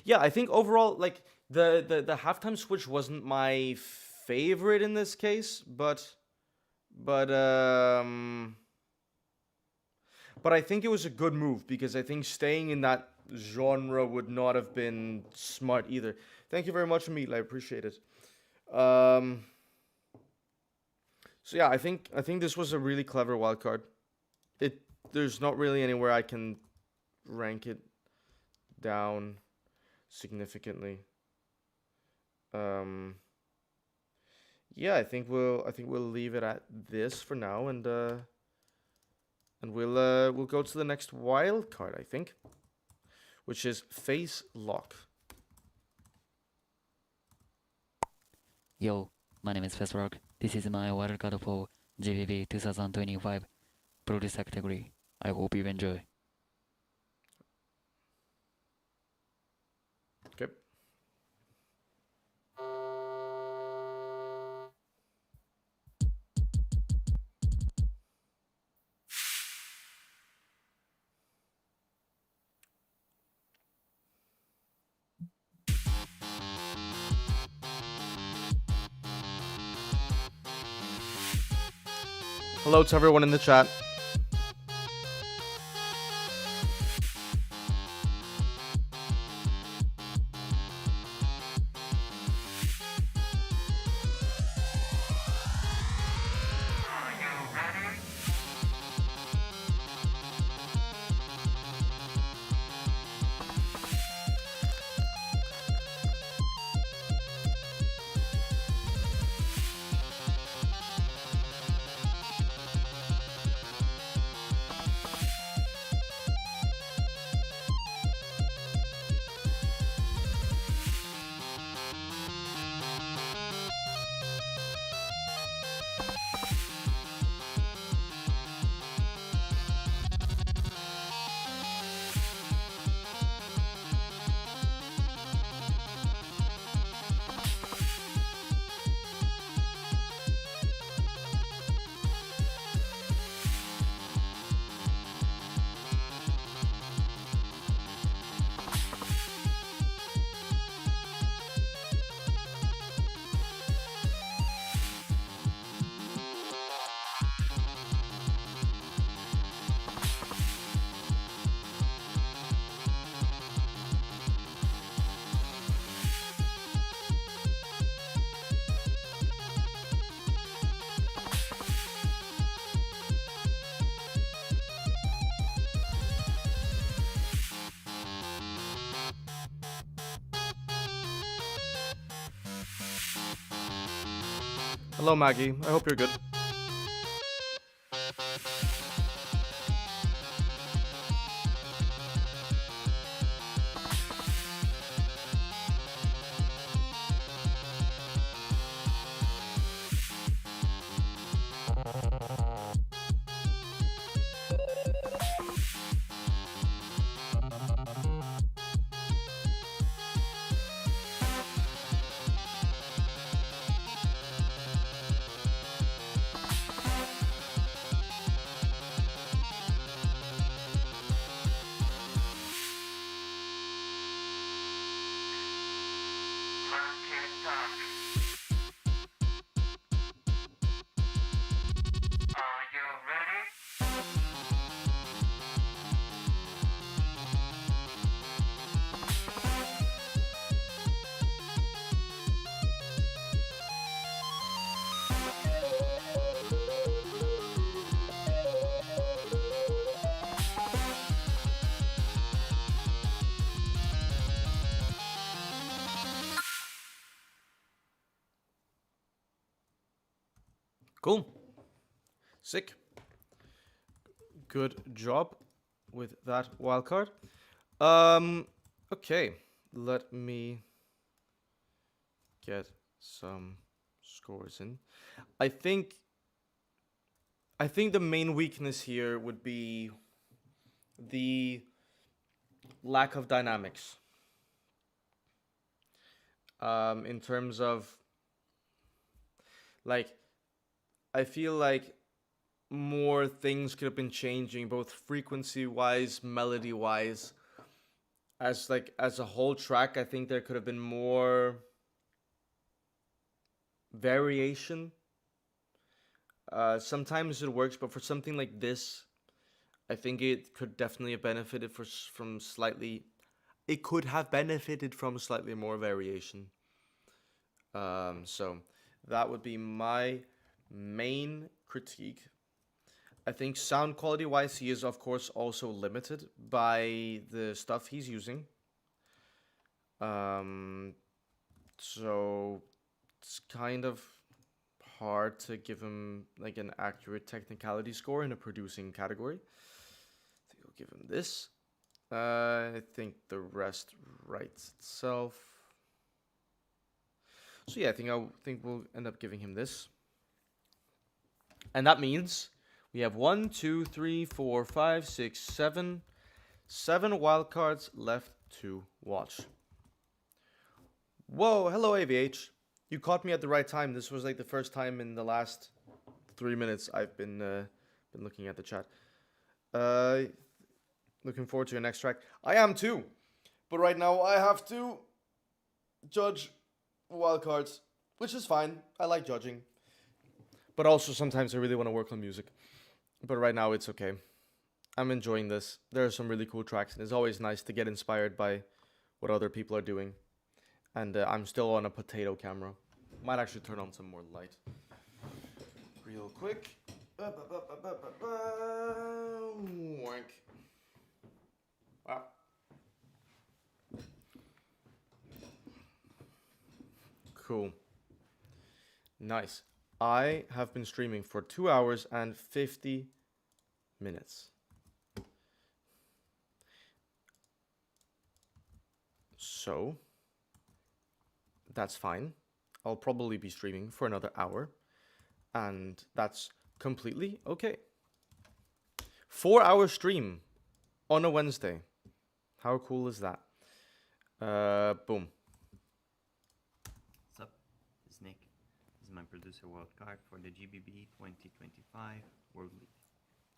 yeah, I think overall, like, the halftime switch wasn't my favorite in this case, but I think it was a good move, because I think staying in that genre would not have been smart either. Thank you very much, Meat. I appreciate it. So yeah, I think this was a really clever wildcard. There's not really anywhere I can rank it down significantly. Yeah, I think we'll leave it at this for now, and we'll go to the next wild card, I think, which is Face Lock. Yo, my name is Face Lock. This is my wild card for GBB 2025 producer category. I hope you enjoy. Okay. Hello to everyone in the chat. Hello, Maggie. I hope you're good. Cool. Sick. Good job with that wildcard. Okay. Let me get some scores in. I think the main weakness here would be the lack of dynamics. In terms of, like, I feel like more things could have been changing, both frequency-wise, melody-wise. As a whole track, I think there could have been more variation. Sometimes it works, but for something like this, I think it could definitely have benefited from slightly. It could have benefited from slightly more variation. So that would be my main critique. I think sound quality wise, he is of course also limited by the stuff he's using. So it's kind of hard to give him like an accurate technicality score in a producing category. I think I'll give him this. I think the rest writes itself. So yeah, I think we'll end up giving him this. And that means we have 1, 2, 3, 4, 5, 6, 7 wildcards left to watch. Whoa, hello AVH. You caught me at the right time. This was like the first time in the last 3 minutes I've been looking at the chat. Looking forward to your next track. I am too. But right now I have to judge wildcards, which is fine. I like judging. But also sometimes I really want to work on music. But right now it's okay. I'm enjoying this. There are some really cool tracks, and it's always nice to get inspired by what other people are doing. And I'm still on a potato camera. Might actually turn on some more light. Real quick. Wank. Wow. Cool. Nice. I have been streaming for 2 hours and 50 minutes. So, that's fine. I'll probably be streaming for another hour. And that's completely okay. 4-hour stream on a Wednesday. How cool is that? Boom. What's up? This is Nick. This is my producer wildcard for the GBB 2025 World League.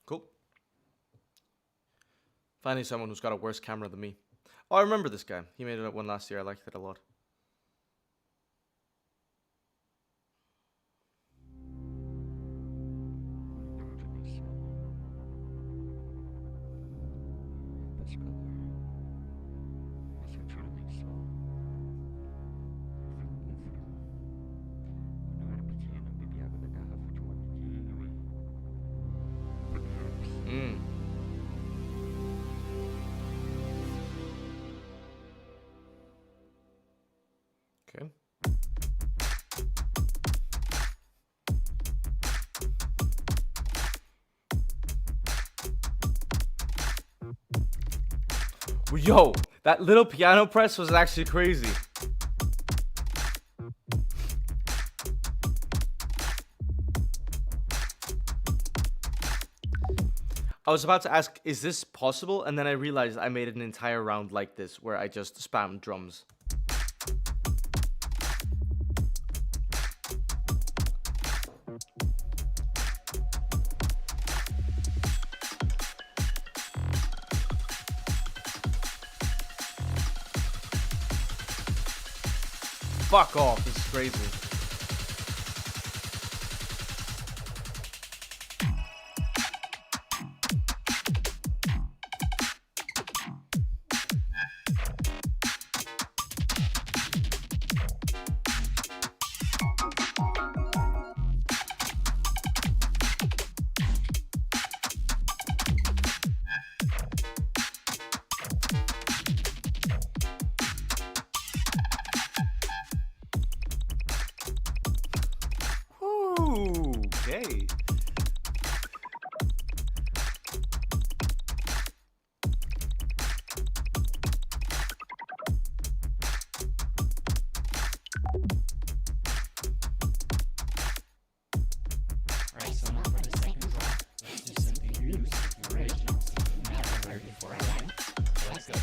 Cool. Finally someone who's got a worse camera than me. Oh, I remember this guy. He made one last year. I liked it a lot. Yo, that little piano press was actually crazy. I was about to ask, is this possible? And then I realized I made an entire round like this, where I just spammed drums. Fuck off, this is crazy. Okay. Alright, so now for the second draw, let's do something new, something original, something never heard before again. So let's go.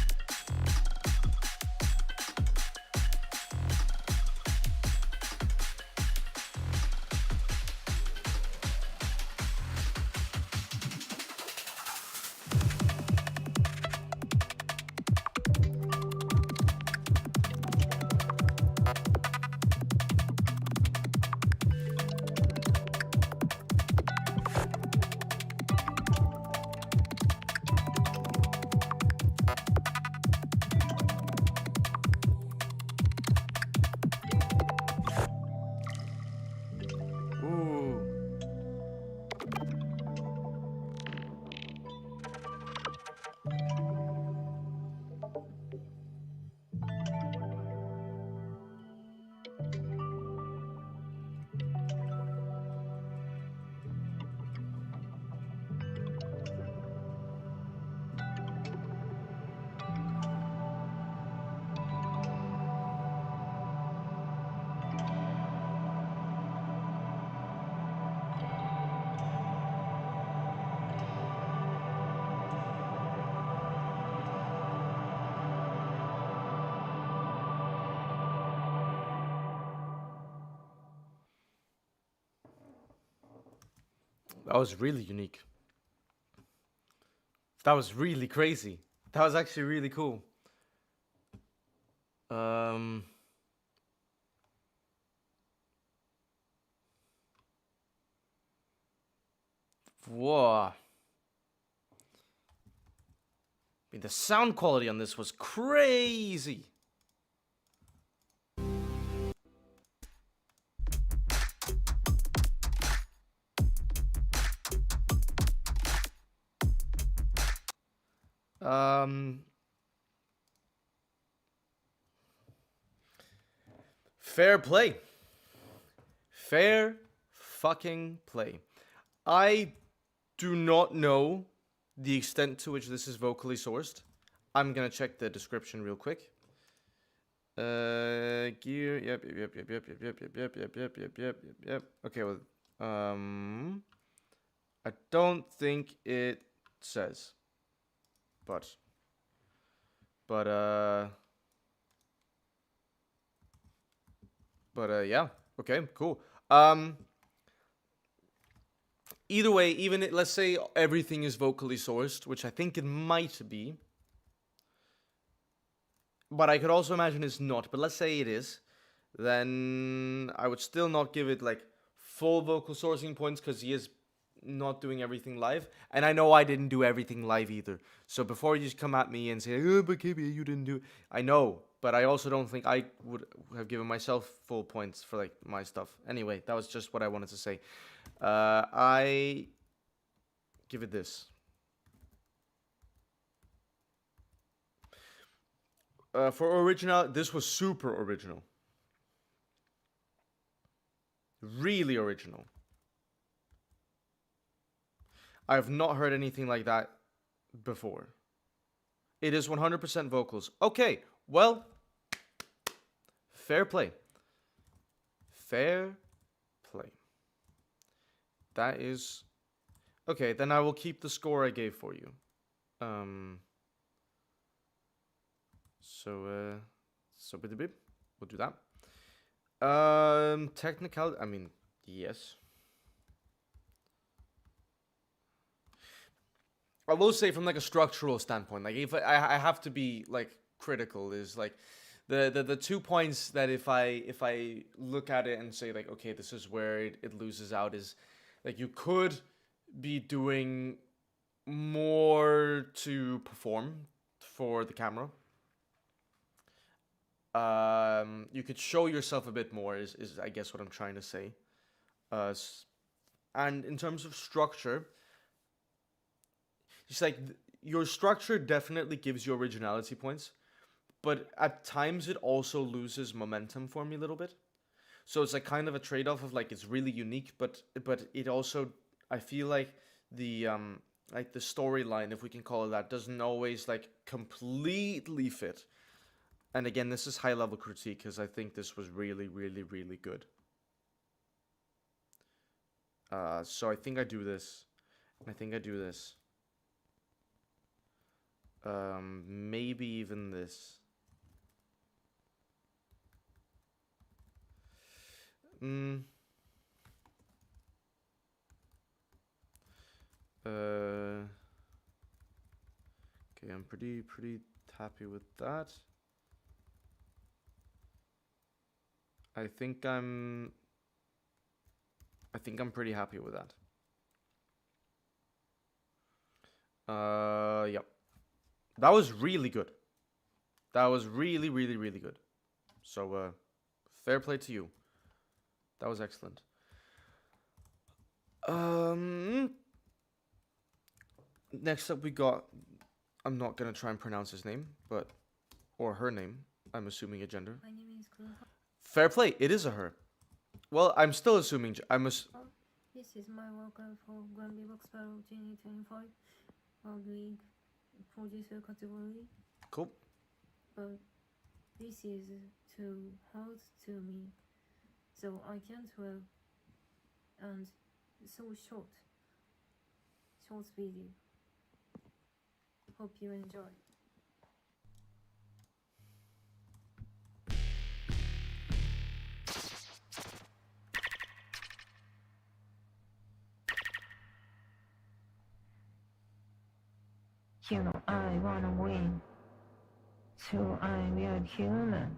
Ooh. That was really unique. That was really crazy. That was actually really cool. Whoa. I mean, the sound quality on this was crazy. Fair play. Fair fucking play. I do not know the extent to which this is vocally sourced. I'm gonna check the description real quick. Gear, yep. Okay, well, I don't think it says. But yeah, okay, cool. Either way, even let's say everything is vocally sourced, which I think it might be, but I could also imagine it's not. But let's say it is, then I would still not give it like full vocal sourcing points because he is not doing everything live, and I know I didn't do everything live either. So before you just come at me and say, "Oh, but KBA, you didn't do it," I know, but I also don't think I would have given myself full points for like my stuff. Anyway, that was just what I wanted to say. I give it this. For original, this was super original. Really original. I have not heard anything like that before. It is 100% vocals. Okay, well, fair play. Fair play. That is... Okay, then I will keep the score I gave for you. So we'll do that. Technical, I mean, yes. I will say from like a structural standpoint, like if I have to be like critical, is like the 2 points that if I look at it and say like, okay, this is where it loses out, is like you could be doing more to perform for the camera. You could show yourself a bit more is I guess what I'm trying to say. And in terms of structure, it's like your structure definitely gives you originality points, but at times it also loses momentum for me a little bit. So it's like kind of a trade-off of like it's really unique, but it also, I feel like the storyline, if we can call it that, doesn't always like completely fit. And again, this is high-level critique because I think this was really, really, really good. So I think I do this, and I think I do this. Maybe even this. Okay, I'm pretty happy with that. I think I'm pretty happy with that. Yep. That was really good. That was really, really, really good. So, fair play to you. That was excellent. Next up we got, I'm not gonna try and pronounce his name, or her name. I'm assuming a gender. My name is Kuha. Fair play. It is a her. Well, I'm still assuming. This is my workout for Grand Box Battle 2025 World League producer category. Cool. But this is too hard to me, so I can't well and so short video. Hope you enjoy. You know I wanna win, so I'm a human.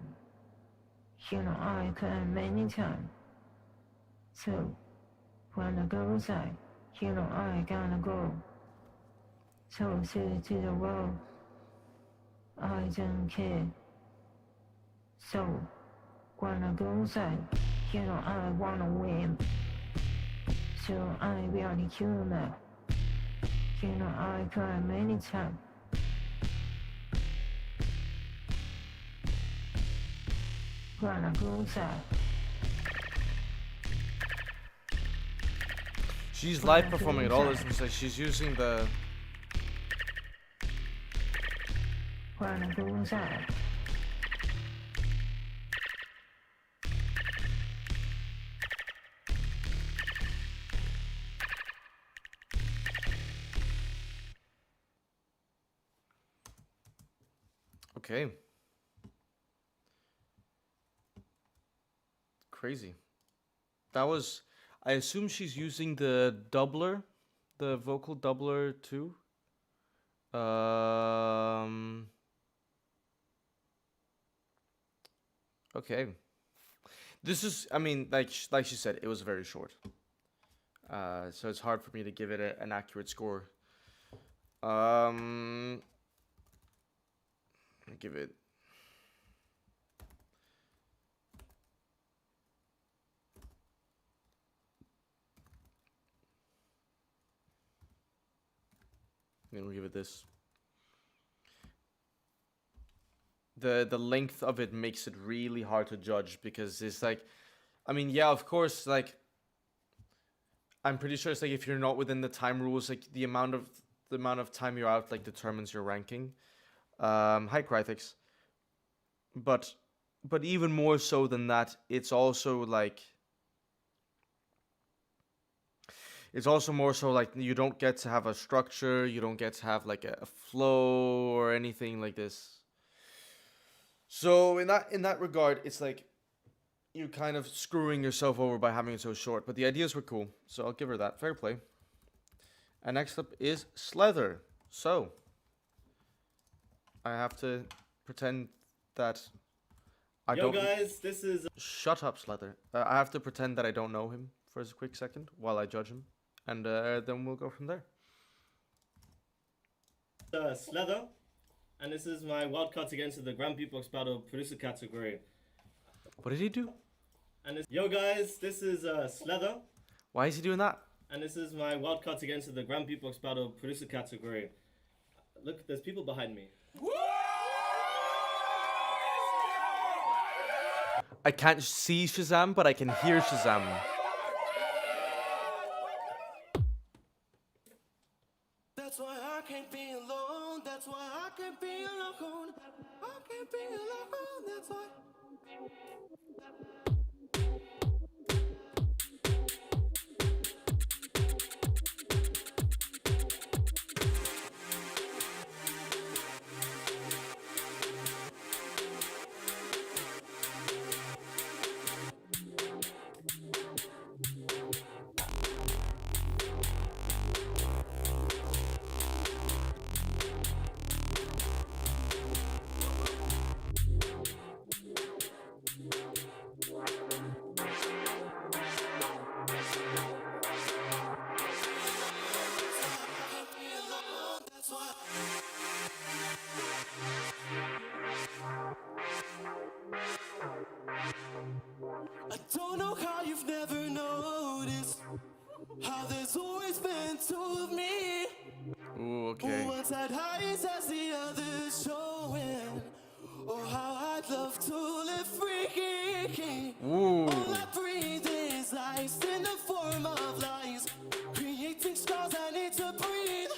You know I climb many times, so when I go outside, you know I gonna go. So say to the world, I don't care. So when I go outside, you know I wanna win, so I'm really human. You know I cry many times. When I go outside. She's live performing it all. It's like she's using the. When I go inside. Okay. Crazy. That was. I assume she's using the doubler, the vocal doubler too. Okay. This is, I mean, like she said, it was very short. So it's hard for me to give it an accurate score. I'll give it. Then we'll give it this. The length of it makes it really hard to judge because it's like, I mean, yeah, of course, like, I'm pretty sure it's like if you're not within the time rules, like the amount of time you're out like determines your ranking. Hi, Crythix. But even more so than that, it's also like... It's also more so like you don't get to have a structure, you don't get to have like a flow or anything like this. So in that regard, it's like you're kind of screwing yourself over by having it so short. But the ideas were cool, so I'll give her that. Fair play. And next up is Slether. So I have to pretend that I don't... Yo guys, this is... Shut up, Slether. I have to pretend that I don't know him for a quick second while I judge him. And then we'll go from there. Slether, and this is my wildcard against the Grand Beatbox Battle producer category. What did he do? And this, yo guys, this is Slether. Why is he doing that? And this is my wildcard against the Grand Beatbox Battle producer category. Look, there's people behind me. I can't see Shazam, but I can hear Shazam. That's why I can't be alone. That's why I can't be alone. I can't be alone. That's why. I don't know how you've never noticed how there's always been two of me. Ooh, okay. One side highs as the other showing. Oh, how I'd love to live free. Ooh. All I breathe is lies in the form of lies, creating stars I need to breathe.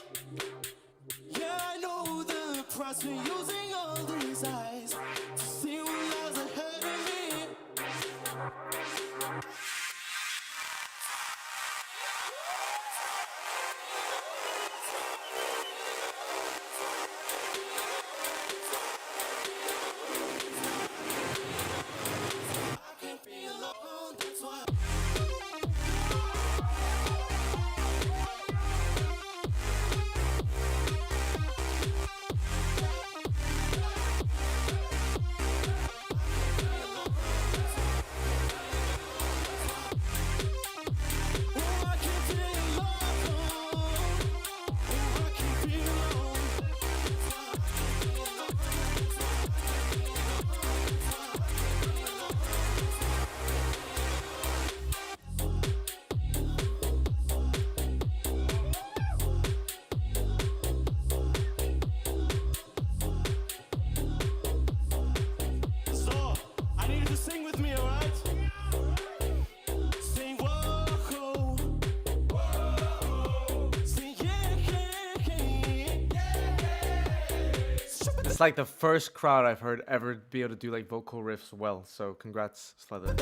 Yeah, I know the price for using all these eyes to see what lies ahead of me. So, I need you to sing with me, alright? Sing whoa, whoa. Sing It's like the first crowd I've heard ever be able to do like vocal riffs well. So congrats, Slether.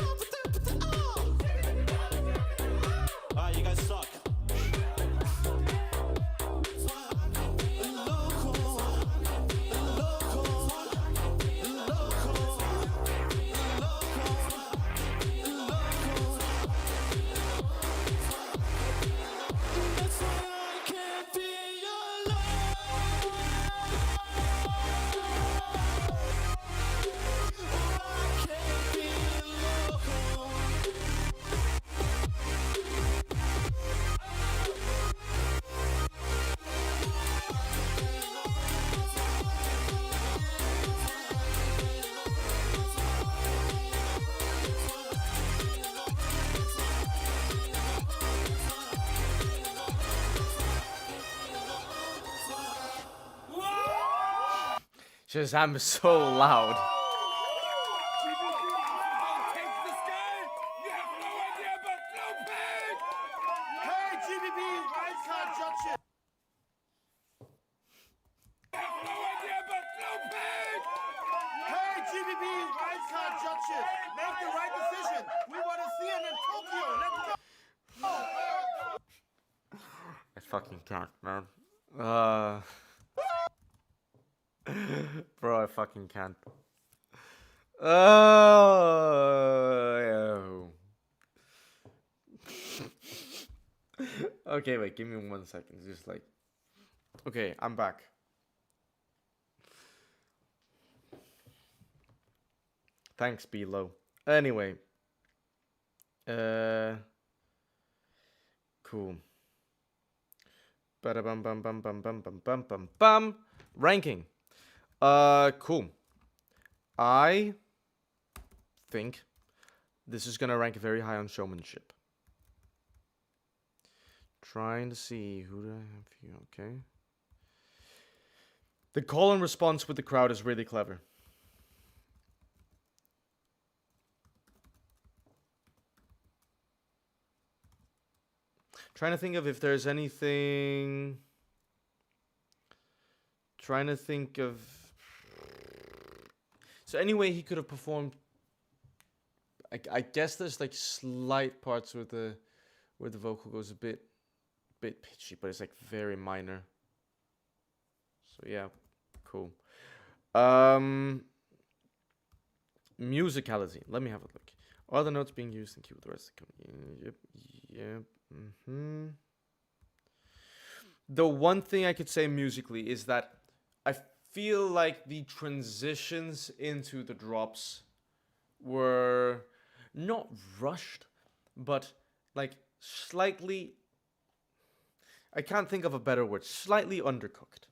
Alright, you guys suck. Shazam is so loud. Hey, GBB, Wildcard judges. fucking can't, man. Bro, I fucking can't. Oh. Okay, wait, give me 1 second. Just like, okay, I'm back. Thanks, Below. Anyway, cool. Bum bum bum bum bum bum bum bum bum. Ranking. Cool. I think this is gonna rank very high on showmanship. Trying to see who do I have here. Okay. The call and response with the crowd is really clever. Trying to think of if there's anything. Trying to think of. So anyway, he could have performed. I guess there's like slight parts where the vocal goes a bit pitchy, but it's like very minor. So yeah, cool. Musicality. Let me have a look. Are the notes being used in key with the rest of the company? Yep. Yep. The one thing I could say musically is that I feel like the transitions into the drops were not rushed, but like slightly, I can't think of a better word, slightly undercooked.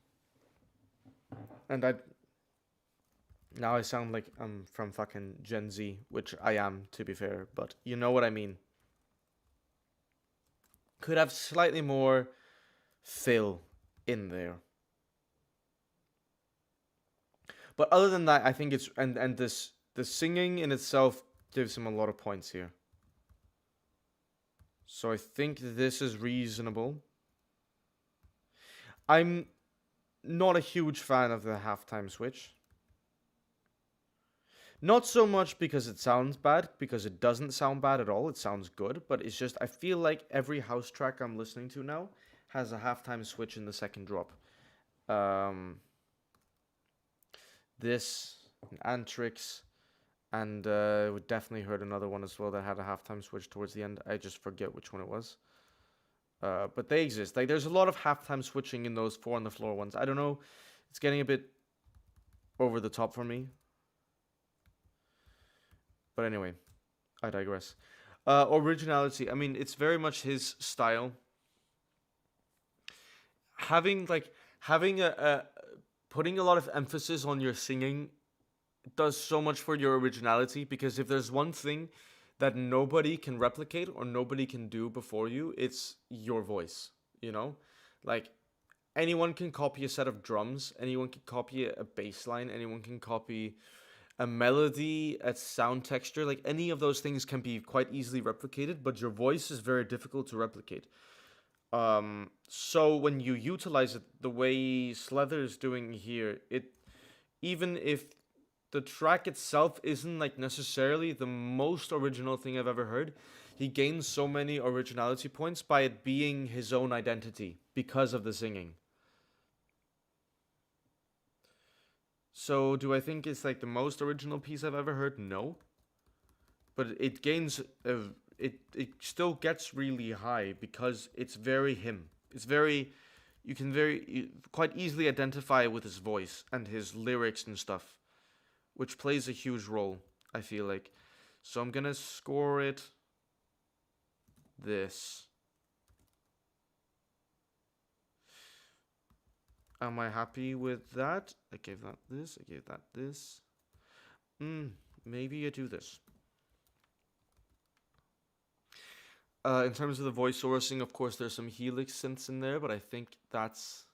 And now I sound like I'm from fucking Gen Z, which I am, to be fair, but you know what I mean. Could have slightly more fill in there. But other than that, I think it's and the singing in itself gives him a lot of points here. So I think this is reasonable. I'm not a huge fan of the halftime switch. Not so much because it sounds bad, because it doesn't sound bad at all. It sounds good, but it's just I feel like every house track I'm listening to now has a halftime switch in the second drop. This, Antrix, and we definitely heard another one as well that had a halftime switch towards the end. I just forget which one it was. But they exist. Like there's a lot of halftime switching in those 4 on the floor ones. I don't know. It's getting a bit over the top for me. But anyway, I digress. Originality. I mean, it's very much his style. Having putting a lot of emphasis on your singing does so much for your originality, because if there's one thing that nobody can replicate or nobody can do before you, it's your voice, you know? Like, anyone can copy a set of drums, anyone can copy a bass line, anyone can copy a melody, a sound texture, like any of those things can be quite easily replicated, but your voice is very difficult to replicate. So when you utilize it the way Slether is doing here, even if the track itself isn't like necessarily the most original thing I've ever heard, he gains so many originality points by it being his own identity because of the singing. So do I think it's like the most original piece I've ever heard? No. But it gains it still gets really high because it's very him. It's very, you can quite easily identify with his voice and his lyrics and stuff, which plays a huge role, I feel like. So I'm gonna score it this. Am I happy with that? I gave that this, I gave that this. Maybe I do this. In terms of the voice sourcing, of course, there's some Helix synths in there, but I think that's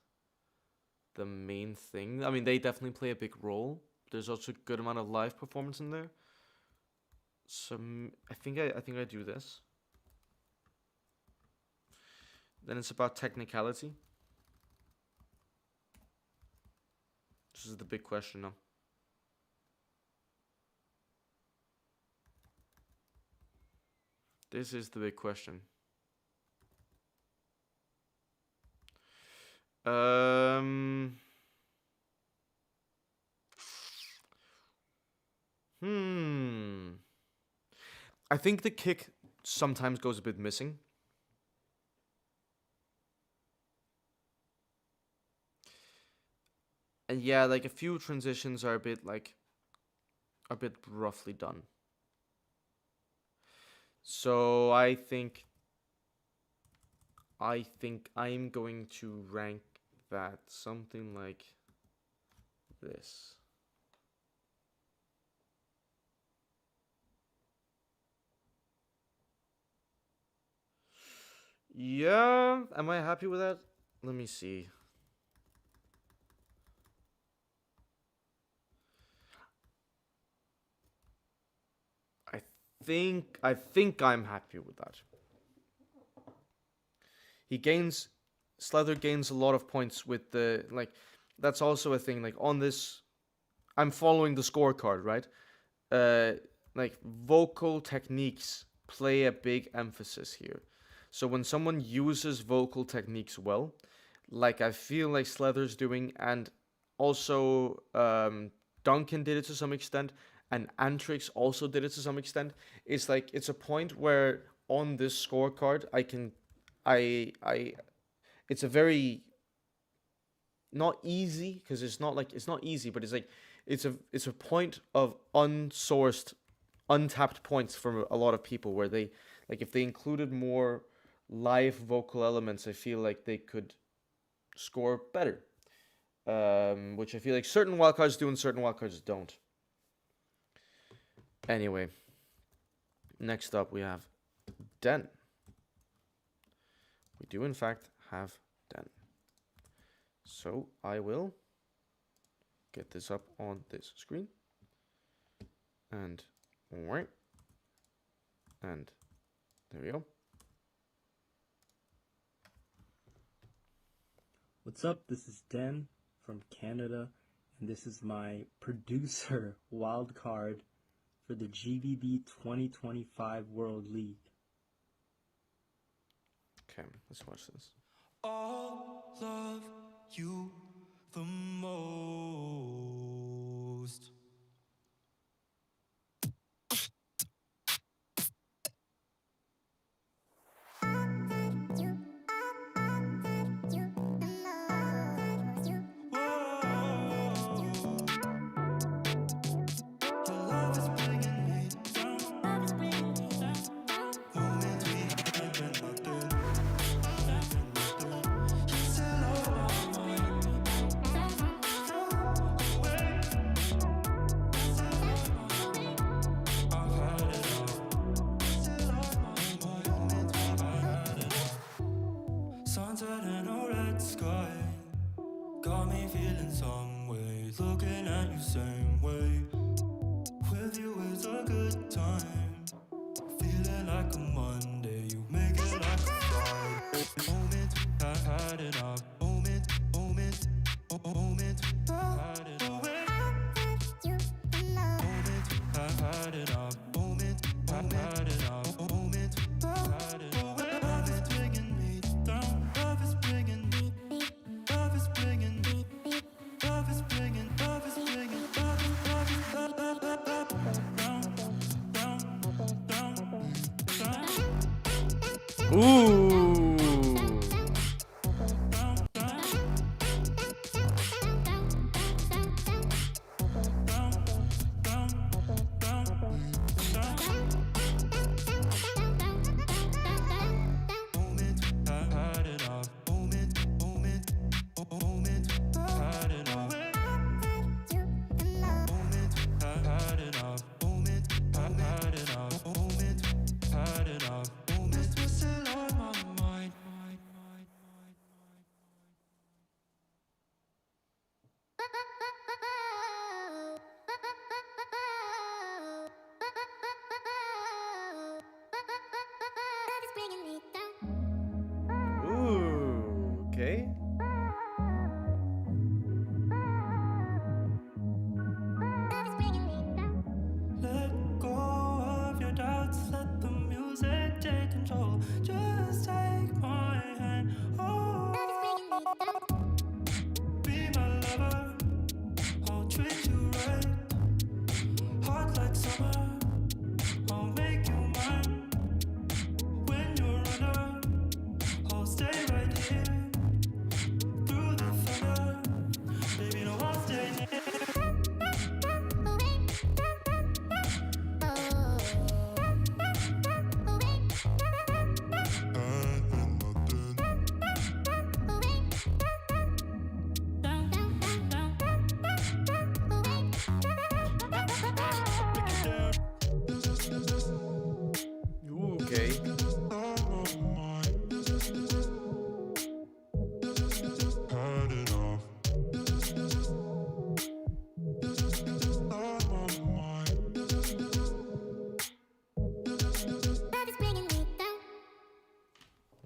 the main thing. I mean, they definitely play a big role. There's also a good amount of live performance in there. So I think I do this. Then it's about technicality. This is the big question now. This is the big question. Um. I think the kick sometimes goes a bit missing. And yeah, like a few transitions are a bit roughly done. So I think I'm going to rank that something like this. Yeah, am I happy with that? Let me see. I think I'm happy with that. Slether gains a lot of points with the, like, that's also a thing, like, on this, I'm following the scorecard, right? Like, vocal techniques play a big emphasis here. So when someone uses vocal techniques well, like I feel like Slether's doing, and also Duncan did it to some extent, and Antrix also did it to some extent, it's like, it's a point where on this scorecard it's a very, not easy, because it's not easy, but it's like, it's a point of unsourced, untapped points from a lot of people, where they, like, if they included more live vocal elements, I feel like they could score better. Which I feel like certain wildcards do and certain wildcards don't. Anyway, next up we have Den. We do in fact have Den. So I will get this up on this screen. And right. And there we go. What's up? This is Den from Canada, and this is my producer wildcard for the GBB 2025 World League. Okay, let's watch this. I'll love you the most. Sunset and a red sky got me feeling some way, looking at you same way. With you is a good time, feeling like a Monday, you make it like a Friday. Moment, I've had enough. Moment, I've had enough. Moment, I've had enough. Moment, I've had enough. Moment, I've had enough. Love is bringing me down. Love is bringing me. Love is bringing me. Love is bringing. Love is bringing. Love is down, down, down, down. Ooh. Ooh, okay. Let go of your doubts, let the music take control. Just take my hand. Oh. like summer. I'll make you mine. When you're under, I'll stay right here. Through the thunder, baby, no, I'll stay near. Ooh, okay.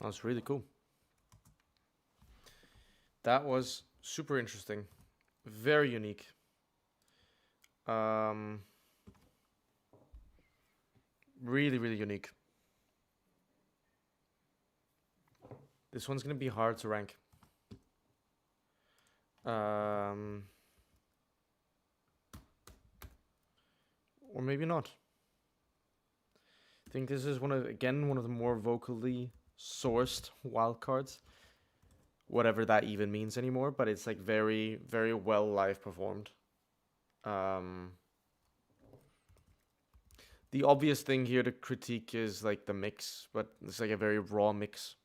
That's really cool. That was super interesting. Very unique. Really, really unique. This one's gonna be hard to rank. Or maybe not. I think this is one of the more vocally sourced wildcards. Whatever that even means anymore, but it's like very, very well live performed. The obvious thing here to critique is like the mix, but it's like a very raw mix.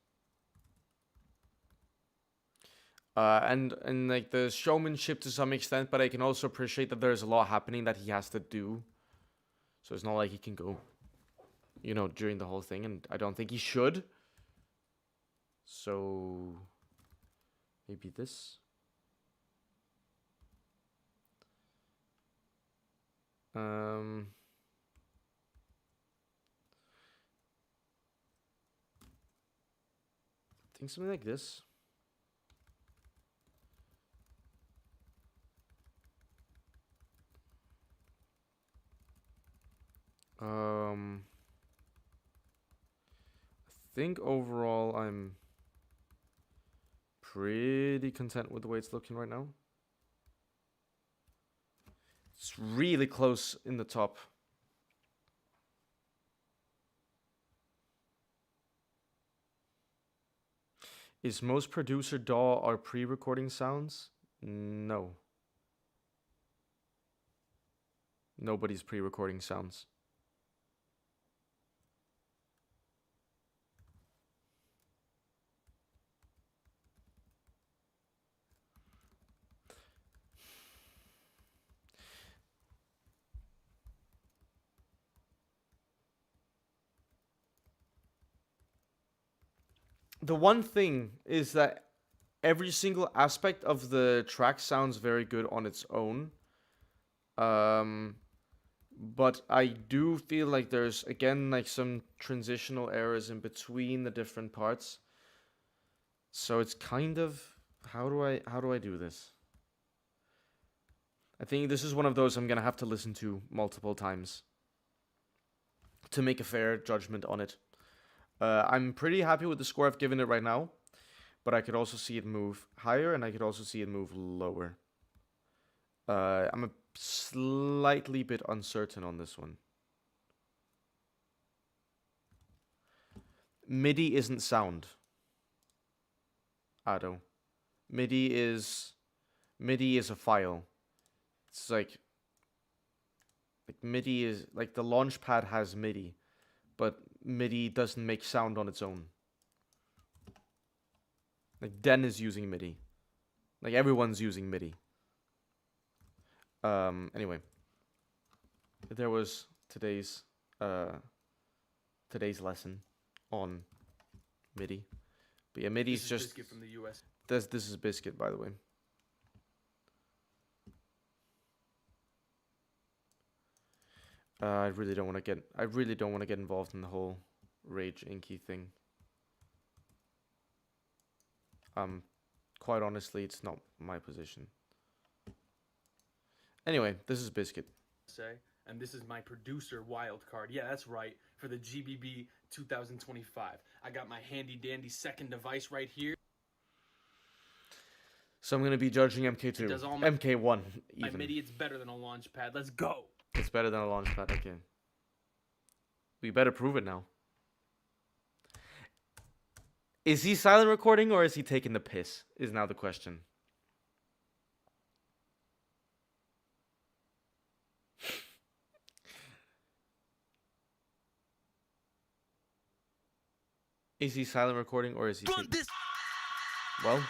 And like the showmanship to some extent, but I can also appreciate that there's a lot happening that he has to do. So it's not like he can go, you know, during the whole thing, and I don't think he should. So maybe this. I think something like this. I think overall I'm pretty content with the way it's looking right now. It's really close in the top. Is most producer DAW are pre-recording sounds? No. Nobody's pre-recording sounds. The one thing is that every single aspect of the track sounds very good on its own. But I do feel like there's, again, like some transitional errors in between the different parts. So it's kind of, how do I do this? I think this is one of those I'm going to have to listen to multiple times to make a fair judgment on it. I'm pretty happy with the score I've given it right now, but I could also see it move higher and I could also see it move lower. I'm a slightly bit uncertain on this one. MIDI isn't sound, Ado. MIDI is a file. It's like MIDI is like the launchpad has MIDI, but MIDI doesn't make sound on its own. Like Den is using MIDI. Like everyone's using MIDI. Anyway, there was today's lesson on MIDI. But yeah, MIDI is just Biscuit from the US. This is Biscuit, by the way. I really don't want to get involved in the whole Rage Inky thing. Quite honestly, it's not my position. Anyway, this is Biscuit. And this is my producer Wildcard. Yeah, that's right. For the GBB 2025. I got my handy dandy second device right here. So I'm going to be judging MK2. It does all my, MK1 my even. MIDI, it's better than a launch pad. Let's go. It's better than a launch pad. Okay. We better prove it now. Is he silent recording or is he taking the piss? Is now the question. Is he silent recording or is he well?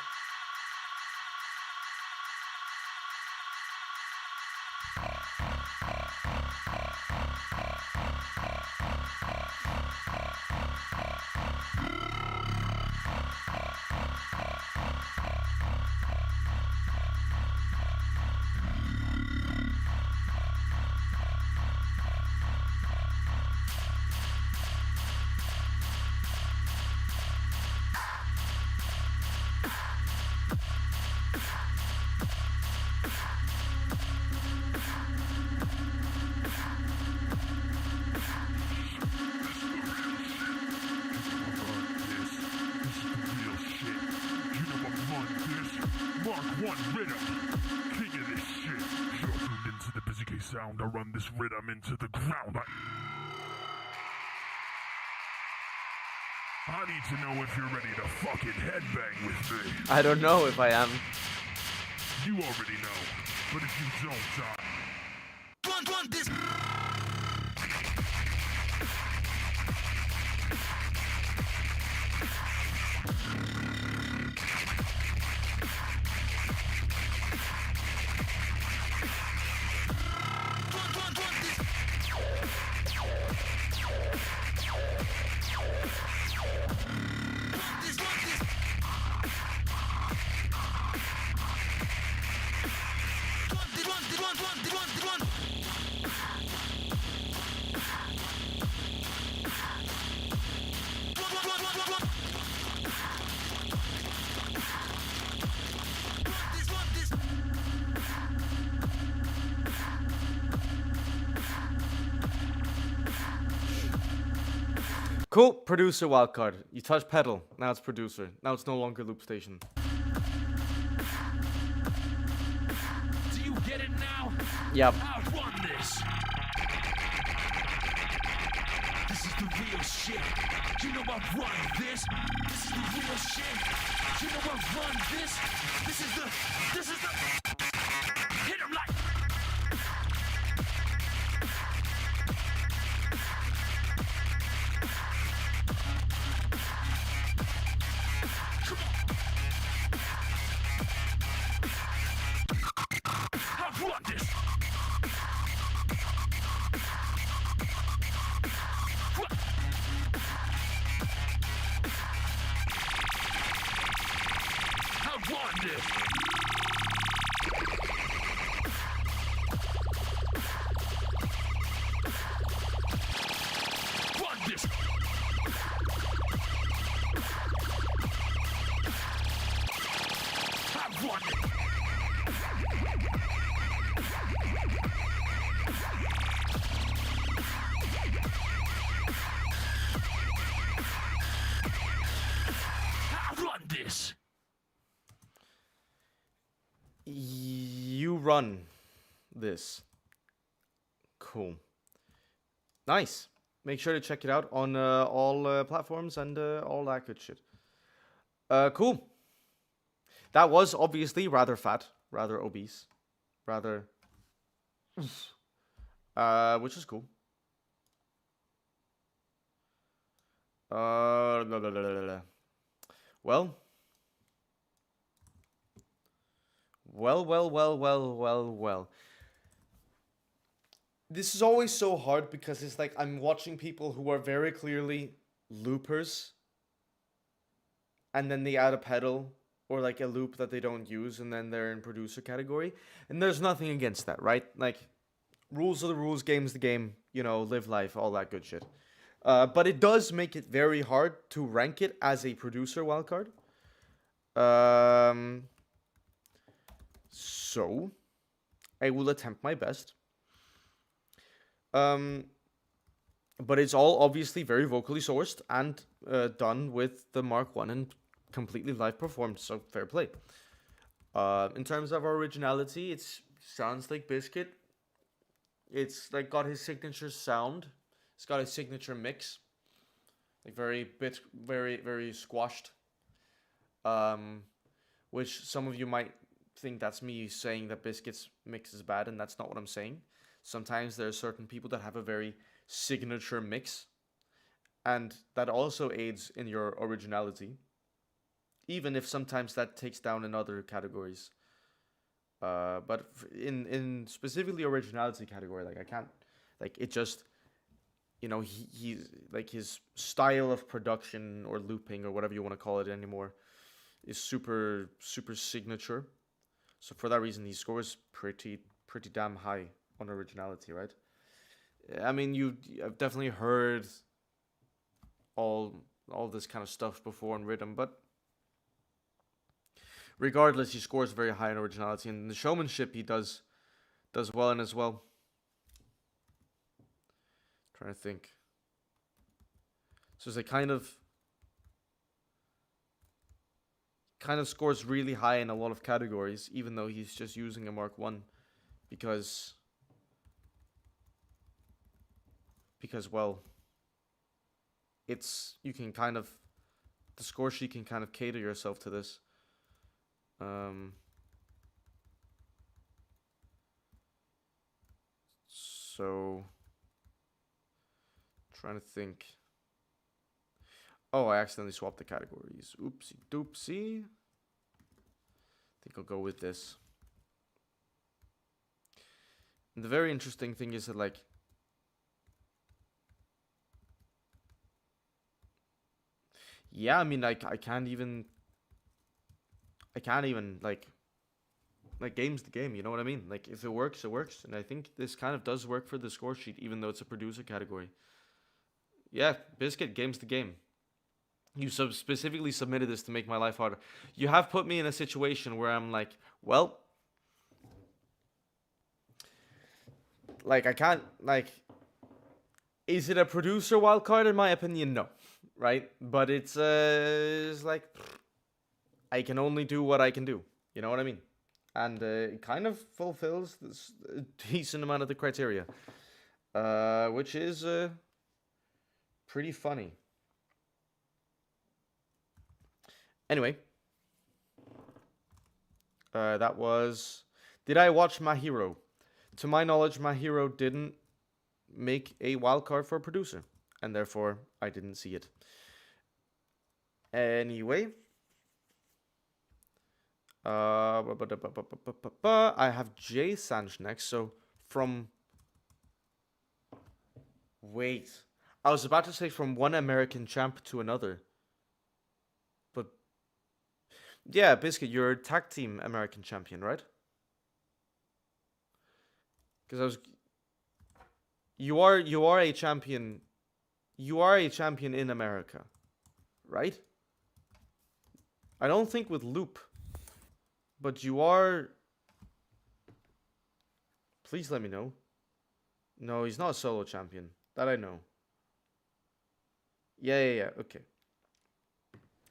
Sound, I run this rhythm into the ground. I need to know if you're ready to fucking headbang with me. I don't know if I am. You already know, but if you don't, run this. Cool, producer wildcard. You touch pedal, now it's producer. Now it's no longer loop station. Do you get it now? Yep. Outrun this. This is the real shit. You know I run this. This is the real shit. You know I run this. This is the. Hit him like. You run this. Cool. Nice. Make sure to check it out on all platforms and all that good shit. Cool. That was obviously rather fat, rather obese, rather... which is cool. Well. Well. This is always so hard because it's like I'm watching people who are very clearly loopers and then they add a pedal or like a loop that they don't use and then they're in producer category. And there's nothing against that, right? Like, rules are the rules, game's the game, you know, live life, all that good shit. But it does make it very hard to rank it as a producer wildcard. So, I will attempt my best. But it's all obviously very vocally sourced and done with the Mark 1 and completely live performed, so fair play. In terms of our originality, it sounds like Biscuit It's like got his signature sound. It's got his signature mix. Like very squashed. Which some of you might think that's me saying that Biscuit's mix is bad, and that's not what I'm saying. Sometimes there are certain people that have a very signature mix, and that also aids in your originality, even if sometimes that takes down in other categories. But in specifically originality category, like I can't, like it just, you know, he's like his style of production or looping or whatever you want to call it anymore is super signature. So for that reason, he scores pretty damn high on originality, right? I mean, I've definitely heard all this kind of stuff before in rhythm, but regardless, he scores very high in originality, and the showmanship he does well in as well. Trying to think. So it's a kind of scores really high in a lot of categories, even though he's just using a Mark 1, because well, it's you can kind of the score sheet can kind of cater yourself to this. So trying to think. Oh, I accidentally swapped the categories. Oopsie doopsie. I think I'll go with this. And the very interesting thing is that, like, yeah, I mean, I can't even like game's the game, you know what I mean? Like, if it works, it works. And I think this kind of does work for the score sheet, even though it's a producer category. Yeah, Biscuit, game's the game. You specifically submitted this to make my life harder. You have put me in a situation where I'm like, well, like I can't, like, is it a producer wildcard? In my opinion, no, right? But it's like, I can only do what I can do. You know what I mean? And it kind of fulfills this decent amount of the criteria, which is pretty funny. Anyway, that was... Did I watch My Hero? To my knowledge, My Hero didn't make a wildcard for a producer, and therefore I didn't see it. Anyway, I have Jay Sanj next, so from... Wait, I was about to say from one American champ to another. Yeah, Biscuit, you're a tag team American champion, right? Because you are a champion. You are a champion in America, right? I don't think with Loop, but you are. Please let me know. No, he's not a solo champion. That I know. Yeah. Okay.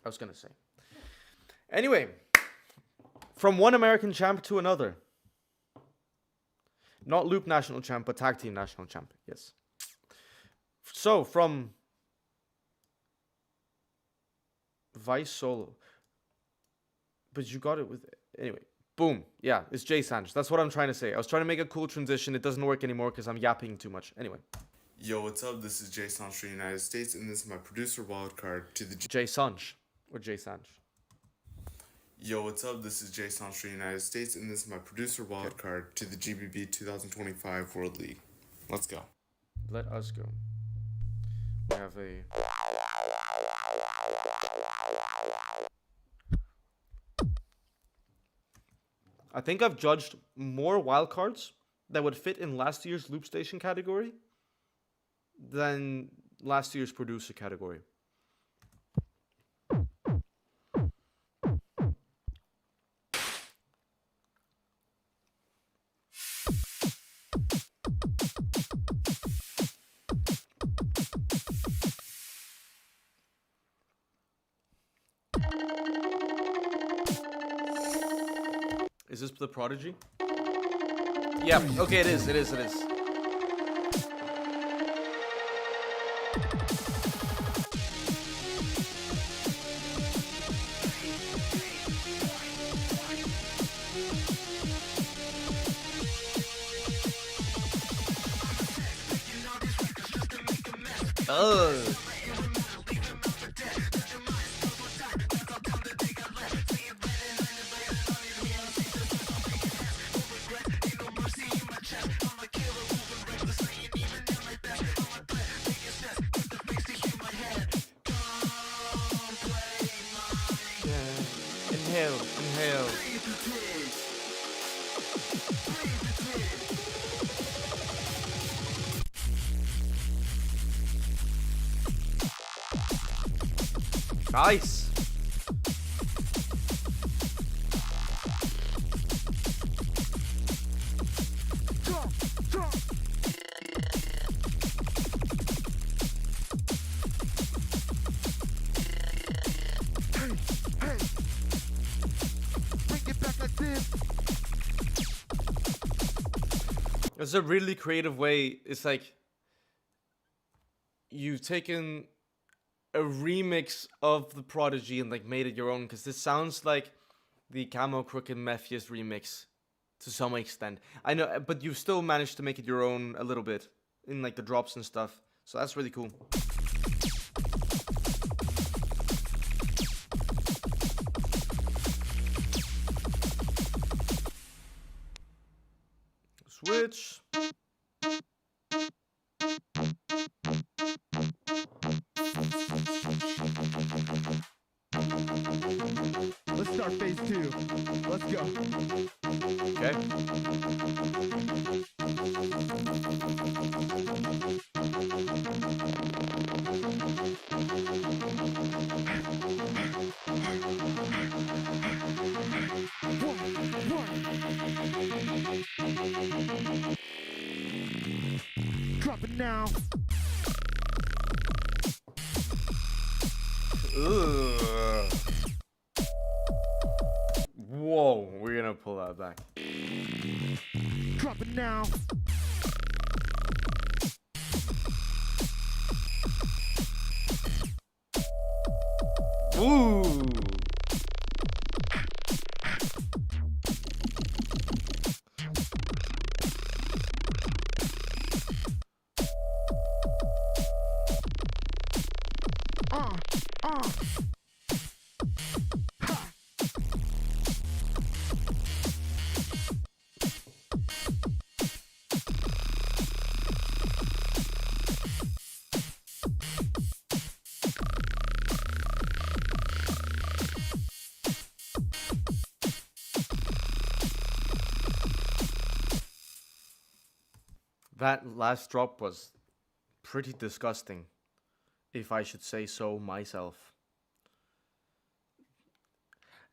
I was gonna say. Anyway, from one American champ to another. Not Loop national champ, but tag team national champ. Yes. So, from Vice solo. But you got it with... Anyway, boom. Yeah, it's Jay Sanj. That's what I'm trying to say. I was trying to make a cool transition. It doesn't work anymore because I'm yapping too much. Anyway. Yo, what's up? This is Jay Sanj from the United States, and this is my producer wildcard to the... Jay Sanj. Or Jay Sanj. Yo, what's up? This is Jay Sanj from the United States, and this is my producer wildcard to the GBB 2025 World League. Let's go. Let us go. We have a... I think I've judged more wildcards that would fit in last year's Loop Station category than last year's producer category. Is this the Prodigy? Yeah, okay, it is. Oh. Inhale, inhale. Nice. It's a really creative way. It's like you've taken a remix of the Prodigy and like made it your own, because this sounds like the Camo Crooked Mephius remix to some extent. I know, but you've still managed to make it your own a little bit in like the drops and stuff. So that's really cool. Switch. Let's start phase 2. Let's go. Okay. Drop it now. Ugh. Whoa, we're gonna pull that back. Drop it now. Ooh. That last drop was pretty disgusting, if I should say so myself.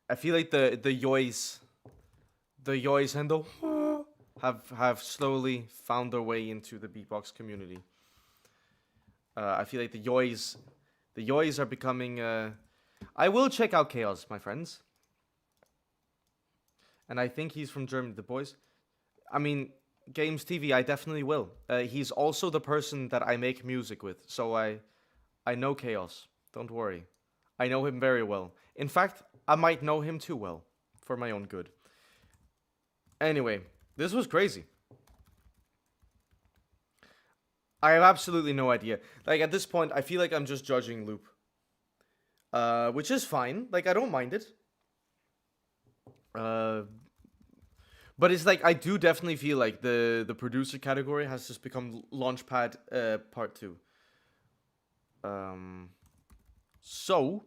I feel like the yoys and the have slowly found their way into the beatbox community. I feel like the yoys are becoming. I will check out Chaos, my friends, and I think he's from Germany. The boys, I mean, Games TV. I definitely will. He's also the person that I make music with, so I know Chaos. Don't worry, I know him very well. In fact, I might know him too well, for my own good. Anyway, this was crazy. I have absolutely no idea. Like, at this point, I feel like I'm just judging Loop. Which is fine. Like, I don't mind it. But it's like, I do definitely feel like the producer category has just become Launchpad Part 2. So,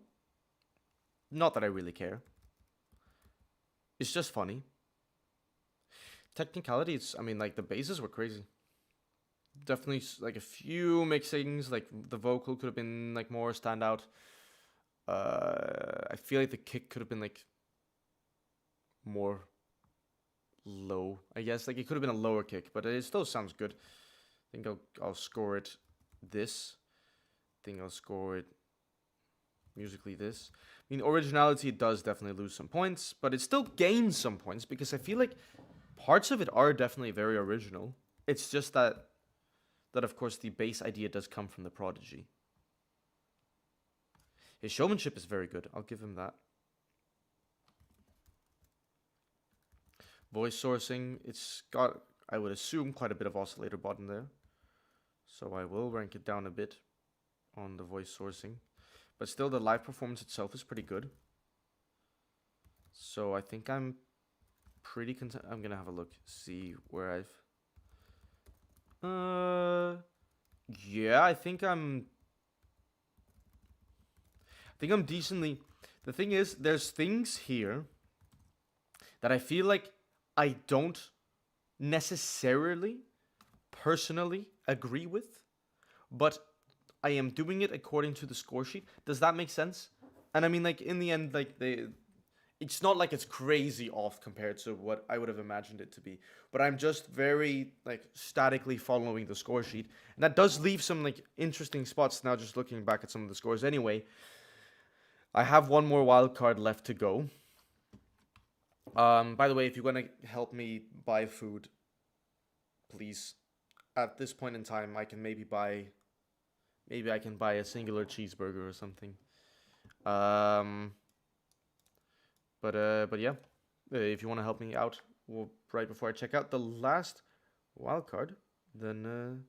not that I really care. It's just funny. Technicality, I mean, like, the basses were crazy. Definitely, like, a few mixings, like, the vocal could have been, like, more standout. I feel like the kick could have been, like, more low, I guess. Like, it could have been a lower kick, but it still sounds good. I think I'll score it this. I think I'll score it musically this. I mean, originality does definitely lose some points, but it still gains some points because I feel like parts of it are definitely very original. It's just that that of course the base idea does come from the Prodigy. His showmanship is very good. I'll give him that. Voice sourcing, it's got, I would assume, quite a bit of oscillator bot in there. So I will rank it down a bit on the voice sourcing. But still, the live performance itself is pretty good. So I think I'm pretty content. I'm going to have a look, see where I've... yeah, I think I'm decently... The thing is, there's things here that I feel like I don't necessarily, personally agree with, but I am doing it according to the score sheet. Does that make sense? And I mean, like, in the end, like, it's not like it's crazy off compared to what I would have imagined it to be. But I'm just very, like, statically following the score sheet. And that does leave some, like, interesting spots now, just looking back at some of the scores. Anyway, I have one more wild card left to go. By the way, if you're going to help me buy food, please, at this point in time, I can maybe I can buy a singular cheeseburger or something. But yeah, if you want to help me out, well, right before I check out the last wildcard, then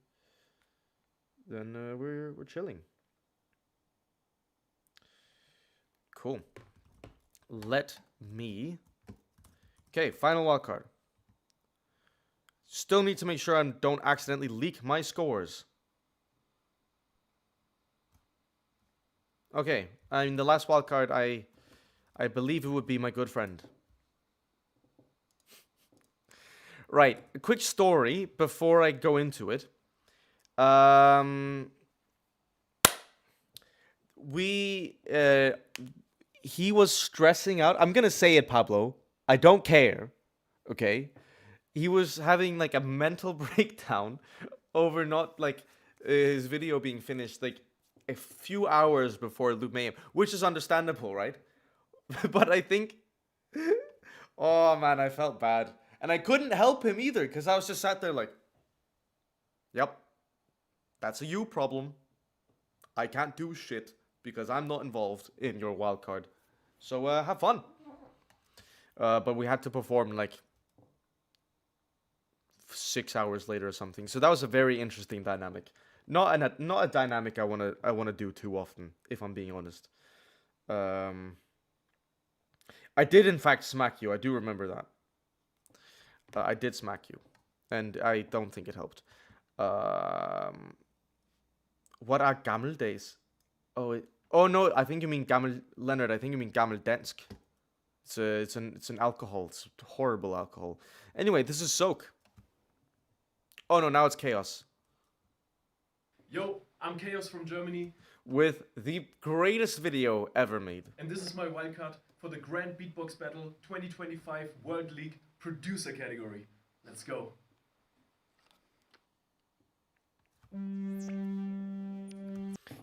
we're chilling. Cool. Let me. Okay, final wildcard. Still need to make sure I don't accidentally leak my scores. Okay, I mean the last wildcard, I believe it would be my good friend. Right, a quick story before I go into it. He was stressing out. I'm gonna say it, Pablo. I don't care. Okay? He was having like a mental breakdown over not like his video being finished like a few hours before Loop Mayhem, which is understandable, right? But I think, oh man, I felt bad. And I couldn't help him either, because I was just sat there like, yep, that's a you problem. I can't do shit, because I'm not involved in your wildcard. So have fun. But we had to perform like 6 hours later or something. So that was a very interesting dynamic. Not a dynamic I wanna do too often, if I'm being honest. I did in fact smack you. I do remember that. I did smack you, and I don't think it helped. What are gammeldays? Oh no, I think you mean gammel Leonard. I think you mean gammeldansk. It's an alcohol. It's horrible alcohol. Anyway, this is Soak. Oh no, now it's Chaos. Yo, I'm Chaos from Germany. With the greatest video ever made. And this is my wildcard for the Grand Beatbox Battle 2025 World League Producer category. Let's go.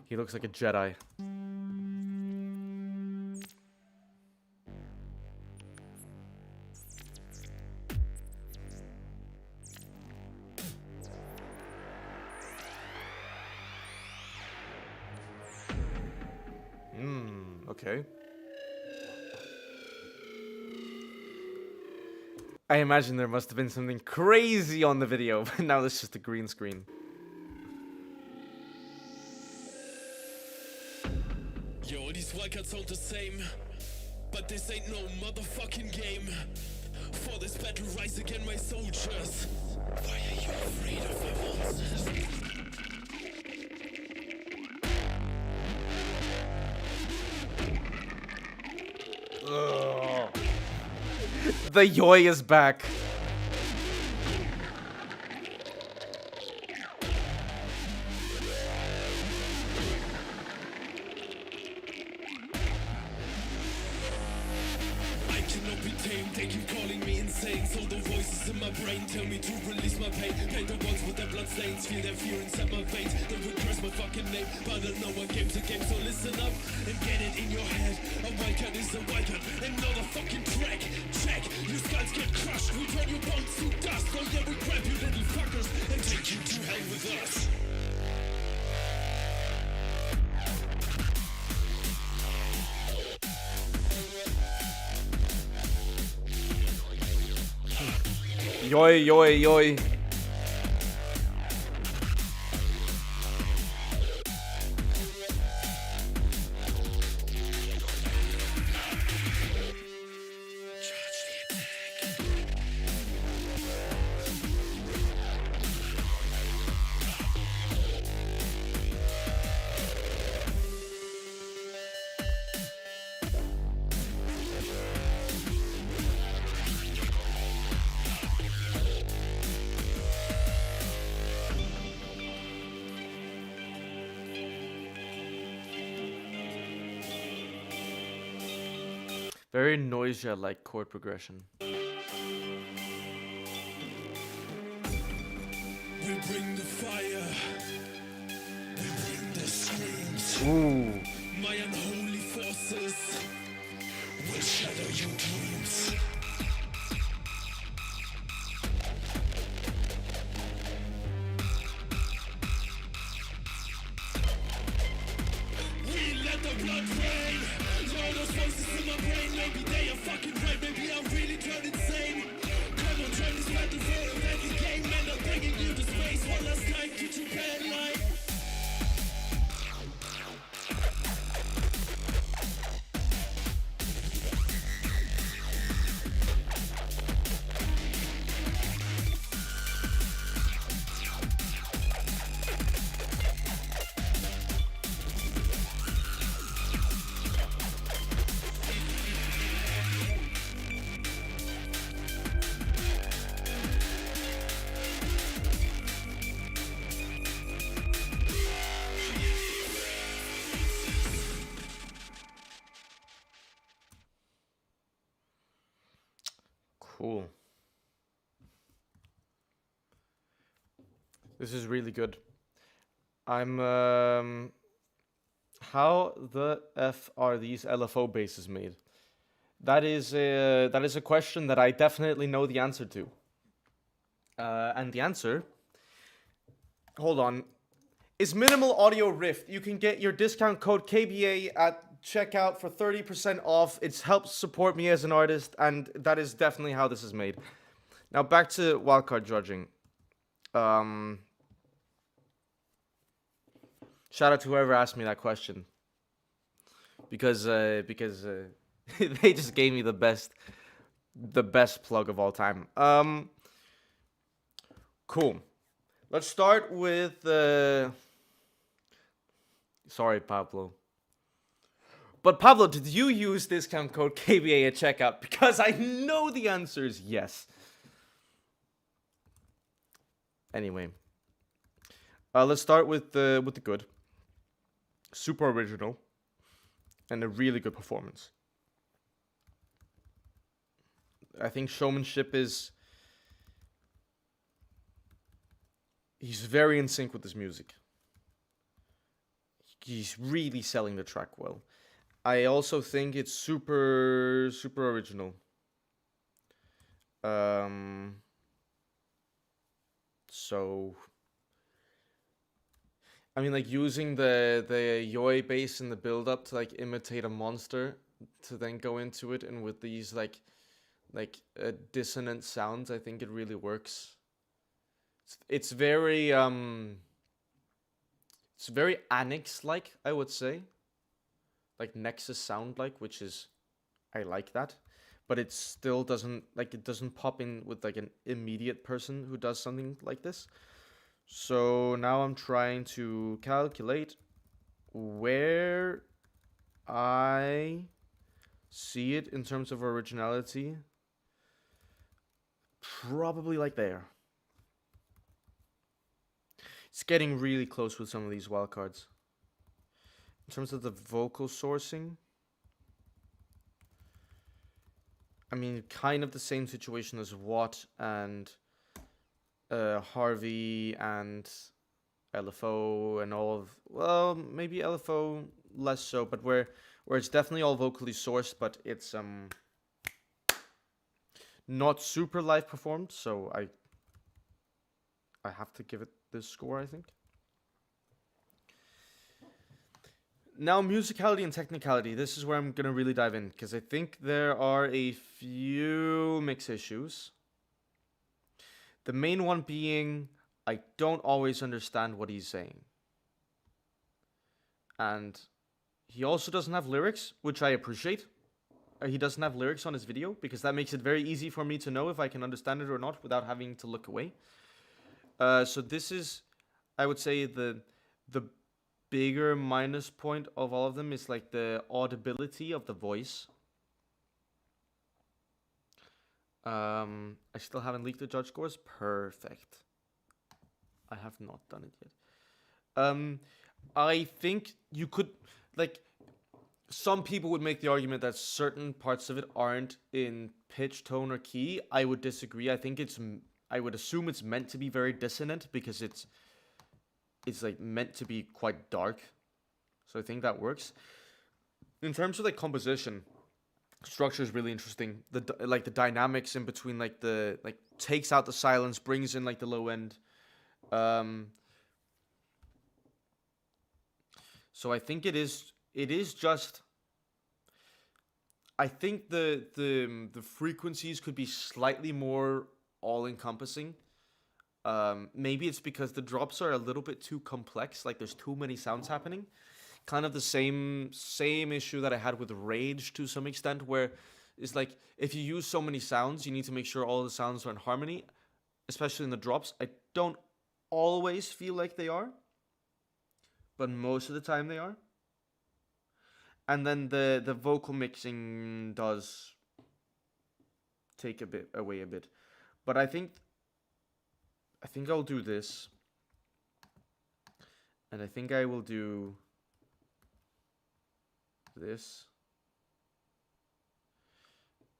He looks like a Jedi. Okay. I imagine there must have been something crazy on the video, but now it's just a green screen. Yo, these wildcards sound the same, but this ain't no motherfucking game. For this battle, rise again, my soldiers. Why are you afraid of my monsters? Ugh. The Yoi is back. I cannot be tamed, they keep calling me insane. So the voices in my brain tell me to release my pain. Paint the ones with their blood stains, feel their fear inside my veins. They will curse my fucking name, but I know a game's a game. So listen up and get it in your head. A wildcard is a wildcard, another fucking track. Check, you skulls get crushed. We turn your bones to dust. Oh yeah, we grab you little fuckers and take you to hell with us. Yoi, yoi, yoi. Very noisy, like chord progression. We bring the fire. We bring the screams. Ooh. My unholy forces will shatter your dreams. We let the blood rain. All those voices in my brain, maybe they are fucking right. Maybe I'm really turned insane. Come on, turn this battle for a fucking game. And I'm bringing you to space one last time. Get your bad light. Cool. This is really good. I'm how the F are these LFO bases made? That is a question that I definitely know the answer to. And the answer, hold on, is minimal audio rift. You can get your discount code KBA at checkout for 30% off. It helps support me as an artist, and that is definitely how this is made. Now back to wildcard judging. Shout out to whoever asked me that question, because they just gave me the best plug of all time. Cool. Let's start with sorry, Pablo. But Pablo, did you use discount code KBA at checkout? Because I know the answer is yes. Anyway, let's start with the good. Super original, and a really good performance. I think showmanship is... He's very in sync with his music. He's really selling the track well. I also think it's super original. So, I mean, like using the yoi bass in the build up to like imitate a monster, to then go into it, and with these like dissonant sounds, I think it really works. It's very Annex like, I would say. Like Nexus sound like, which is, I like that, but it still doesn't, like, it doesn't pop in with like an immediate person who does something like this. So now I'm trying to calculate where I see it in terms of originality. Probably like there. It's getting really close with some of these wildcards. In terms of the vocal sourcing, I mean, kind of the same situation as Watt and Harvey and LFO and all of, well, maybe LFO less so, but where it's definitely all vocally sourced, but it's not super live performed, so I have to give it this score, I think. Now, musicality and technicality. This is where I'm going to really dive in, because I think there are a few mix issues. The main one being, I don't always understand what he's saying. And he also doesn't have lyrics, which I appreciate. He doesn't have lyrics on his video, because that makes it very easy for me to know if I can understand it or not without having to look away. So this is, I would say, the bigger minus point of all of them is like the audibility of the voice. I still haven't leaked the judge scores. Perfect. I have not done it yet. I think you could, like, some people would make the argument that certain parts of it aren't in pitch, tone, or key. I would disagree. I would assume it's meant to be very dissonant because it's like meant to be quite dark. So I think that works. In terms of like composition, structure is really interesting. The dynamics in between, like the takes out the silence, brings in like the low end. So I think it is just, I think the frequencies could be slightly more all-encompassing. Maybe it's because the drops are a little bit too complex, like there's too many sounds happening. Kind of the same issue that I had with Rage to some extent, where it's like, if you use so many sounds, you need to make sure all the sounds are in harmony, especially in the drops. I don't always feel like they are, but most of the time they are. And then the vocal mixing does take away a bit. But I think I'll do this. And I think I will do this.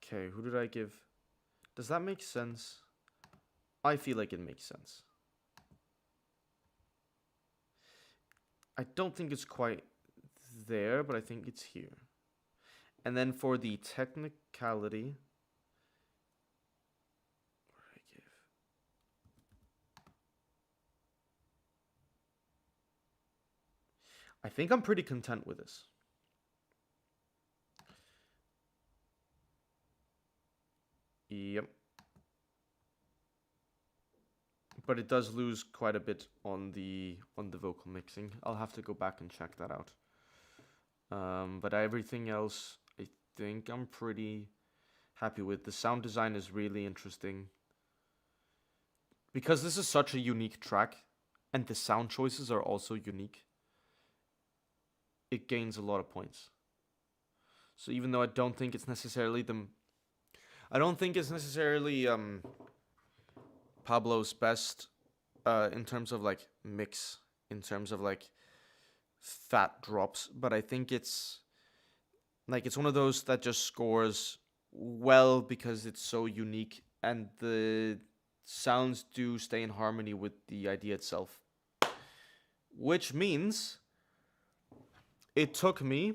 Okay, who did I give? Does that make sense? I feel like it makes sense. I don't think it's quite there, but I think it's here. And then for the technicality, what did I give? I think I'm pretty content with this. Yep. But it does lose quite a bit on the vocal mixing. I'll have to go back and check that out. But everything else, I think I'm pretty happy with. The sound design is really interesting. Because this is such a unique track, and the sound choices are also unique, it gains a lot of points. So even though I don't think it's necessarily Pablo's best in terms of like mix, in terms of like fat drops, but I think it's one of those that just scores well because it's so unique and the sounds do stay in harmony with the idea itself. Which means it took me...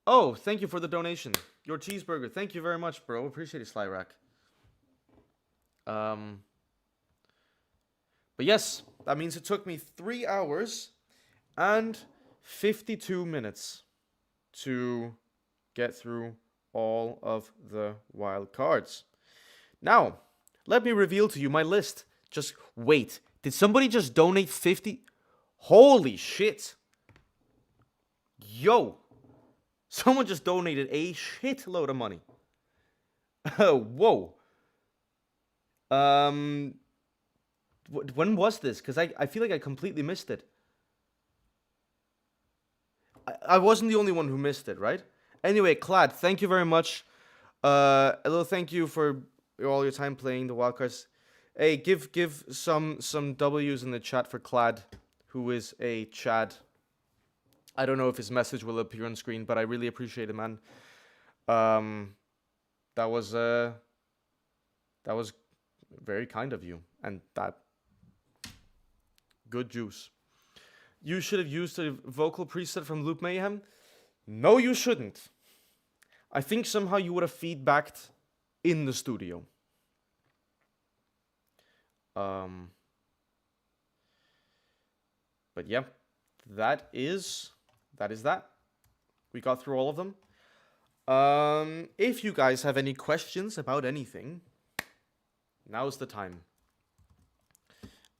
Oh, thank you for the donation. Your cheeseburger. Thank you very much, bro. Appreciate it, Slyrack. But yes, that means it took me 3 hours and 52 minutes to get through all of the wild cards. Now, let me reveal to you my list. Just wait. Did somebody just donate 50? Holy shit. Yo. Someone just donated a shitload of money. Whoa. When was this? Because I feel like I completely missed it. I wasn't the only one who missed it, right? Anyway, Clad, thank you very much. A little thank you for all your time playing the wildcards. Hey, give some W's in the chat for Clad, who is a Chad. I don't know if his message will appear on screen, but I really appreciate it, man. That was very kind of you, and that good juice. You should have used a vocal preset from Loop Mayhem. No, you shouldn't. I think somehow you would have feedbacked in the studio. But yeah, that is that. We got through all of them. If you guys have any questions about anything, Now's the time.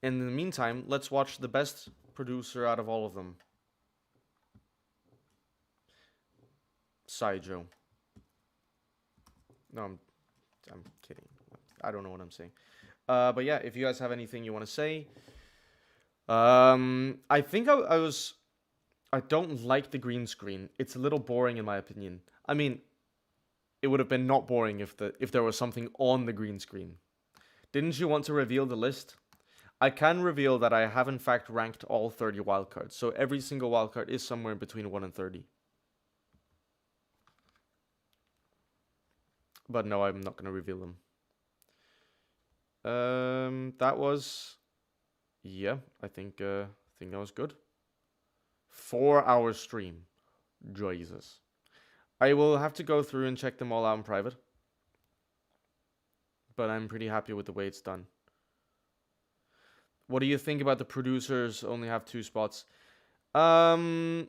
In the meantime, let's watch the best producer out of all of them. Joe. No, I'm kidding. I don't know what I'm saying. But yeah, if you guys have anything you want to say, I think I don't like the green screen. It's a little boring in my opinion. I mean, it would have been not boring if there was something on the green screen. Didn't you want to reveal the list? I can reveal that I have in fact ranked all 30 wildcards. So every single wildcard is somewhere between 1 and 30. But no, I'm not going to reveal them. That was... Yeah, I think that was good. 4-hour stream. Jesus. I will have to go through and check them all out in private. But I'm pretty happy with the way it's done. What do you think about the producers only have 2 spots? I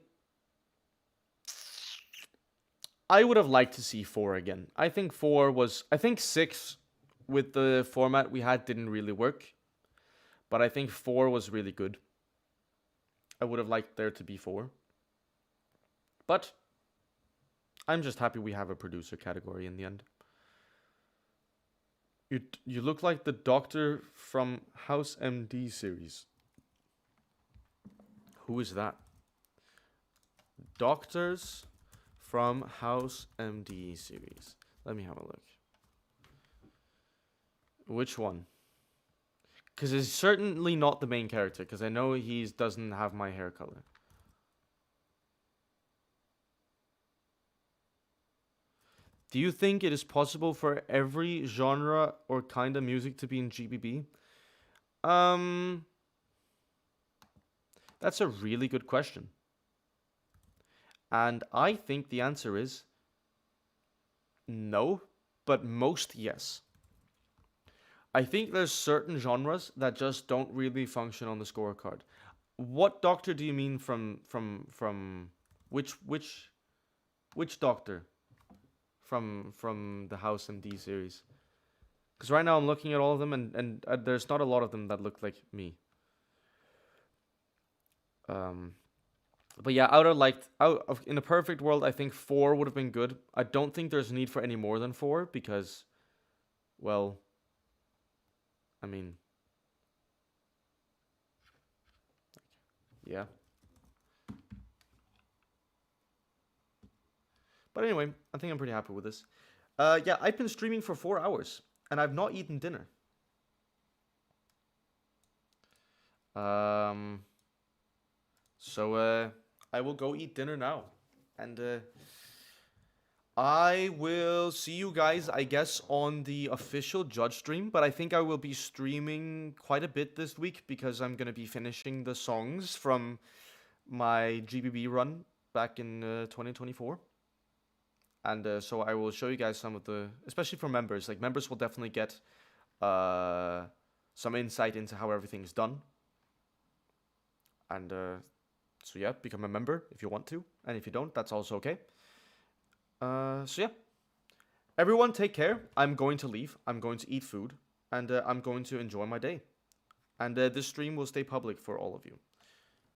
would have liked to see 4 again. I think 6 with the format we had didn't really work. But I think 4 was really good. I would have liked there to be 4. But I'm just happy we have a producer category in the end. You look like the doctor from House MD series. Who is that? Doctors from House MD series. Let me have a look. Which one? Because it's certainly not the main character, because I know he doesn't have my hair color. Do you think it is possible for every genre or kind of music to be in GBB? That's a really good question. And I think the answer is no, but most yes. I think there's certain genres that just don't really function on the scorecard. What doctor do you mean from which doctor from the House MD series? Because right now I'm looking at all of them and there's not a lot of them that look like me. But yeah, in a perfect world, I think 4 would have been good. I don't think there's a need for any more than 4 because, well, I mean, yeah. But anyway, I think I'm pretty happy with this. Yeah, I've been streaming for 4 hours and I've not eaten dinner. So I will go eat dinner now. And I will see you guys, I guess, on the official judge stream. But I think I will be streaming quite a bit this week because I'm going to be finishing the songs from my GBB run back in 2024. And so I will show you guys some of the, especially for members. Like, members will definitely get some insight into how everything's done. And so yeah, become a member if you want to. And if you don't, that's also okay. So yeah. Everyone take care. I'm going to leave. I'm going to eat food. And I'm going to enjoy my day. And this stream will stay public for all of you.